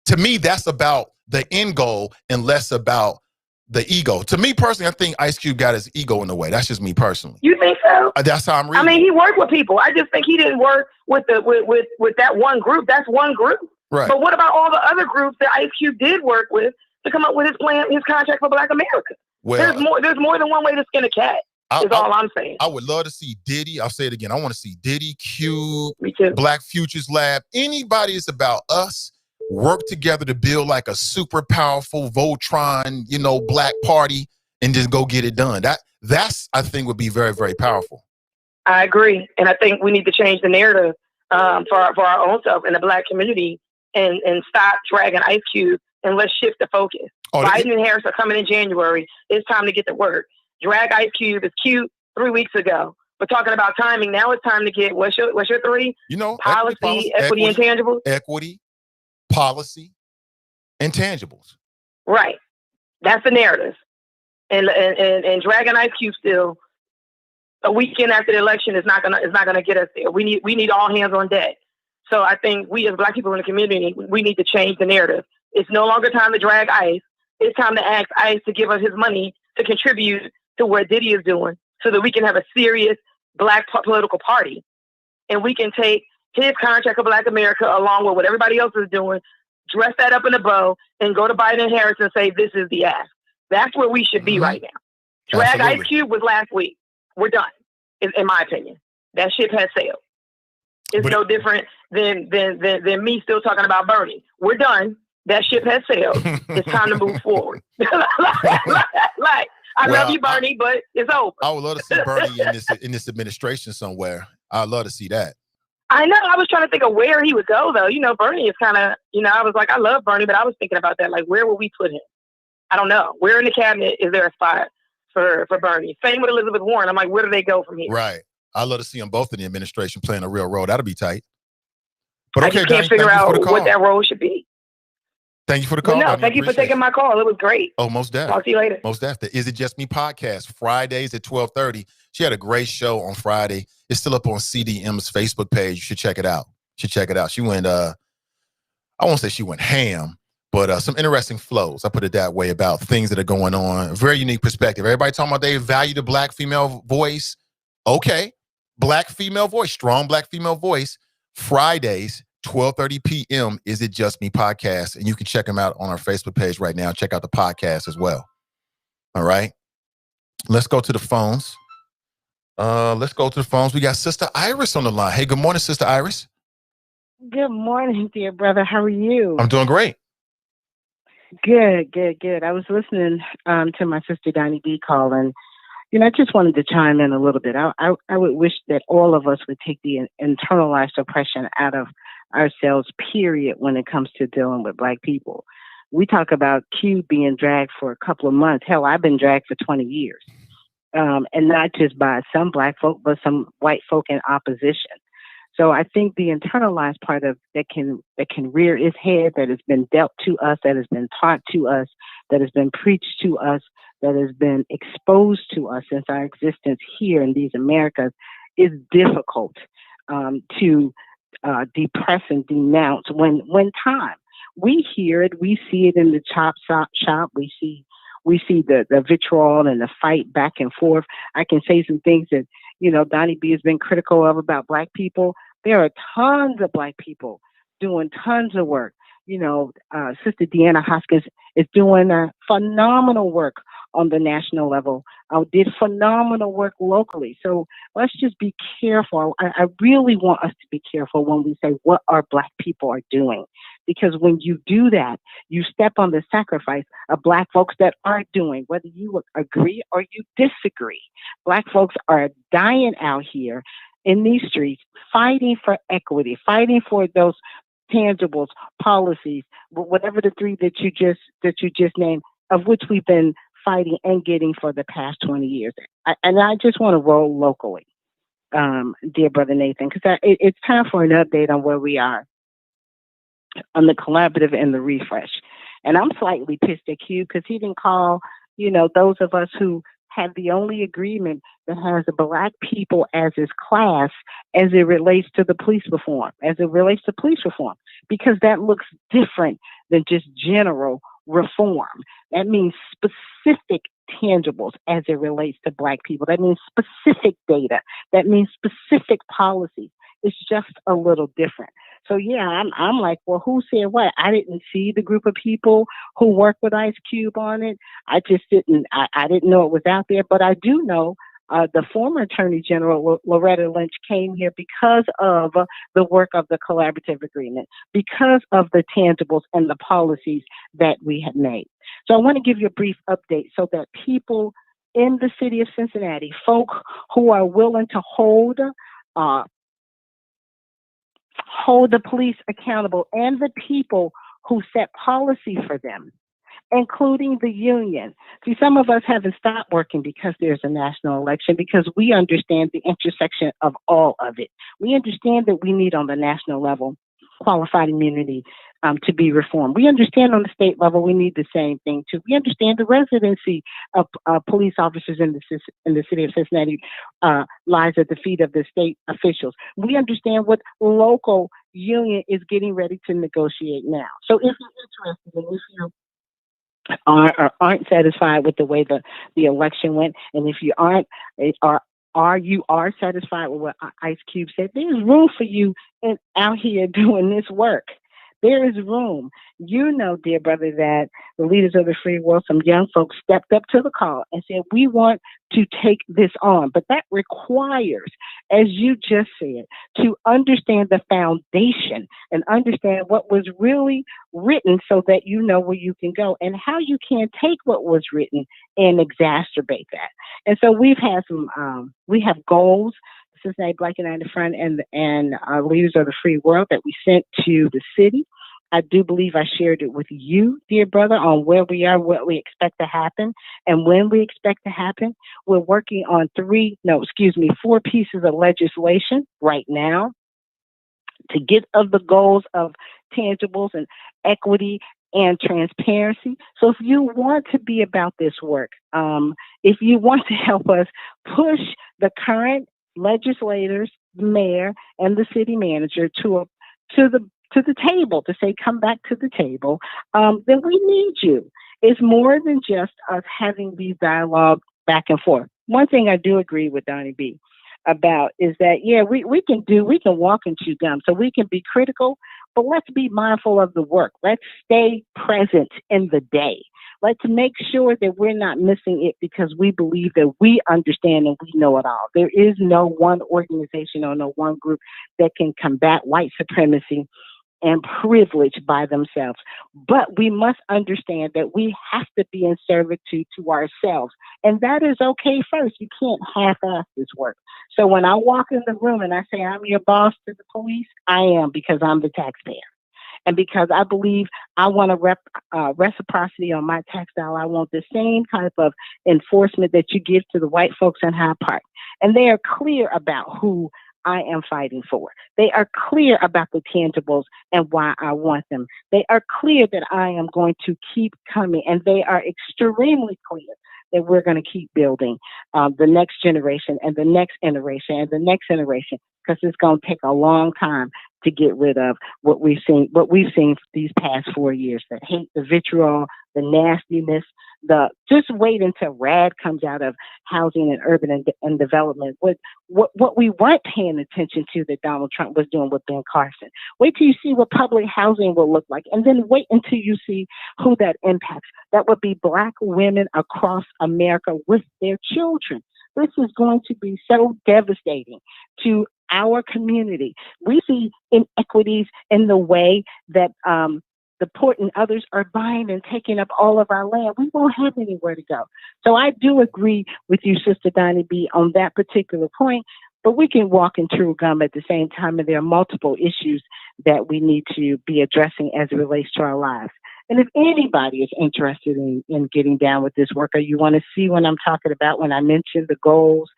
To me, that's about the end goal and less about the ego. To me personally, I think Ice Cube got his ego in the way. That's just me personally. You think so? That's how I'm reading. I mean, he worked with people. I just think he didn't work with that one group. That's one group. Right. But what about all the other groups that Ice Cube did work with to come up with his plan, his contract for Black America? Well, there's more than one way to skin a cat. Is all I'm saying. I would love to see Diddy. I'll say it again. I want to see Diddy, Cube, Me too. Black Futures Lab. Anybody that's about us work together to build like a super powerful Voltron, Black party and just go get it done. That's I think would be very, very powerful. I agree. And I think we need to change the narrative for our own self in the Black community and stop dragging Ice Cube and let's shift the focus. Biden and Harris are coming in January. It's time to get to work. Drag Ice Cube is cute 3 weeks ago. We're talking about timing. Now it's time to get, what's your three? Policy, equity, intangibles. Equity, policy, intangibles. Right. That's the narrative. And dragging Ice Cube still a weekend after the election is not gonna get us there. We need all hands on deck. So I think we as Black people in the community, we need to change the narrative. It's no longer time to drag Ice. It's time to ask Ice to give us his money to contribute to what Diddy is doing so that we can have a serious Black political party. And we can take his contract of Black America along with what everybody else is doing, dress that up in a bow, and go to Biden and Harris and say, this is the ask. That's where we should be right now. Drag Ice Cube was last week. We're done, in my opinion. That ship has sailed. It's no different than me still talking about Bernie. We're done. That ship has sailed. It's time to move forward. I love you, Bernie, but it's over. I would love to see Bernie in this administration somewhere. I'd love to see that. I know. I was trying to think of where he would go, though. Bernie is kind of, I was like, I love Bernie, but I was thinking about that. Like, where will we put him? I don't know. Where in the cabinet is there a spot for Bernie? Same with Elizabeth Warren. I'm like, where do they go from here? Right. I'd love to see them both in the administration playing a real role. That'll be tight. But I just can't figure out what that role should be. Thank you for the call. No, thank you for taking my call. It was great. Oh, most definitely. Talk to you later. Most definitely. Is It Just Me podcast, Fridays at 12:30. She had a great show on Friday. It's still up on CDM's Facebook page. You should check it out. She went, I won't say she went ham, but some interesting flows. I put it that way about things that are going on. Very unique perspective. Everybody talking about they value the Black female voice. Okay. Black female voice, strong Black female voice. Fridays, 12:30 p.m. Is It Just Me podcast. And you can check them out on our Facebook page right now. Check out the podcast as well. All right. Let's go to the phones. We got Sister Iris on the line. Hey, good morning, Sister Iris. Good morning, dear brother. How are you? I'm doing great. Good. I was listening to my sister Donnie B call, and I just wanted to chime in a little bit. I would wish that all of us would take the internalized oppression out of ourselves, period, when it comes to dealing with Black people. We talk about Q being dragged for a couple of months. Hell, I've been dragged for 20 years. And not just by some Black folk, but some white folk in opposition. So I think the internalized part of that can rear its head, that has been dealt to us, that has been taught to us, that has been preached to us, that has been exposed to us since our existence here in these Americas, is difficult to depress and denounce when time. We hear it, we see it in the chop shop, we see the vitriol and the fight back and forth. I can say some things that, Donnie B has been critical of about Black people. There are tons of Black people doing tons of work. Sister Deanna Hoskins is doing phenomenal work on the national level, did phenomenal work locally. So let's just be careful. I really want us to be careful when we say what our Black people are doing. Because when you do that, you step on the sacrifice of Black folks that are doing, whether you agree or you disagree. Black folks are dying out here in these streets, fighting for equity, fighting for those tangibles, policies, whatever the three that you just named, of which we've been fighting and getting for the past 20 years. And I just want to roll locally, dear brother Nathan, because it's time for an update on where we are on the collaborative and the refresh. And I'm slightly pissed at Q because he didn't call, those of us who have the only agreement that has the Black people as his class as it relates to the police reform, because that looks different than just general reform. That means specific tangibles as it relates to Black people. That means specific data. That means specific policies. It's just a little different. So yeah, I'm like, well, who said what? I didn't see the group of people who worked with Ice Cube on it. I just didn't. I didn't know it was out there, but I do know the former Attorney General Loretta Lynch came here because of the work of the collaborative agreement, because of the tangibles and the policies that we had made. So I want to give you a brief update so that people in the city of Cincinnati, folk who are willing to hold the police accountable, and the people who set policy for them, including the union. See, some of us haven't stopped working because there's a national election, because we understand the intersection of all of it. We understand that we need on the national level qualified immunity to be reformed. We understand on the state level we need the same thing too. We understand the residency of police officers in the city of Cincinnati lies at the feet of the state officials. We understand what local union is getting ready to negotiate now. So if you're interested and if you aren't satisfied with the way the election went, and if you aren't you are satisfied with what Ice Cube said, there's room for you out here doing this work. There is room. Dear brother, that the leaders of the free world, some young folks, stepped up to the call and said, we want to take this on. But that requires, as you just said, to understand the foundation and understand what was really written so that you know where you can go and how you can take what was written and exacerbate that. And so we have goals, Cincinnati Black United Front and leaders of the free world, that we sent to the city. I do believe I shared it with you, dear brother, on where we are, what we expect to happen, and when we expect to happen. We're working on 4 pieces of legislation right now to get of the goals of tangibles and equity and transparency. So if you want to be about this work, if you want to help us push the current legislators, the mayor, and the city manager to the table, to say, come back to the table, then we need you. It's more than just us having these dialogue back and forth. One thing I do agree with Donnie B about is that, yeah, we can walk and chew gum, so we can be critical, but let's be mindful of the work. Let's stay present in the day. Like, to make sure that we're not missing it because we believe that we understand and we know it all. There is no one organization or no one group that can combat white supremacy and privilege by themselves. But we must understand that we have to be in servitude to ourselves. And that is okay first. You can't half-ass this work. So when I walk in the room and I say I'm your boss to the police, I am, because I'm the taxpayer. And because I believe I want a reciprocity on my tax dollar. I want the same type of enforcement that you give to the white folks in Hyde Park. And they are clear about who I am fighting for. They are clear about the tangibles and why I want them. They are clear that I am going to keep coming, and they are extremely clear that we're going to keep building the next generation and the next generation and the next generation, because it's going to take a long time to get rid of what we've seen these past 4 years, the hate, the vitriol, the nastiness. Just wait until RAD comes out of housing and urban and development. What we weren't paying attention to that Donald Trump was doing with Ben Carson. Wait till you see what public housing will look like, and then wait until you see who that impacts. That would be Black women across America with their children. This is going to be so devastating to our community. We see inequities in the way that the port and others are buying and taking up all of our land. We won't have anywhere to go. So I do agree with you, Sister Donnie B, on that particular point, but we can walk and chew gum at the same time, and there are multiple issues that we need to be addressing as it relates to our lives. And if anybody is interested in getting down with this work, or you want to see what I'm talking about when I mentioned the goals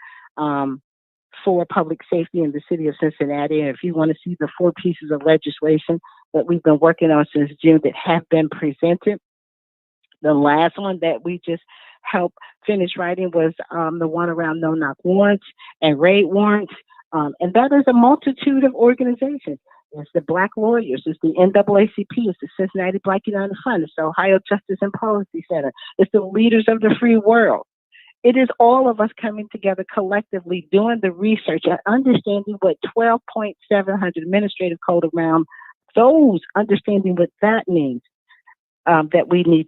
for public safety in the city of Cincinnati, and if you want to see the 4 pieces of legislation that we've been working on since June that have been presented, the last one that we just helped finish writing was the one around no-knock warrants and raid warrants. And that is a multitude of organizations. It's the Black Lawyers, it's the NAACP, it's the Cincinnati Black United Fund, it's the Ohio Justice and Policy Center, it's the Leaders of the Free World. It is all of us coming together collectively, doing the research and understanding what 12.700 administrative code around those, understanding what that means. That we need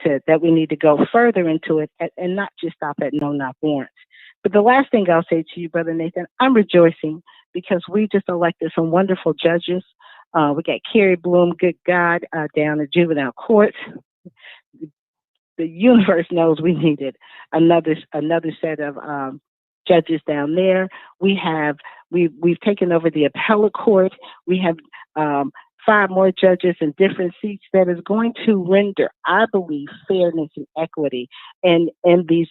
to go further into it and not just stop at no-knock warrants. But the last thing I'll say to you, Brother Nathan, I'm rejoicing because we just elected some wonderful judges. We got Carrie Bloom, good God, down at juvenile courts. The universe knows we needed another set of judges down there. We've taken over the appellate court. We have 5 more judges in different seats that is going to render, I believe, fairness and equity in these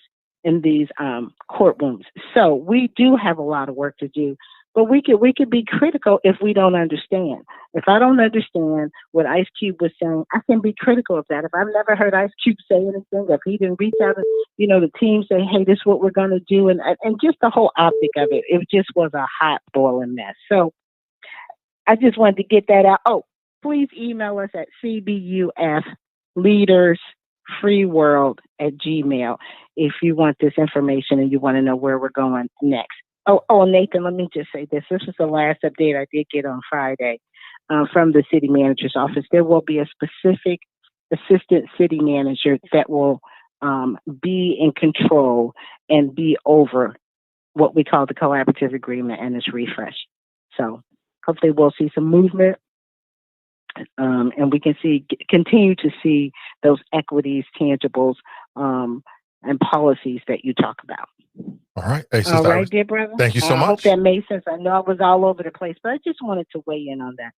courtrooms. So we do have a lot of work to do, but we could be critical if we don't understand. If I don't understand what Ice Cube was saying, I can be critical of that. If I've never heard Ice Cube say anything, if he didn't reach out and, the team say, hey, this is what we're going to do, and just the whole optic of it, it just was a hot boiling mess. So I just wanted to get that out. Oh, please email us at cbufleadersfreeworld@gmail if you want this information and you want to know where we're going next. Oh, Nathan, let me just say this. This is the last update I did get on Friday from the city manager's office. There will be a specific assistant city manager that will be in control and be over what we call the collaborative agreement and its refresh. So hopefully we'll see some movement. And we can continue to see those equities, tangibles, and policies that you talk about. All right. Hey, all right, dear brother. Thank you so much. I hope that made sense. I know I was all over the place, but I just wanted to weigh in on that.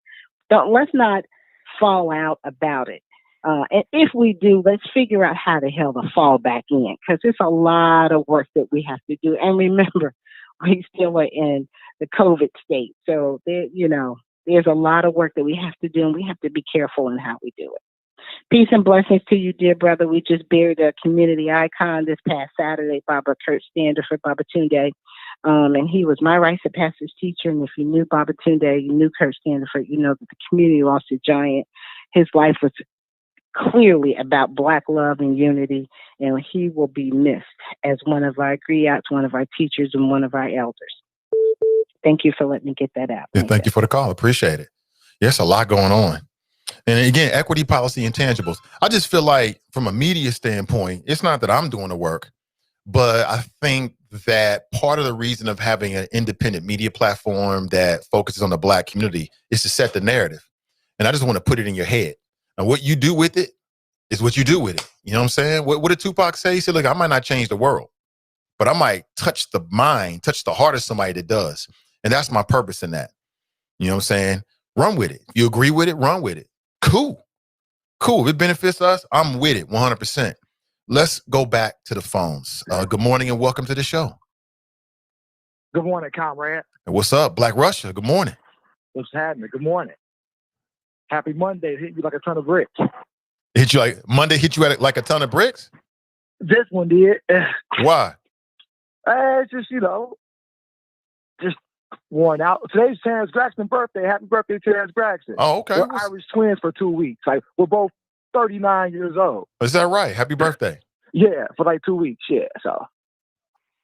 Let's not fall out about it. And if we do, let's figure out how the hell to fall back in, because it's a lot of work that we have to do. And remember, we still are in the COVID state. So there's a lot of work that we have to do, and we have to be careful in how we do it. Peace and blessings to you, dear brother. We just buried a community icon this past Saturday, Baba Kurt Standerford, Baba Tunde. And he was my rites of passage teacher. And if you knew Baba Tunde, you knew Kurt Standerford, you know that the community lost a giant. His life was clearly about Black love and unity, and he will be missed as one of our griots, one of our teachers, and one of our elders. Thank you for letting me get that out. Yeah, thank you for the call. Appreciate it. There's a lot going on. And again, equity, policy, intangibles. I just feel like from a media standpoint, it's not that I'm doing the work, but I think that part of the reason of having an independent media platform that focuses on the Black community is to set the narrative. And I just want to put it in your head. And what you do with it is what you do with it. You know what I'm saying? What did Tupac say? He said, look, I might not change the world, but I might touch the mind, touch the heart of somebody that does. And that's my purpose in that. You know what I'm saying? Run with it. You agree with it? Run with it. Cool. If it benefits us, I'm with it 100%. Let's go back to the phones. Good morning and welcome to the show. Good morning, comrade. What's up, Black Russia? Good morning. What's happening? Good morning. Happy Monday. It hit you like a ton of bricks. Monday hit you like a ton of bricks? This one did. Why? It's just, just worn out. Today's Terrence Braxton's birthday. Happy birthday, Terrence Braxton. Oh, okay. We're Irish twins for 2 weeks. Like, we're both 39 years old. Is that right? Happy birthday. Yeah, for like 2 weeks. Yeah. So,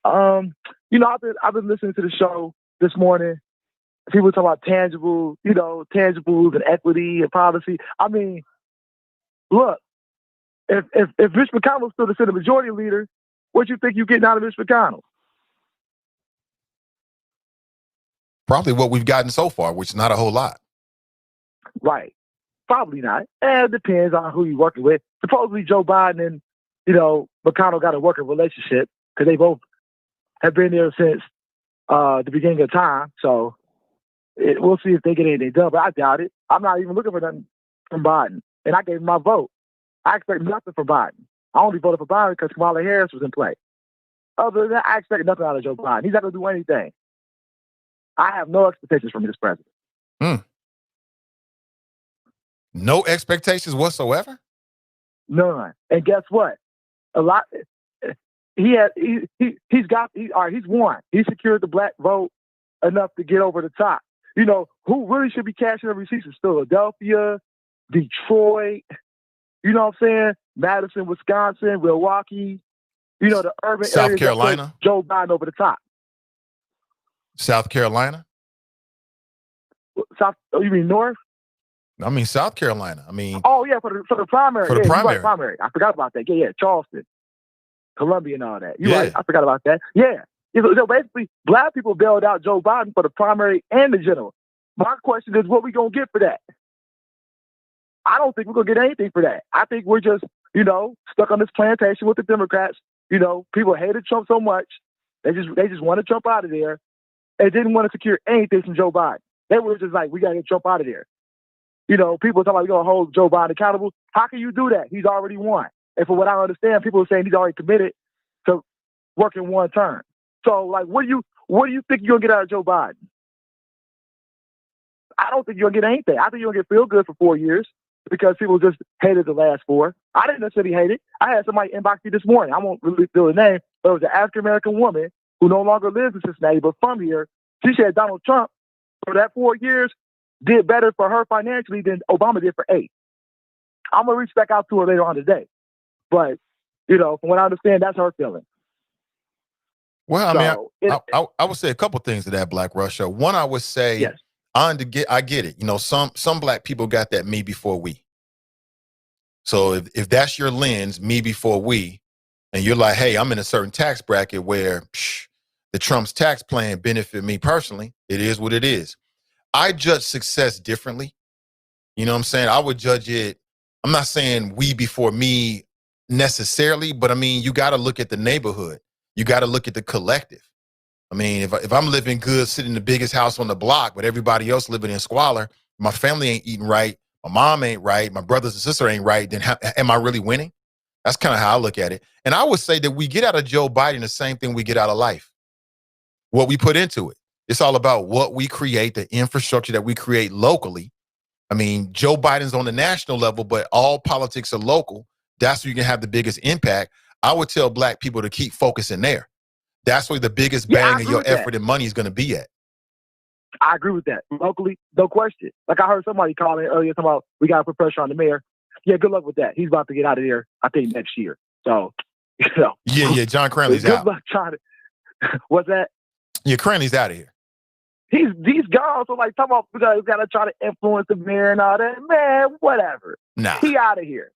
I've been listening to the show this morning. People talk about tangibles and equity and policy. I mean, look, if Mitch McConnell's still the Senate Majority Leader, what do you think you're getting out of Mitch McConnell? Probably what we've gotten so far, which is not a whole lot. Right. Probably not. It depends on who you're working with. Supposedly Joe Biden and, McConnell got a working relationship because they both have been there since the beginning of time. So we'll see if they get anything done, but I doubt it. I'm not even looking for nothing from Biden. And I gave him my vote. I expect nothing from Biden. I only voted for Biden because Kamala Harris was in play. Other than that, I expect nothing out of Joe Biden. He's not going to do anything. I have no expectations from this president. No expectations whatsoever? None. And guess what? He's won. He secured the Black vote enough to get over the top. Who really should be cashing the receipts is Philadelphia, Detroit, you know what I'm saying? Madison, Wisconsin, Milwaukee, the urban South areas. Carolina. Joe Biden over the top. South Carolina? You mean North? I mean South Carolina. I mean. Oh yeah, for the primary. For the primary. Primary. I forgot about that. Yeah, Charleston, Columbia, and all that. You're right. I forgot about that. Yeah. So basically, Black people bailed out Joe Biden for the primary and the general. My question is, what we gonna get for that? I don't think we're gonna get anything for that. I think we're just, stuck on this plantation with the Democrats. People hated Trump so much, they just wanted Trump out of there, and didn't want to secure anything from Joe Biden. They were just like, we gotta get Trump out of there. People talk about we're gonna hold Joe Biden accountable. How can you do that? He's already won. And from what I understand, people are saying he's already committed to working one term. So, like, what do you think you're gonna get out of Joe Biden? I don't think you're gonna get anything. I think you're gonna get feel good for 4 years because people just hated the last 4. I didn't necessarily hate it. I had somebody inbox me this morning. I won't really feel the name, but it was an African American woman who no longer lives in Cincinnati but from here. She said Donald Trump for that 4 years did better for her financially than Obama did for 8. I'm gonna reach back out to her later on today, but from what I understand, that's her feeling. Well, I would say a couple things to that, Black Russia. One, I would say, yes. I get it. Some Black people got that me before we. So if that's your lens, me before we, and you're like, hey, I'm in a certain tax bracket where the Trump's tax plan benefit me personally, it is what it is. I judge success differently. You know what I'm saying? I would judge it. I'm not saying we before me necessarily, but I mean, you got to look at the neighborhood. You got to look at the collective. I mean, if I'm living good, sitting in the biggest house on the block, but everybody else living in squalor, my family ain't eating right, my mom ain't right, my brothers and sister ain't right, then am I really winning? That's kind of how I look at it. And I would say that we get out of Joe Biden the same thing we get out of life. What we put into it. It's all about what we create, the infrastructure that we create locally. I mean, Joe Biden's on the national level, but all politics are local. That's where you can have the biggest impact. I would tell Black people to keep focusing there. That's where the biggest bang of your effort and money is going to be at. I agree with that. Locally, no question. Like I heard somebody calling earlier talking about we got to put pressure on the mayor. Yeah, good luck with that. He's about to get out of there, I think, next year. So, Yeah, John Cranley's out. Good luck trying to. What's that? Yeah, Cranley's out of here. these girls are like, talking about we gotta try to influence the mayor and all that. Man, whatever. Nah. He out of here.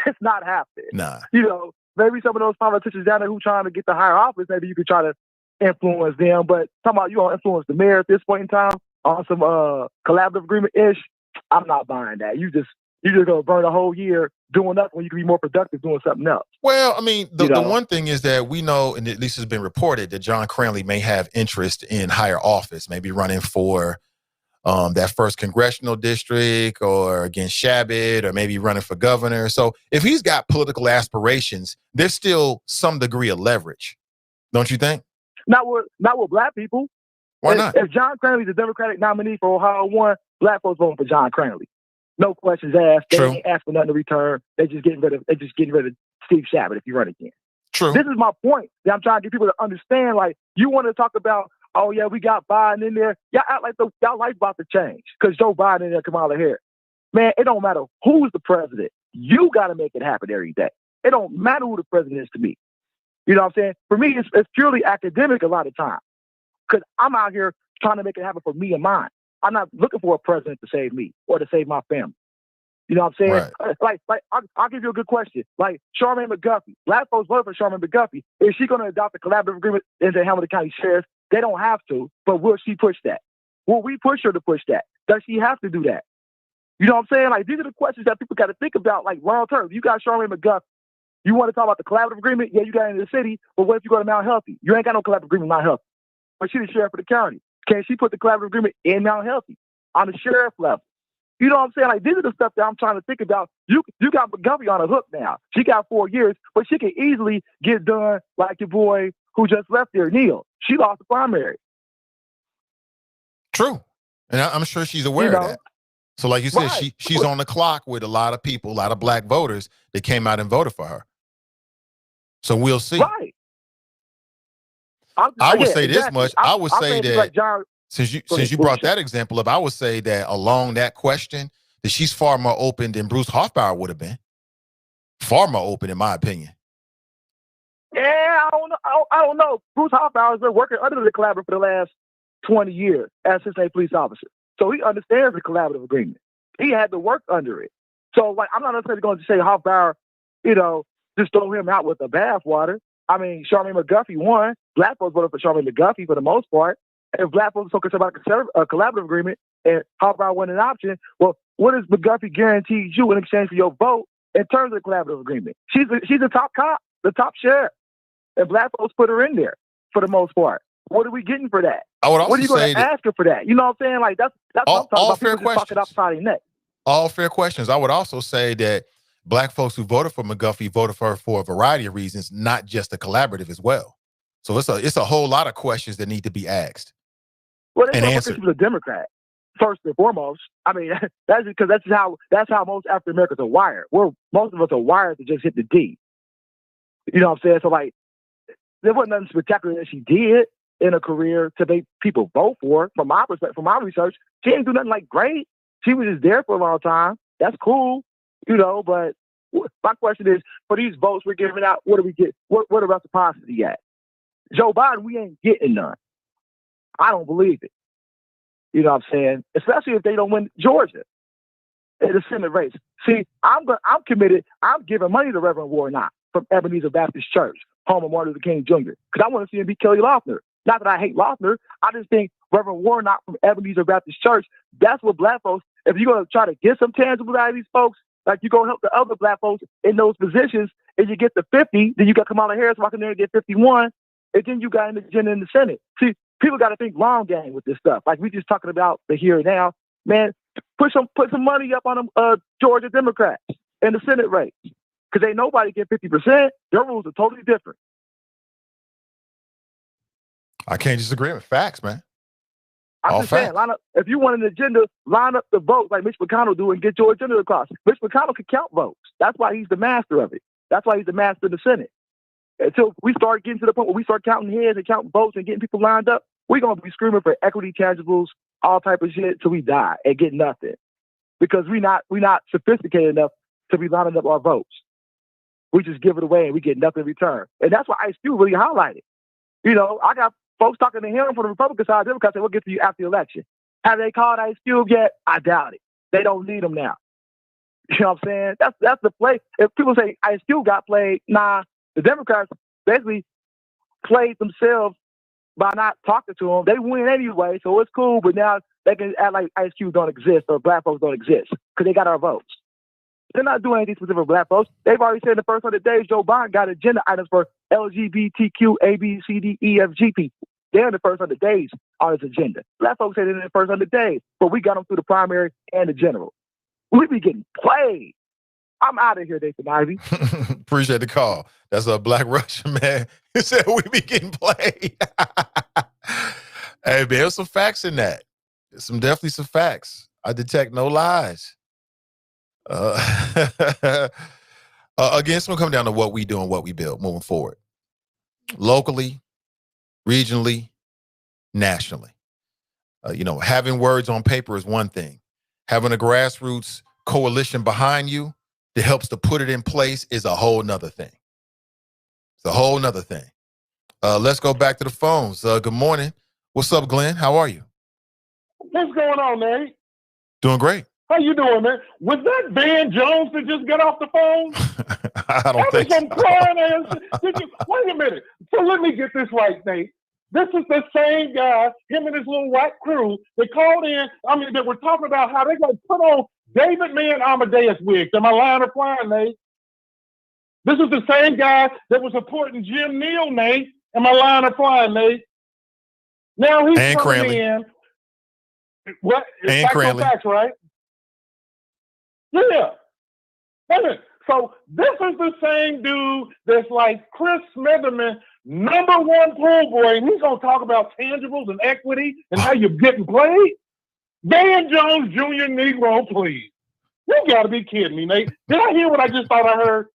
It's not happening. Nah. You know, maybe some of those politicians down there who trying to get the higher office, maybe you could try to influence them. But talking about you gonna influence the mayor at this point in time on some collaborative agreement-ish, I'm not buying that. You just gonna burn a whole year doing nothing when you can be more productive doing something else. Well, I mean, the one thing is that we know, and at least it's been reported, that John Cranley may have interest in higher office, maybe running for that first congressional district or against Shabbat, or maybe running for governor. So if he's got political aspirations, there's still some degree of leverage, don't you think? Not with black people. Why not? If John Cranley's the Democratic nominee for Ohio 1, black folks voting for John Cranley. No questions asked. They ain't ask for nothing in return. They're just getting rid of Steve Shabbat if you run again. True. This is my point that I'm trying to get people to understand. Like, you want to talk about, oh yeah, we got Biden in there. Y'all act like y'all life about to change because Joe Biden in there, Kamala Harris. Man, it don't matter who's the president. You got to make it happen every day. It don't matter who the president is to me. You know what I'm saying? For me, it's purely academic a lot of times because I'm out here trying to make it happen for me and mine. I'm not looking for a president to save me or to save my family. You know what I'm saying? Right. Like I'll give you a good question. Like Charmaine McGuffey. Black folks voted for Charmaine McGuffey. Is she going to adopt a collaborative agreement into Hamilton County Sheriff? They don't have to, but will she push that? Will we push her to push that? Does she have to do that? You know what I'm saying? Like, these are the questions that people got to think about, like, long term. You got Charmaine McGuffey. You want to talk about the collaborative agreement? Yeah, you got it in the city, but what if you go to Mount Healthy? You ain't got no collaborative agreement with Mount Healthy. But she's the sheriff of the county. Can she put the collaborative agreement in Mount Healthy on the sheriff level? You know what I'm saying? Like, these are the stuff that I'm trying to think about. You got McGuffey on a hook now. She got 4 years, but she can easily get done like your boy who just left there, Neil. She lost the primary. True. And I'm sure she's aware of that. So like you said, she's on the clock with a lot of people, a lot of black voters that came out and voted for her. So we'll see. Right. I would say this much. I would say that like since you brought that example up, I would say that along that question, that she's far more open than Bruce Hoffbauer would have been. Far more open, in my opinion. Yeah, I don't know. Bruce Hoffbauer has been working under the collaborative for the last 20 years as Cincinnati police officer. So he understands the collaborative agreement. He had to work under it. So, like, I'm not necessarily going to say Hoffbauer, just throw him out with the bathwater. I mean, Charmaine McGuffey won. Black folks voted for Charmaine McGuffey for the most part. If black folks are concerned about a collaborative agreement and Hoffbauer won an option, well, what does McGuffey guarantee you in exchange for your vote in terms of the collaborative agreement? She's the top cop, the top sheriff. And black folks put her in there for the most part. What are we getting for that? I would also what are you going to ask her for that? You know what I'm saying? Like, that's all, what I'm talking all about. fair People just talking outside their neck. All fair questions. I would also say that black folks who voted for McGuffey voted for her for a variety of reasons, not just the collaborative as well. So it's a whole lot of questions that need to be asked and answered. She was a Democrat, first and foremost. I mean, that's because that's how most African Americans are wired. Most of us are wired to just hit the D. You know what I'm saying? So like, there wasn't nothing spectacular that she did in a career to make people vote for her. From my perspective, from my research, she didn't do nothing like great. She was just there for a long time. That's cool, but my question is, for these votes we're giving out, what do we get? What the reciprocity at? Joe Biden, we ain't getting none. I don't believe it. You know what I'm saying? Especially if they don't win Georgia in the Senate race. See, I'm committed. I'm giving money to Reverend Warnock from Ebenezer Baptist Church, home of Martin Luther King Jr., because I want to see him beat Kelly Loeffler. Not that I hate Loeffler. I just think Reverend Warnock from Ebenezer Baptist Church, that's what black folks, if you're going to try to get some tangible out of these folks, like you're going to help the other black folks in those positions, and you get the 50, then you got Kamala Harris walking there and get 51, and then you got an agenda in the Senate. See, people got to think long game with this stuff. Like, we just talking about the here and now. Man, put some money up on them Georgia Democrats in the Senate race. Because ain't nobody get 50%. Their rules are totally different. I can't disagree with facts, man. I'm just saying, line up, if you want an agenda, line up the votes like Mitch McConnell do and get your agenda across. Mitch McConnell can count votes. That's why he's the master of it. That's why he's the master of the Senate. Until we start getting to the point where we start counting heads and counting votes and getting people lined up, we're going to be screaming for equity, tangibles, all type of shit till we die and get nothing. Because we not sophisticated enough to be lining up our votes. We just give it away and we get nothing in return. And that's why Ice Cube really highlighted. I got folks talking to him from the Republican side, Democrats say, we'll get to you after the election. Have they called Ice Cube yet? I doubt it. They don't need him now. You know what I'm saying? That's the play. If people say Ice Cube got played, nah, the Democrats basically played themselves by not talking to him. They win anyway, so it's cool, but now they can act like Ice Cube don't exist or black folks don't exist because they got our votes. They're not doing anything specific for black folks. They've already said in the first 100 days, Joe Biden got agenda items for LGBTQ, A, B, C, D, E, F, G people. They're in the first 100 days on his agenda. Black folks said it in the first 100 days, but we got them through the primary and the general. We be getting played. I'm out of here, Nathan Ivey. Appreciate the call. That's a Black Russian man. He said we be getting played. Hey, man, there's some facts in that. There's definitely some facts. I detect no lies. Again, it's going to come down to what we do and what we build moving forward. Locally, regionally, nationally. Having words on paper is one thing. Having a grassroots coalition behind you that helps to put it in place is a whole nother thing. It's a whole nother thing. Let's go back to the phones. Good morning. What's up, Glenn? How are you? What's going on, Nate? Doing great. How you doing, man? Was that Van Jones that just got off the phone? I don't think so. Wait a minute. So let me get this right, Nate. This is the same guy, him and his little white crew, that called in, that were talking about how they got to put on David Man Amadeus wigs. Am I lying or flying, Nate? This is the same guy that was supporting Jim Neal, Nate. Am I lying or flying, Nate? Now he's and coming Cranley. in. What? And Cranley. Facts, right? Yeah. Wait a minute. So this is the same dude that's like Chris Smitherman, #1 pool boy, and he's going to talk about tangibles and equity and how you're getting played? Van Jones Jr. Negro, please. You got to be kidding me, Nate. Did I hear what I just thought I heard?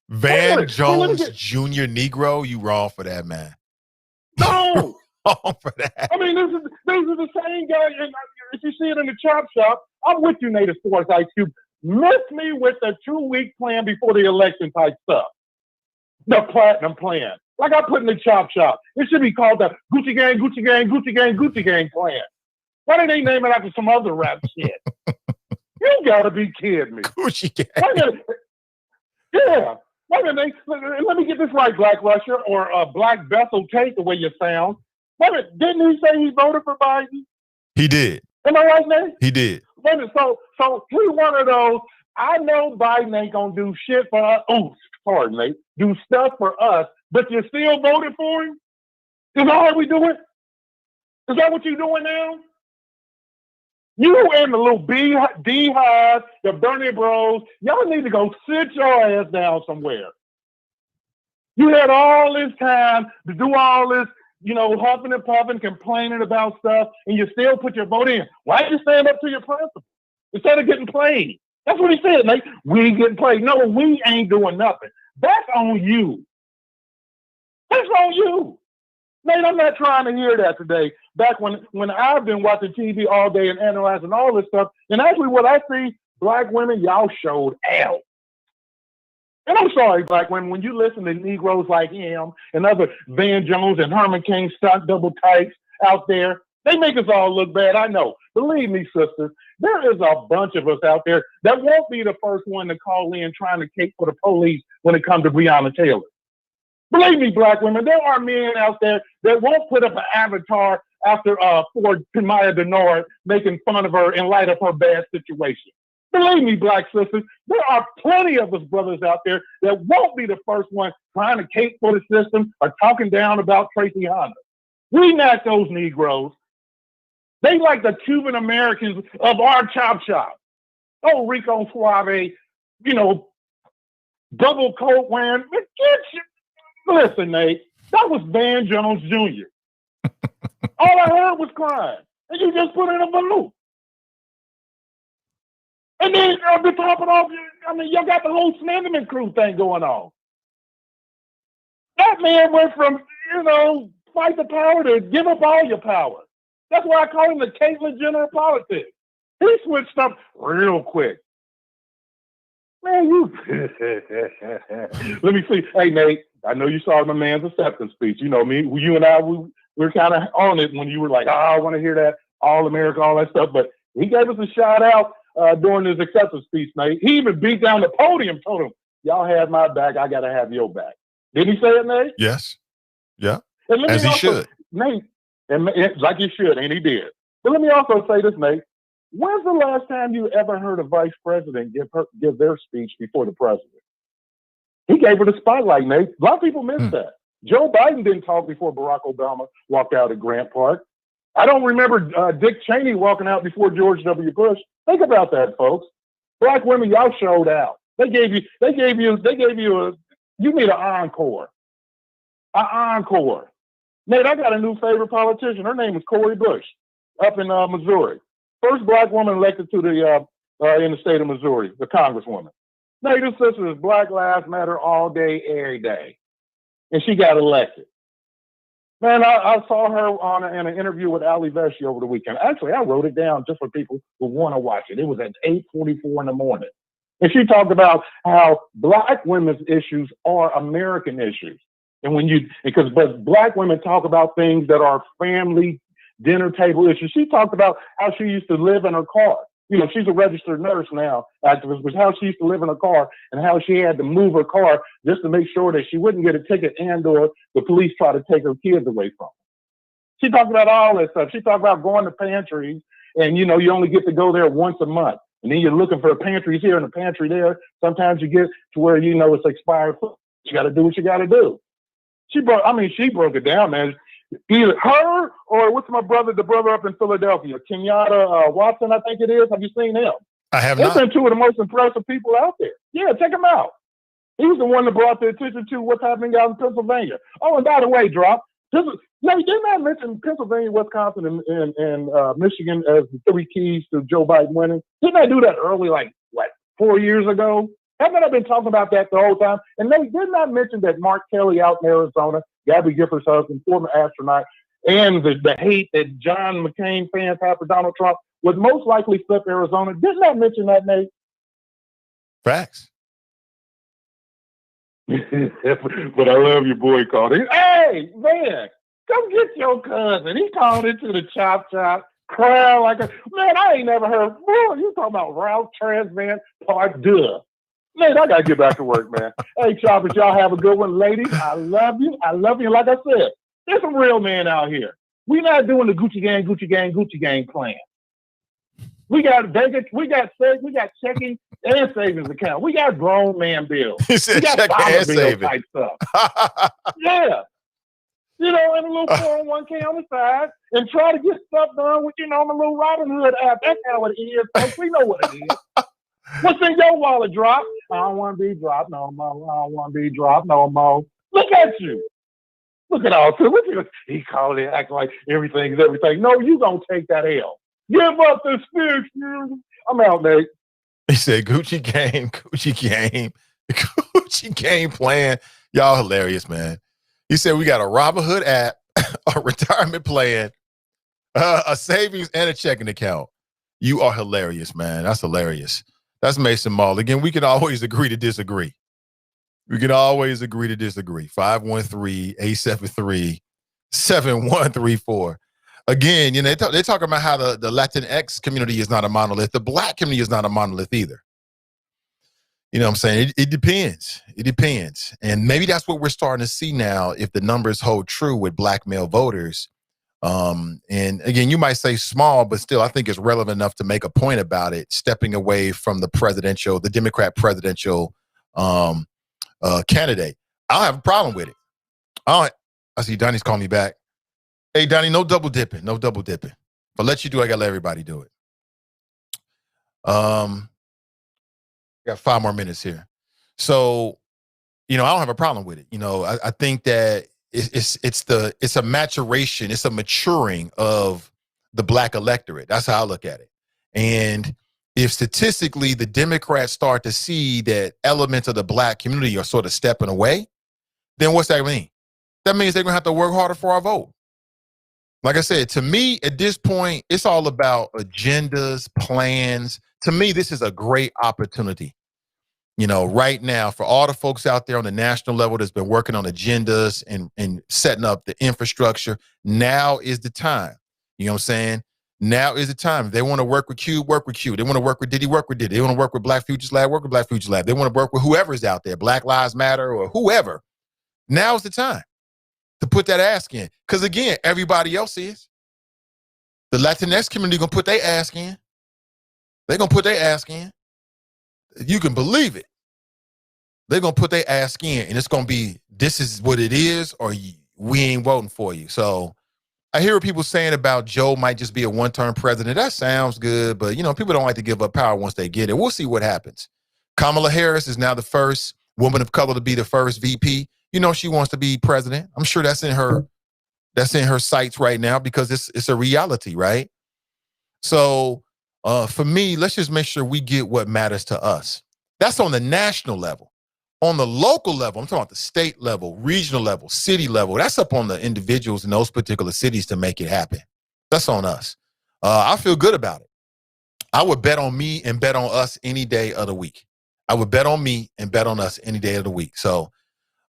Van Jones Jr. Negro? You wrong for that, man. No. Wrong for that. I mean, this is the same guy. And if you see it in the chop shop, I'm with you, Nate, as far as Ice Cube. Miss me with the 2-week plan before the election type stuff. The platinum plan. Like I put in the chop shop. It should be called the Gucci Gang, Gucci Gang, Gucci Gang, Gucci Gang plan. Why did they name it after some other rap shit? You gotta be kidding me. Gucci Gang. Yeah. Wait a minute. Let me get this right, Black Russia or Black Bethel Tate, the way you sound. Wait a minute. Didn't he say he voted for Biden? He did. Am I right, Nate? He did. Wait a minute. So he one of those, I know Biden ain't gonna do shit for us. Oh, pardon me. Do stuff for us, but you still voted for him? Is that how we do it? Is that what you're doing now? You and the little D-Hive, the Bernie Bros, y'all need to go sit your ass down somewhere. You had all this time to do all this, huffing and puffing, complaining about stuff, and you still put your vote in. Why did you stand up to your principles instead of getting played? That's what he said, Nate. We ain't getting played. No, we ain't doing nothing. That's on you. That's on you. Nate, I'm not trying to hear that today. Back when I've been watching TV all day and analyzing all this stuff, and actually what I see, black women, y'all showed out. And I'm sorry, black women, when you listen to Negroes like him and other Van Jones and Herman Cain stunt double types out there, they make us all look bad, I know. Believe me, sisters, there is a bunch of us out there that won't be the first one to call in trying to cape for the police when it comes to Breonna Taylor. Believe me, black women, there are men out there that won't put up an avatar after Ford Maya Denard making fun of her in light of her bad situation. Believe me, black sisters, there are plenty of us brothers out there that won't be the first one trying to cape for the system or talking down about Tracy Honda. We not those Negroes. They like the Cuban Americans of our chop shop. Oh, Rico Suave, double coat wearing. Listen, Nate, that was Van Jones Jr. All I heard was crying. And you just put in a balloon. And then to top it off, y'all got the whole Slenderman crew thing going on. That man went from, fight the power to give up all your power. That's why I call him the Caitlyn Jenner of politics. He switched up real quick. Man, Man, you. Let me see. Hey, Nate, I know you saw my man's acceptance speech. You know me. You and I, we're kind of on it when you were like, I want to hear that all America, all that stuff. But he gave us a shout out during his acceptance speech, Nate. He even beat down the podium, told him, y'all have my back. I got to have your back. Didn't he say it, Nate? Yes. Yeah. As he should. Nate, and like he should, and he did. But let me also say this, Nate. When's the last time you ever heard a vice president give their speech before the president? He gave her the spotlight, Nate. A lot of people miss that. Joe Biden didn't talk before Barack Obama walked out at Grant Park. I don't remember Dick Cheney walking out before George W. Bush. Think about that, folks. Black women, y'all showed out. You need an encore. An encore. Nate, I got a new favorite politician. Her name is Cori Bush up in Missouri. First black woman elected to the in the state of Missouri, the congresswoman. Nate, this sister is Black Lives Matter all day, every day. And she got elected. Man, I saw her in an interview with Ali Vesey over the weekend. Actually, I wrote it down just for people who want to watch it. It was at 8:44 in the morning. And she talked about how black women's issues are American issues. And but black women talk about things that are family dinner table issues. She talked about how she used to live in her car. You know, she's a registered nurse now, activist, but how she used to live in her car and how she had to move her car just to make sure that she wouldn't get a ticket and or the police try to take her kids away from her. She talked about all that stuff. She talked about going to pantries and, you know, you only get to go there once a month. And then you're looking for pantries here and a pantry there. Sometimes you get to where, you know, it's expired food. You got to do what you got to do. She broke it down, man. Either her or what's the brother up in Philadelphia, Kenyatta Watson, I think it is. Have you seen him? I have not. They've been two of the most impressive people out there. Yeah, check him out. He was the one that brought the attention to what's happening out in Pennsylvania. Oh, and by the way, didn't I mention Pennsylvania, Wisconsin, and Michigan as the three keys to Joe Biden winning? Didn't I do that early, 4 years ago? Haven't I been talking about that the whole time? And they did not mention that Mark Kelly out in Arizona, Gabby Giffords' husband, former astronaut, and the hate that John McCain fans have for Donald Trump would most likely flip Arizona. Didn't I mention that, Nate? Facts. But I love your boy called. Hey, man, come get your cousin. He called into the chop, crying like a man. I ain't never heard. Boy, you talking about Ralph Transvan Part Deux. Man, I gotta get back to work, man. Hey, choppers, y'all have a good one, ladies. I love you. I love you. Like I said, there's some real men out here. We're not doing the Gucci gang plan. We got Vegas, we got checking and savings account. We got grown man bills. He said we got checking and savings type stuff. Yeah. You know, and a little 401k on the side, and try to get stuff done with, on the little Robinhood app. That's how it is, folks. We know what it is. What's in your wallet, Drop? I don't want to be dropped no more. I don't want to be dropped no more. Look at you. Look at all two. He called it, acting like everything's everything. No, you gonna take that L. Give up the sticks, man. I'm out, Nate. He said Gucci game plan. Y'all hilarious, man. He said we got a Robinhood app, a retirement plan, a savings, and a checking account. You are hilarious, man. That's hilarious. That's Mason Mall. Again, we can always agree to disagree. 513-873-7134. Again, they're talking about how the Latinx community is not a monolith. The black community is not a monolith either. You know what I'm saying? It depends. It depends. And maybe that's what we're starting to see now if the numbers hold true with black male voters. And again, you might say small, but still, I think it's relevant enough to make a point about it, stepping away from the Democrat presidential candidate. I don't have a problem with it. I see Donnie's calling me back. Hey, Donnie, no double dipping. If I let you do it, I got to let everybody do it. Got 5 more minutes here. So, I don't have a problem with it. I think that it's a maturation, it's a maturing of the black electorate. That's how I look at it. And if statistically the Democrats start to see that elements of the black community are sort of stepping away, then what's that mean? That means they're going to have to work harder for our vote. Like I said, to me, at this point, it's all about agendas, plans. To me, this is a great opportunity. right now, for all the folks out there on the national level that's been working on agendas and setting up the infrastructure, now is the time. You know what I'm saying? Now is the time. If they want to work with Q, work with Q. They want to work with Diddy, work with Diddy. They want to work with Black Futures Lab, work with Black Futures Lab. They want to work with whoever's out there, Black Lives Matter or whoever. Now's the time to put that ask in. Because again, everybody else is. The Latinx community going to put their ask in. They're going to put their ask in. You can believe it. They're going to put their ask in, and it's going to be, this is what it is, or we ain't voting for you. So I hear what people saying about Joe might just be a one-term president. That sounds good, but, people don't like to give up power once they get it. We'll see what happens. Kamala Harris is now the first woman of color to be the first VP. She wants to be president. I'm sure that's in her sights right now because it's a reality, right? So for me, let's just make sure we get what matters to us. That's on the national level. On the local level, I'm talking about the state level, regional level, city level. That's up on the individuals in those particular cities to make it happen. That's on us. I feel good about it. I would bet on me and bet on us any day of the week. I would bet on me and bet on us any day of the week. So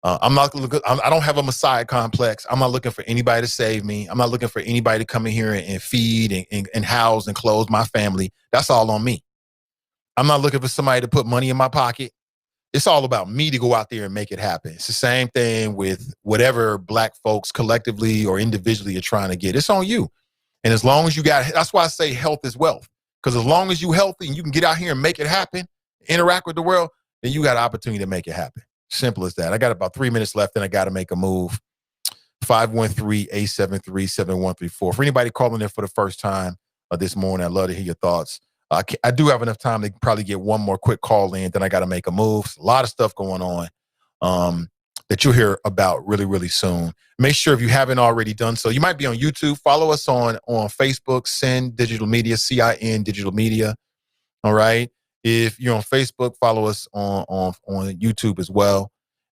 I'm not looking. I don't have a Messiah complex. I'm not looking for anybody to save me. I'm not looking for anybody to come in here and feed and house and clothe my family. That's all on me. I'm not looking for somebody to put money in my pocket. It's all about me to go out there and make it happen. It's the same thing with whatever Black folks collectively or individually are trying to get. It's on you. And as long as you that's why I say health is wealth. Because as long as you're healthy and you can get out here and make it happen, interact with the world, then you got an opportunity to make it happen. Simple as that. I got about 3 minutes left and I got to make a move. 513-873-7134. For anybody calling in for the first time this morning, I'd love to hear your thoughts. I do have enough time to probably get one more quick call in, then I got to make a move. A lot of stuff going on that you'll hear about really, really soon. Make sure if you haven't already done so, you might be on YouTube. Follow us on Facebook, Sin Digital Media, CIN Digital Media. All right. If you're on Facebook, follow us on YouTube as well.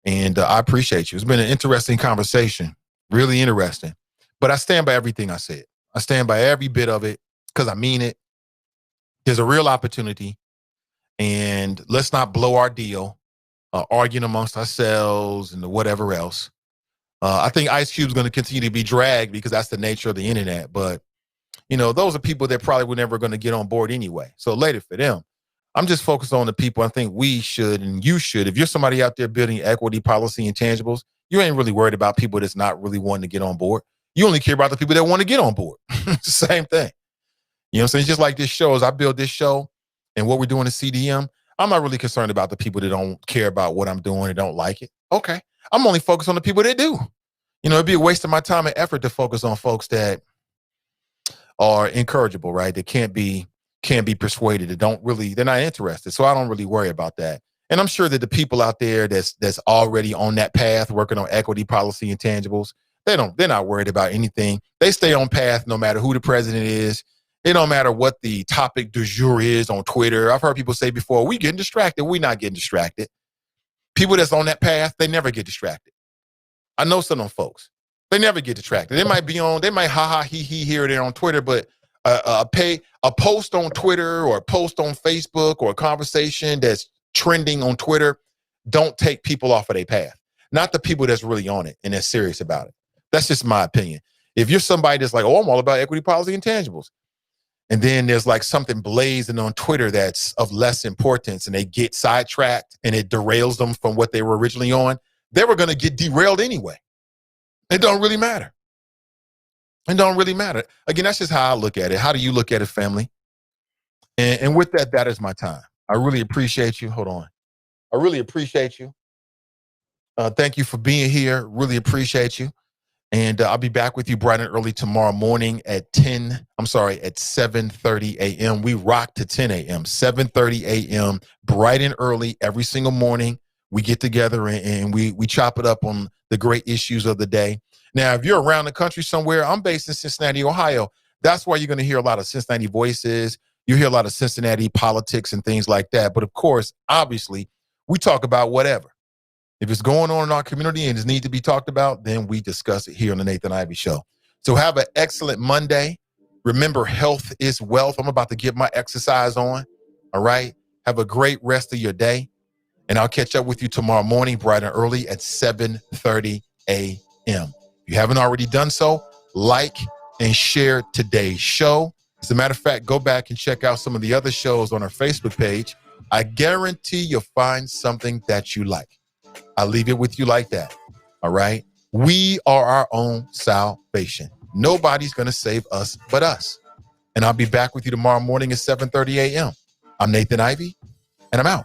And I appreciate you. It's been an interesting conversation, really interesting. But I stand by everything I said. I stand by every bit of it because I mean it. There's a real opportunity, and let's not blow our deal, arguing amongst ourselves and whatever else. I think Ice Cube's going to continue to be dragged because that's the nature of the internet. But, those are people that probably were never going to get on board anyway. So later for them. I'm just focused on the people I think we should and you should. If you're somebody out there building equity, policy, and tangibles, you ain't really worried about people that's not really wanting to get on board. You only care about the people that want to get on board. It's the same thing. You know what I'm saying? It's just like this show. As I build this show and what we're doing at CDM, I'm not really concerned about the people that don't care about what I'm doing and don't like it. Okay. I'm only focused on the people that do. It'd be a waste of my time and effort to focus on folks that are incorrigible, right? That can't be persuaded. They're not interested. So I don't really worry about that. And I'm sure that the people out there that's already on that path, working on equity, policy, and tangibles, they're not worried about anything. They stay on path no matter who the president is. It don't matter what the topic du jour is on Twitter. I've heard people say before, we getting distracted. We not getting distracted. People that's on that path, they never get distracted. I know some of them folks. They never get distracted. They might ha-ha, he-he here or there on Twitter, but a post on Twitter or a post on Facebook or a conversation that's trending on Twitter don't take people off of their path. Not the people that's really on it and that's serious about it. That's just my opinion. If you're somebody that's like, oh, I'm all about equity, policy, and tangibles, and then there's like something blazing on Twitter that's of less importance and they get sidetracked and it derails them from what they were originally on, they were going to get derailed anyway. It don't really matter. It don't really matter. Again, that's just how I look at it. How do you look at it, family? And with that, that is my time. I really appreciate you. Hold on. I really appreciate you. Thank you for being here. Really appreciate you. And I'll be back with you bright and early tomorrow morning at 7:30 a.m. We rock to 10 a.m., 7:30 a.m., bright and early every single morning. We get together and we chop it up on the great issues of the day. Now, if you're around the country somewhere, I'm based in Cincinnati, Ohio. That's why you're going to hear a lot of Cincinnati voices. You hear a lot of Cincinnati politics and things like that. But of course, obviously, we talk about whatever. If it's going on in our community and it needs to be talked about, then we discuss it here on the Nathan Ivey Show. So have an excellent Monday. Remember, health is wealth. I'm about to get my exercise on. All right. Have a great rest of your day. And I'll catch up with you tomorrow morning, bright and early at 7:30 a.m. If you haven't already done so, like and share today's show. As a matter of fact, go back and check out some of the other shows on our Facebook page. I guarantee you'll find something that you like. I'll leave it with you like that. All right? We are our own salvation. Nobody's going to save us but us. And I'll be back with you tomorrow morning at 7:30 a.m. I'm Nathan Ivey, and I'm out.